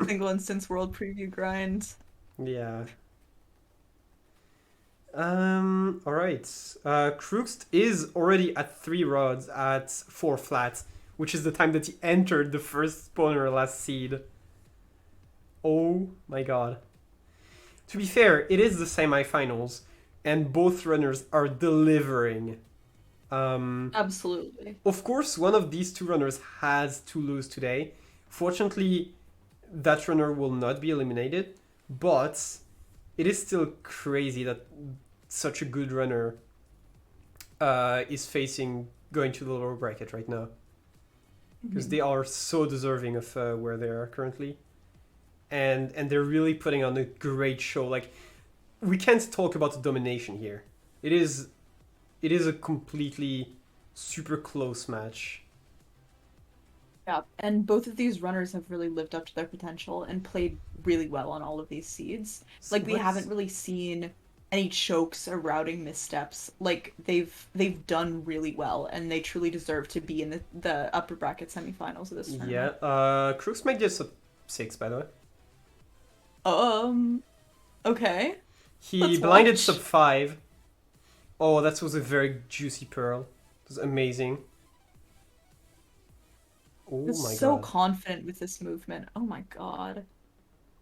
single instance world preview grind. Yeah. All right. Crookst is already at 3 rods at 4 flat, which is the time that he entered the first spawner last seed. Oh my god. To be fair, it is the semifinals, and both runners are delivering. Um, Absolutely. of course, one of these two runners has to lose today. Fortunately, that runner will not be eliminated, but it is still crazy that such a good runner is facing going to the lower bracket right now because Mhm. they are so deserving of where they are currently, and they're really putting on a great show. Like we can't talk about the domination here. It is a completely super close match. Yeah, and both of these runners have really lived up to their potential and played really well on all of these seeds. So Like we what's haven't really seen any chokes or routing missteps. Like they've done really well and they truly deserve to be in the upper bracket semifinals of this yeah? tournament. Crooks might get sub 6 by the way. Um, okay. He Let's blinded sub watch. 5. Oh, that was a very juicy pearl. It was amazing. Oh He's my so god. confident with this movement. Oh my God.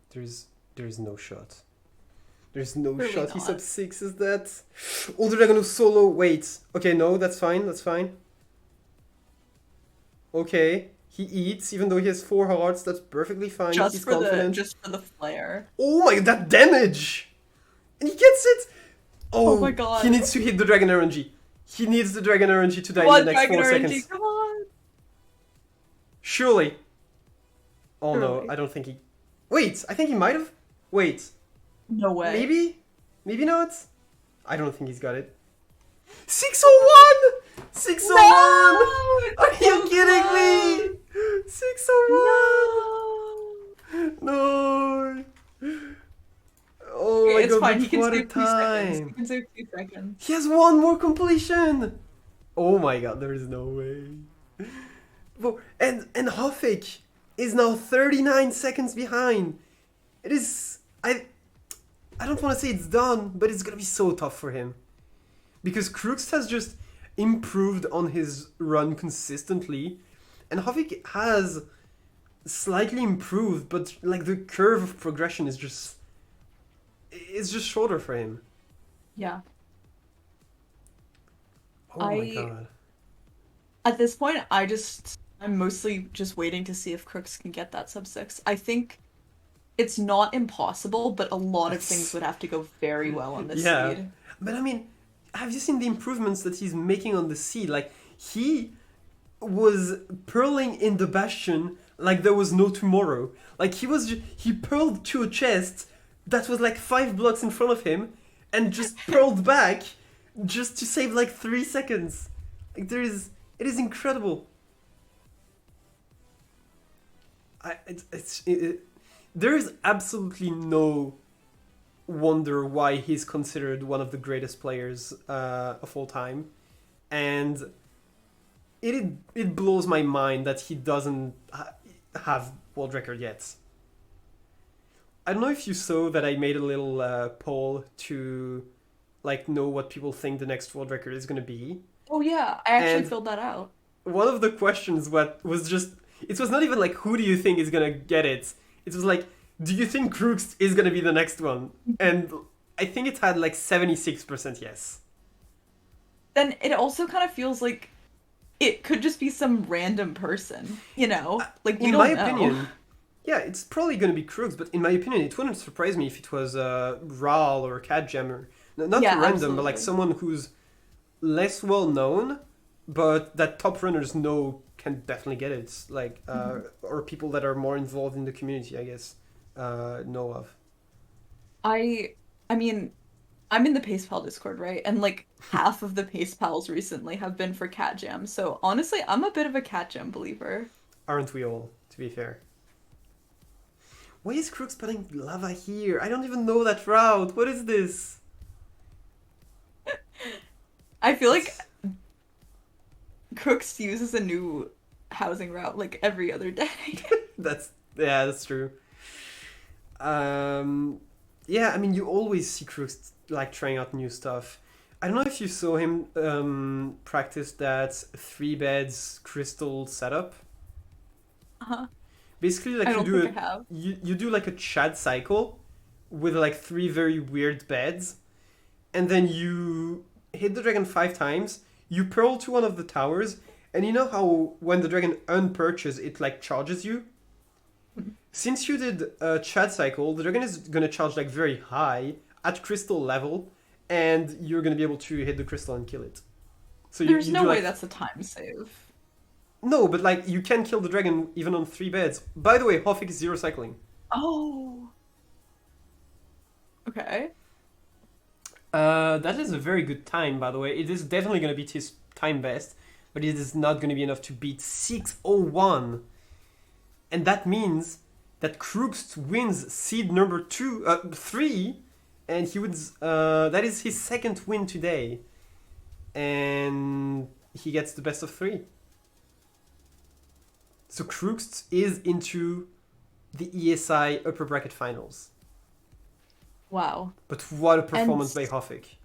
There's there's no shot. There's no Clearly shot. He sub not. 6 is that. Oh, the dragon was solo. Wait. Okay, no, that's fine. That's fine. Okay. He eats, even though he has 4 hearts. That's perfectly fine. He's confident. Just for the flair. Oh my, that damage! And he gets it! Oh my Oh, he God. needs to hit the dragon RNG. He needs the dragon RNG to die Come in the on, next Dragon 4 RNG, seconds. come on. Surely. Oh no, I Surely. don't think he. Wait, I think he might have. Wait, No way. maybe? Maybe not? I don't think he's got it. 601! No! 601! It's Are you so kidding close! me? 601! No! No! Oh Okay, my it's god, fine. He but can what a save 2 seconds. He time! can save 2 seconds. He has one more completion! Oh my god, there is no way. And Hoffik is now 39 seconds behind. It is. I don't want to say it's done, but it's gonna be so tough for him. Because Crookst has just improved on his run consistently, and Hoffik has slightly improved, but like the curve of progression is just it's just shorter for him. Yeah. Oh my I god. At this point, I'm mostly just waiting to see if Crooks can get that sub six. I think it's not impossible, but a lot of things It's would have to go very well on this yeah. seed. But I mean, have you seen the improvements that he's making on the seed? Like he was pearling in the bastion like there was no tomorrow. Like he pearled to a chest that was like 5 blocks in front of him and just pearled back just to save like 3 seconds. Like it is incredible. There is absolutely no wonder why he's considered one of the greatest players of all time, and it blows my mind that he doesn't have world record yet. I don't know if you saw that I made a little poll to like know what people think the next world record is going to be, Oh yeah, I actually and filled that out. one of the questions what was just it was not even like who do you think is going to get it. It was like do you think Crookst is going to be the next one, and I think it had like 76% yes. Then it also kind of feels like it could just be some random person, you know? Like we In my don't know. opinion, yeah, it's probably going to be Krug's, but in my opinion, it wouldn't surprise me if it was Ral or Catjammer. Not Yeah, random, but like absolutely. someone who's less well known, but that top runners know can definitely get it. Like, Mhm. or people that are more involved in the community, I guess, know of. I I mean, I'm in the Pace Pal Discord, right? And like half of the Pace Pals recently have been for Cat Jam. So honestly, I'm a bit of a Cat Jam believer. Aren't we all, to be fair? Why is Crookst putting lava here? I don't even know that route. What is this? I feel like It's Crookst uses a new housing route like every other day. that's yeah, that's true. Um, yeah, I mean, you always see Crookst like trying out new stuff. I don't know if you saw him practice that three beds crystal setup. Uh-huh. Basically, I like don't think I have. you do like a Chad cycle with like three very weird beds, and then you hit the dragon 5 times. You pearl to one of the towers, and you know how when the dragon unperches, it like charges you. Since you did a Chad cycle, the dragon is gonna charge like very high at crystal level, and you're gonna be able to hit the crystal and kill it. So There's you no do way like that's a time save. no, but like you can kill the dragon even on three beds. By the way, Hoffik is zero cycling. Oh, okay. That is a very good time, by the way. It is definitely going to beat his time best, but it is not going to be enough to beat 601. And that means that Crookst wins seed number 3, and he wins. That is his second win today, and he gets the best of 3. So Crookst is into the ESI upper bracket finals. Wow. But what a And performance by Hoffik.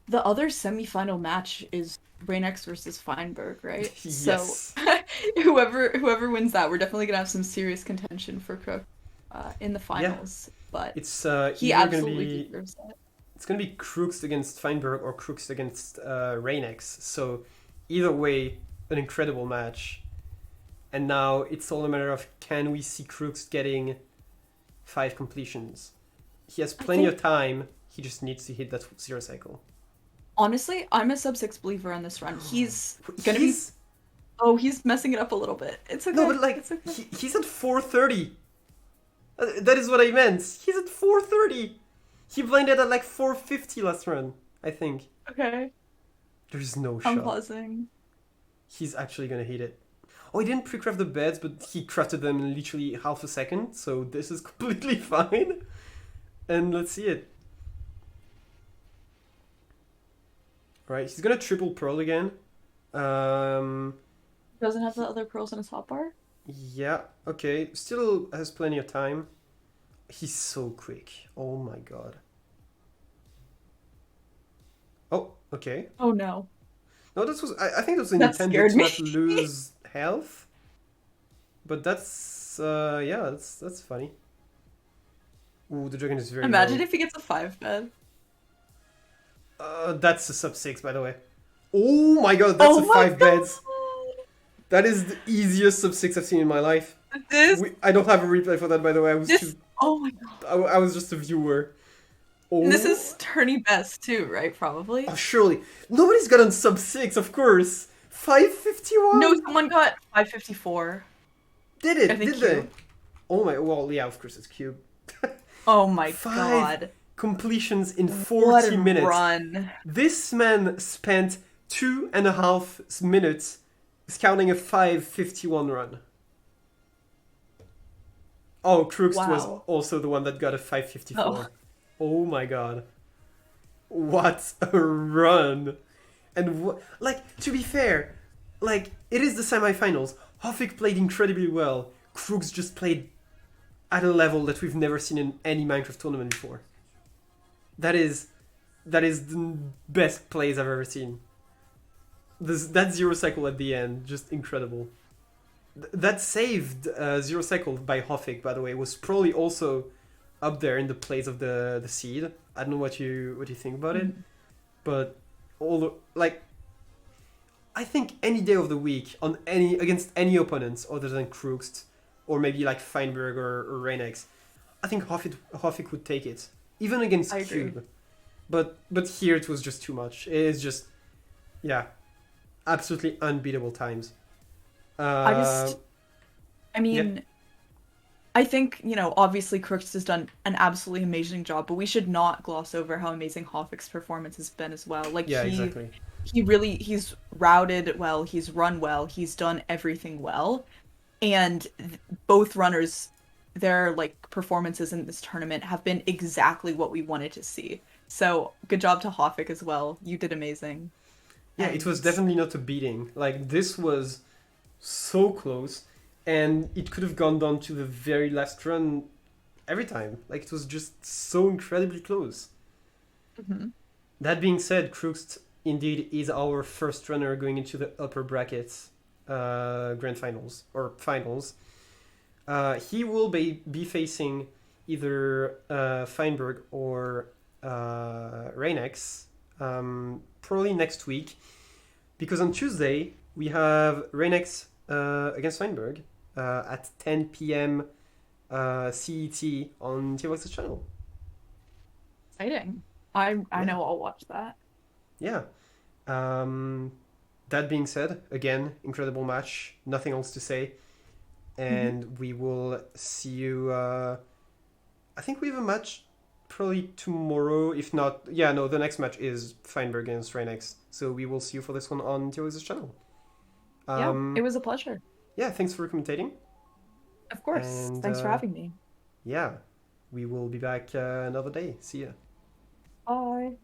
the other semifinal match is Rainix versus Feinberg, right? So Yes. whoever wins that, we're definitely gonna have some serious contention for Crook in the Yeah. finals. But It's he either gonna absolutely be deserves it. it's gonna be Crookst against Feinberg or Crookst against Rainex. So either way, an incredible match. And now it's all a matter of can we see Crookst getting 5 completions? He has I plenty think of time. He just needs to hit that zero cycle. honestly, I'm a sub six believer on this run. He's gonna be. He's Oh, he's messing it up a little bit. It's no, okay. but like It's okay. he's at 430. That is what I meant. He's at 430. He blinded at like 450 last run, I think. Okay. There's no I'm shot. pausing. He's actually gonna hit it. Oh, he didn't pre-craft the beds, but he crafted them in literally half a second, so this is completely fine. And let's see it. Right, he's gonna triple pearl again. Um, Doesn't have the other pearls in his hotbar? yeah, okay. Still has plenty of time. He's so quick. Oh my god. Oh, okay. Oh no. No, this was. I think it was That intended scared to me. not lose health. But that's yeah, that's funny. Ooh, the dragon is very Imagine low. if he gets a 5 bed. That's a sub 6, by the way. Oh my god, that's a Oh my 5 beds. That is the easiest sub 6 I've seen in my life. god! This, I don't have a replay for that, by the way. I was this, too. oh my god. I was just a viewer. And this Oh, is tourney best too, right? oh Probably. surely nobody's got on sub 6, of course. No, 551. someone got 554. Did I it? think Did they? Q. Oh my. Well, yeah, of course it's cube. Oh my Five god. completions in What a 40 minutes. run. This man spent 2.5 minutes scouting a 551 run. Oh, Crookst was Wow. also the one that got a Oh, 554. Oh my god. What a run. And like, to be fair, like, it is the semifinals. Hoffik played incredibly well. Crookst just played at a level that we've never seen in any Minecraft tournament before. That is the best plays I've ever seen. That zero cycle at the end, just incredible. That saved zero cycle by Hoffik, by the way, was probably also up there in the plays of the seed. I don't know what you think about it, mhm. but like I think any day of the week on any against any opponents other than Crookst or maybe like Feinberg or Reynex, I think Hoffik would take it even against I agree. Cube. But here it was just too much. It's just yeah, absolutely unbeatable times. I Uh, just, I yeah, mean, I think, obviously Crookst has done an absolutely amazing job, but we should not gloss over how amazing Hoffik's performance has been as well. Like Yeah, exactly. he's routed well, he's run well, he's done everything well. And both runners, their like performances in this tournament have been exactly what we wanted to see. So good job to Hoffik as well. You did amazing. Yeah, it was And definitely not a beating. Like this was so close, and it could have gone down to the very last run every time. Like it was just so incredibly close. Mhm. That being said, Crookst indeed is our first runner going into the upper brackets grand finals or finals. He will be facing either Feinberg or Reinex probably next week because on Tuesday we have Reinex against Feinberg at 10 p.m. CET on TVX's channel. Exciting. I Yeah, know I'll watch that. yeah. Um, that being said, again, incredible match. Nothing else to say. Mhm. And we will see you. I think we have a match probably tomorrow. If not, yeah, no, the next match is Feinberg against Reinex. So we will see you for this one on Teo's channel. Yeah, it Um, was a pleasure. yeah, thanks for commentating. Of course. And Thanks for having me. yeah, we will be back another day. See ya. Bye.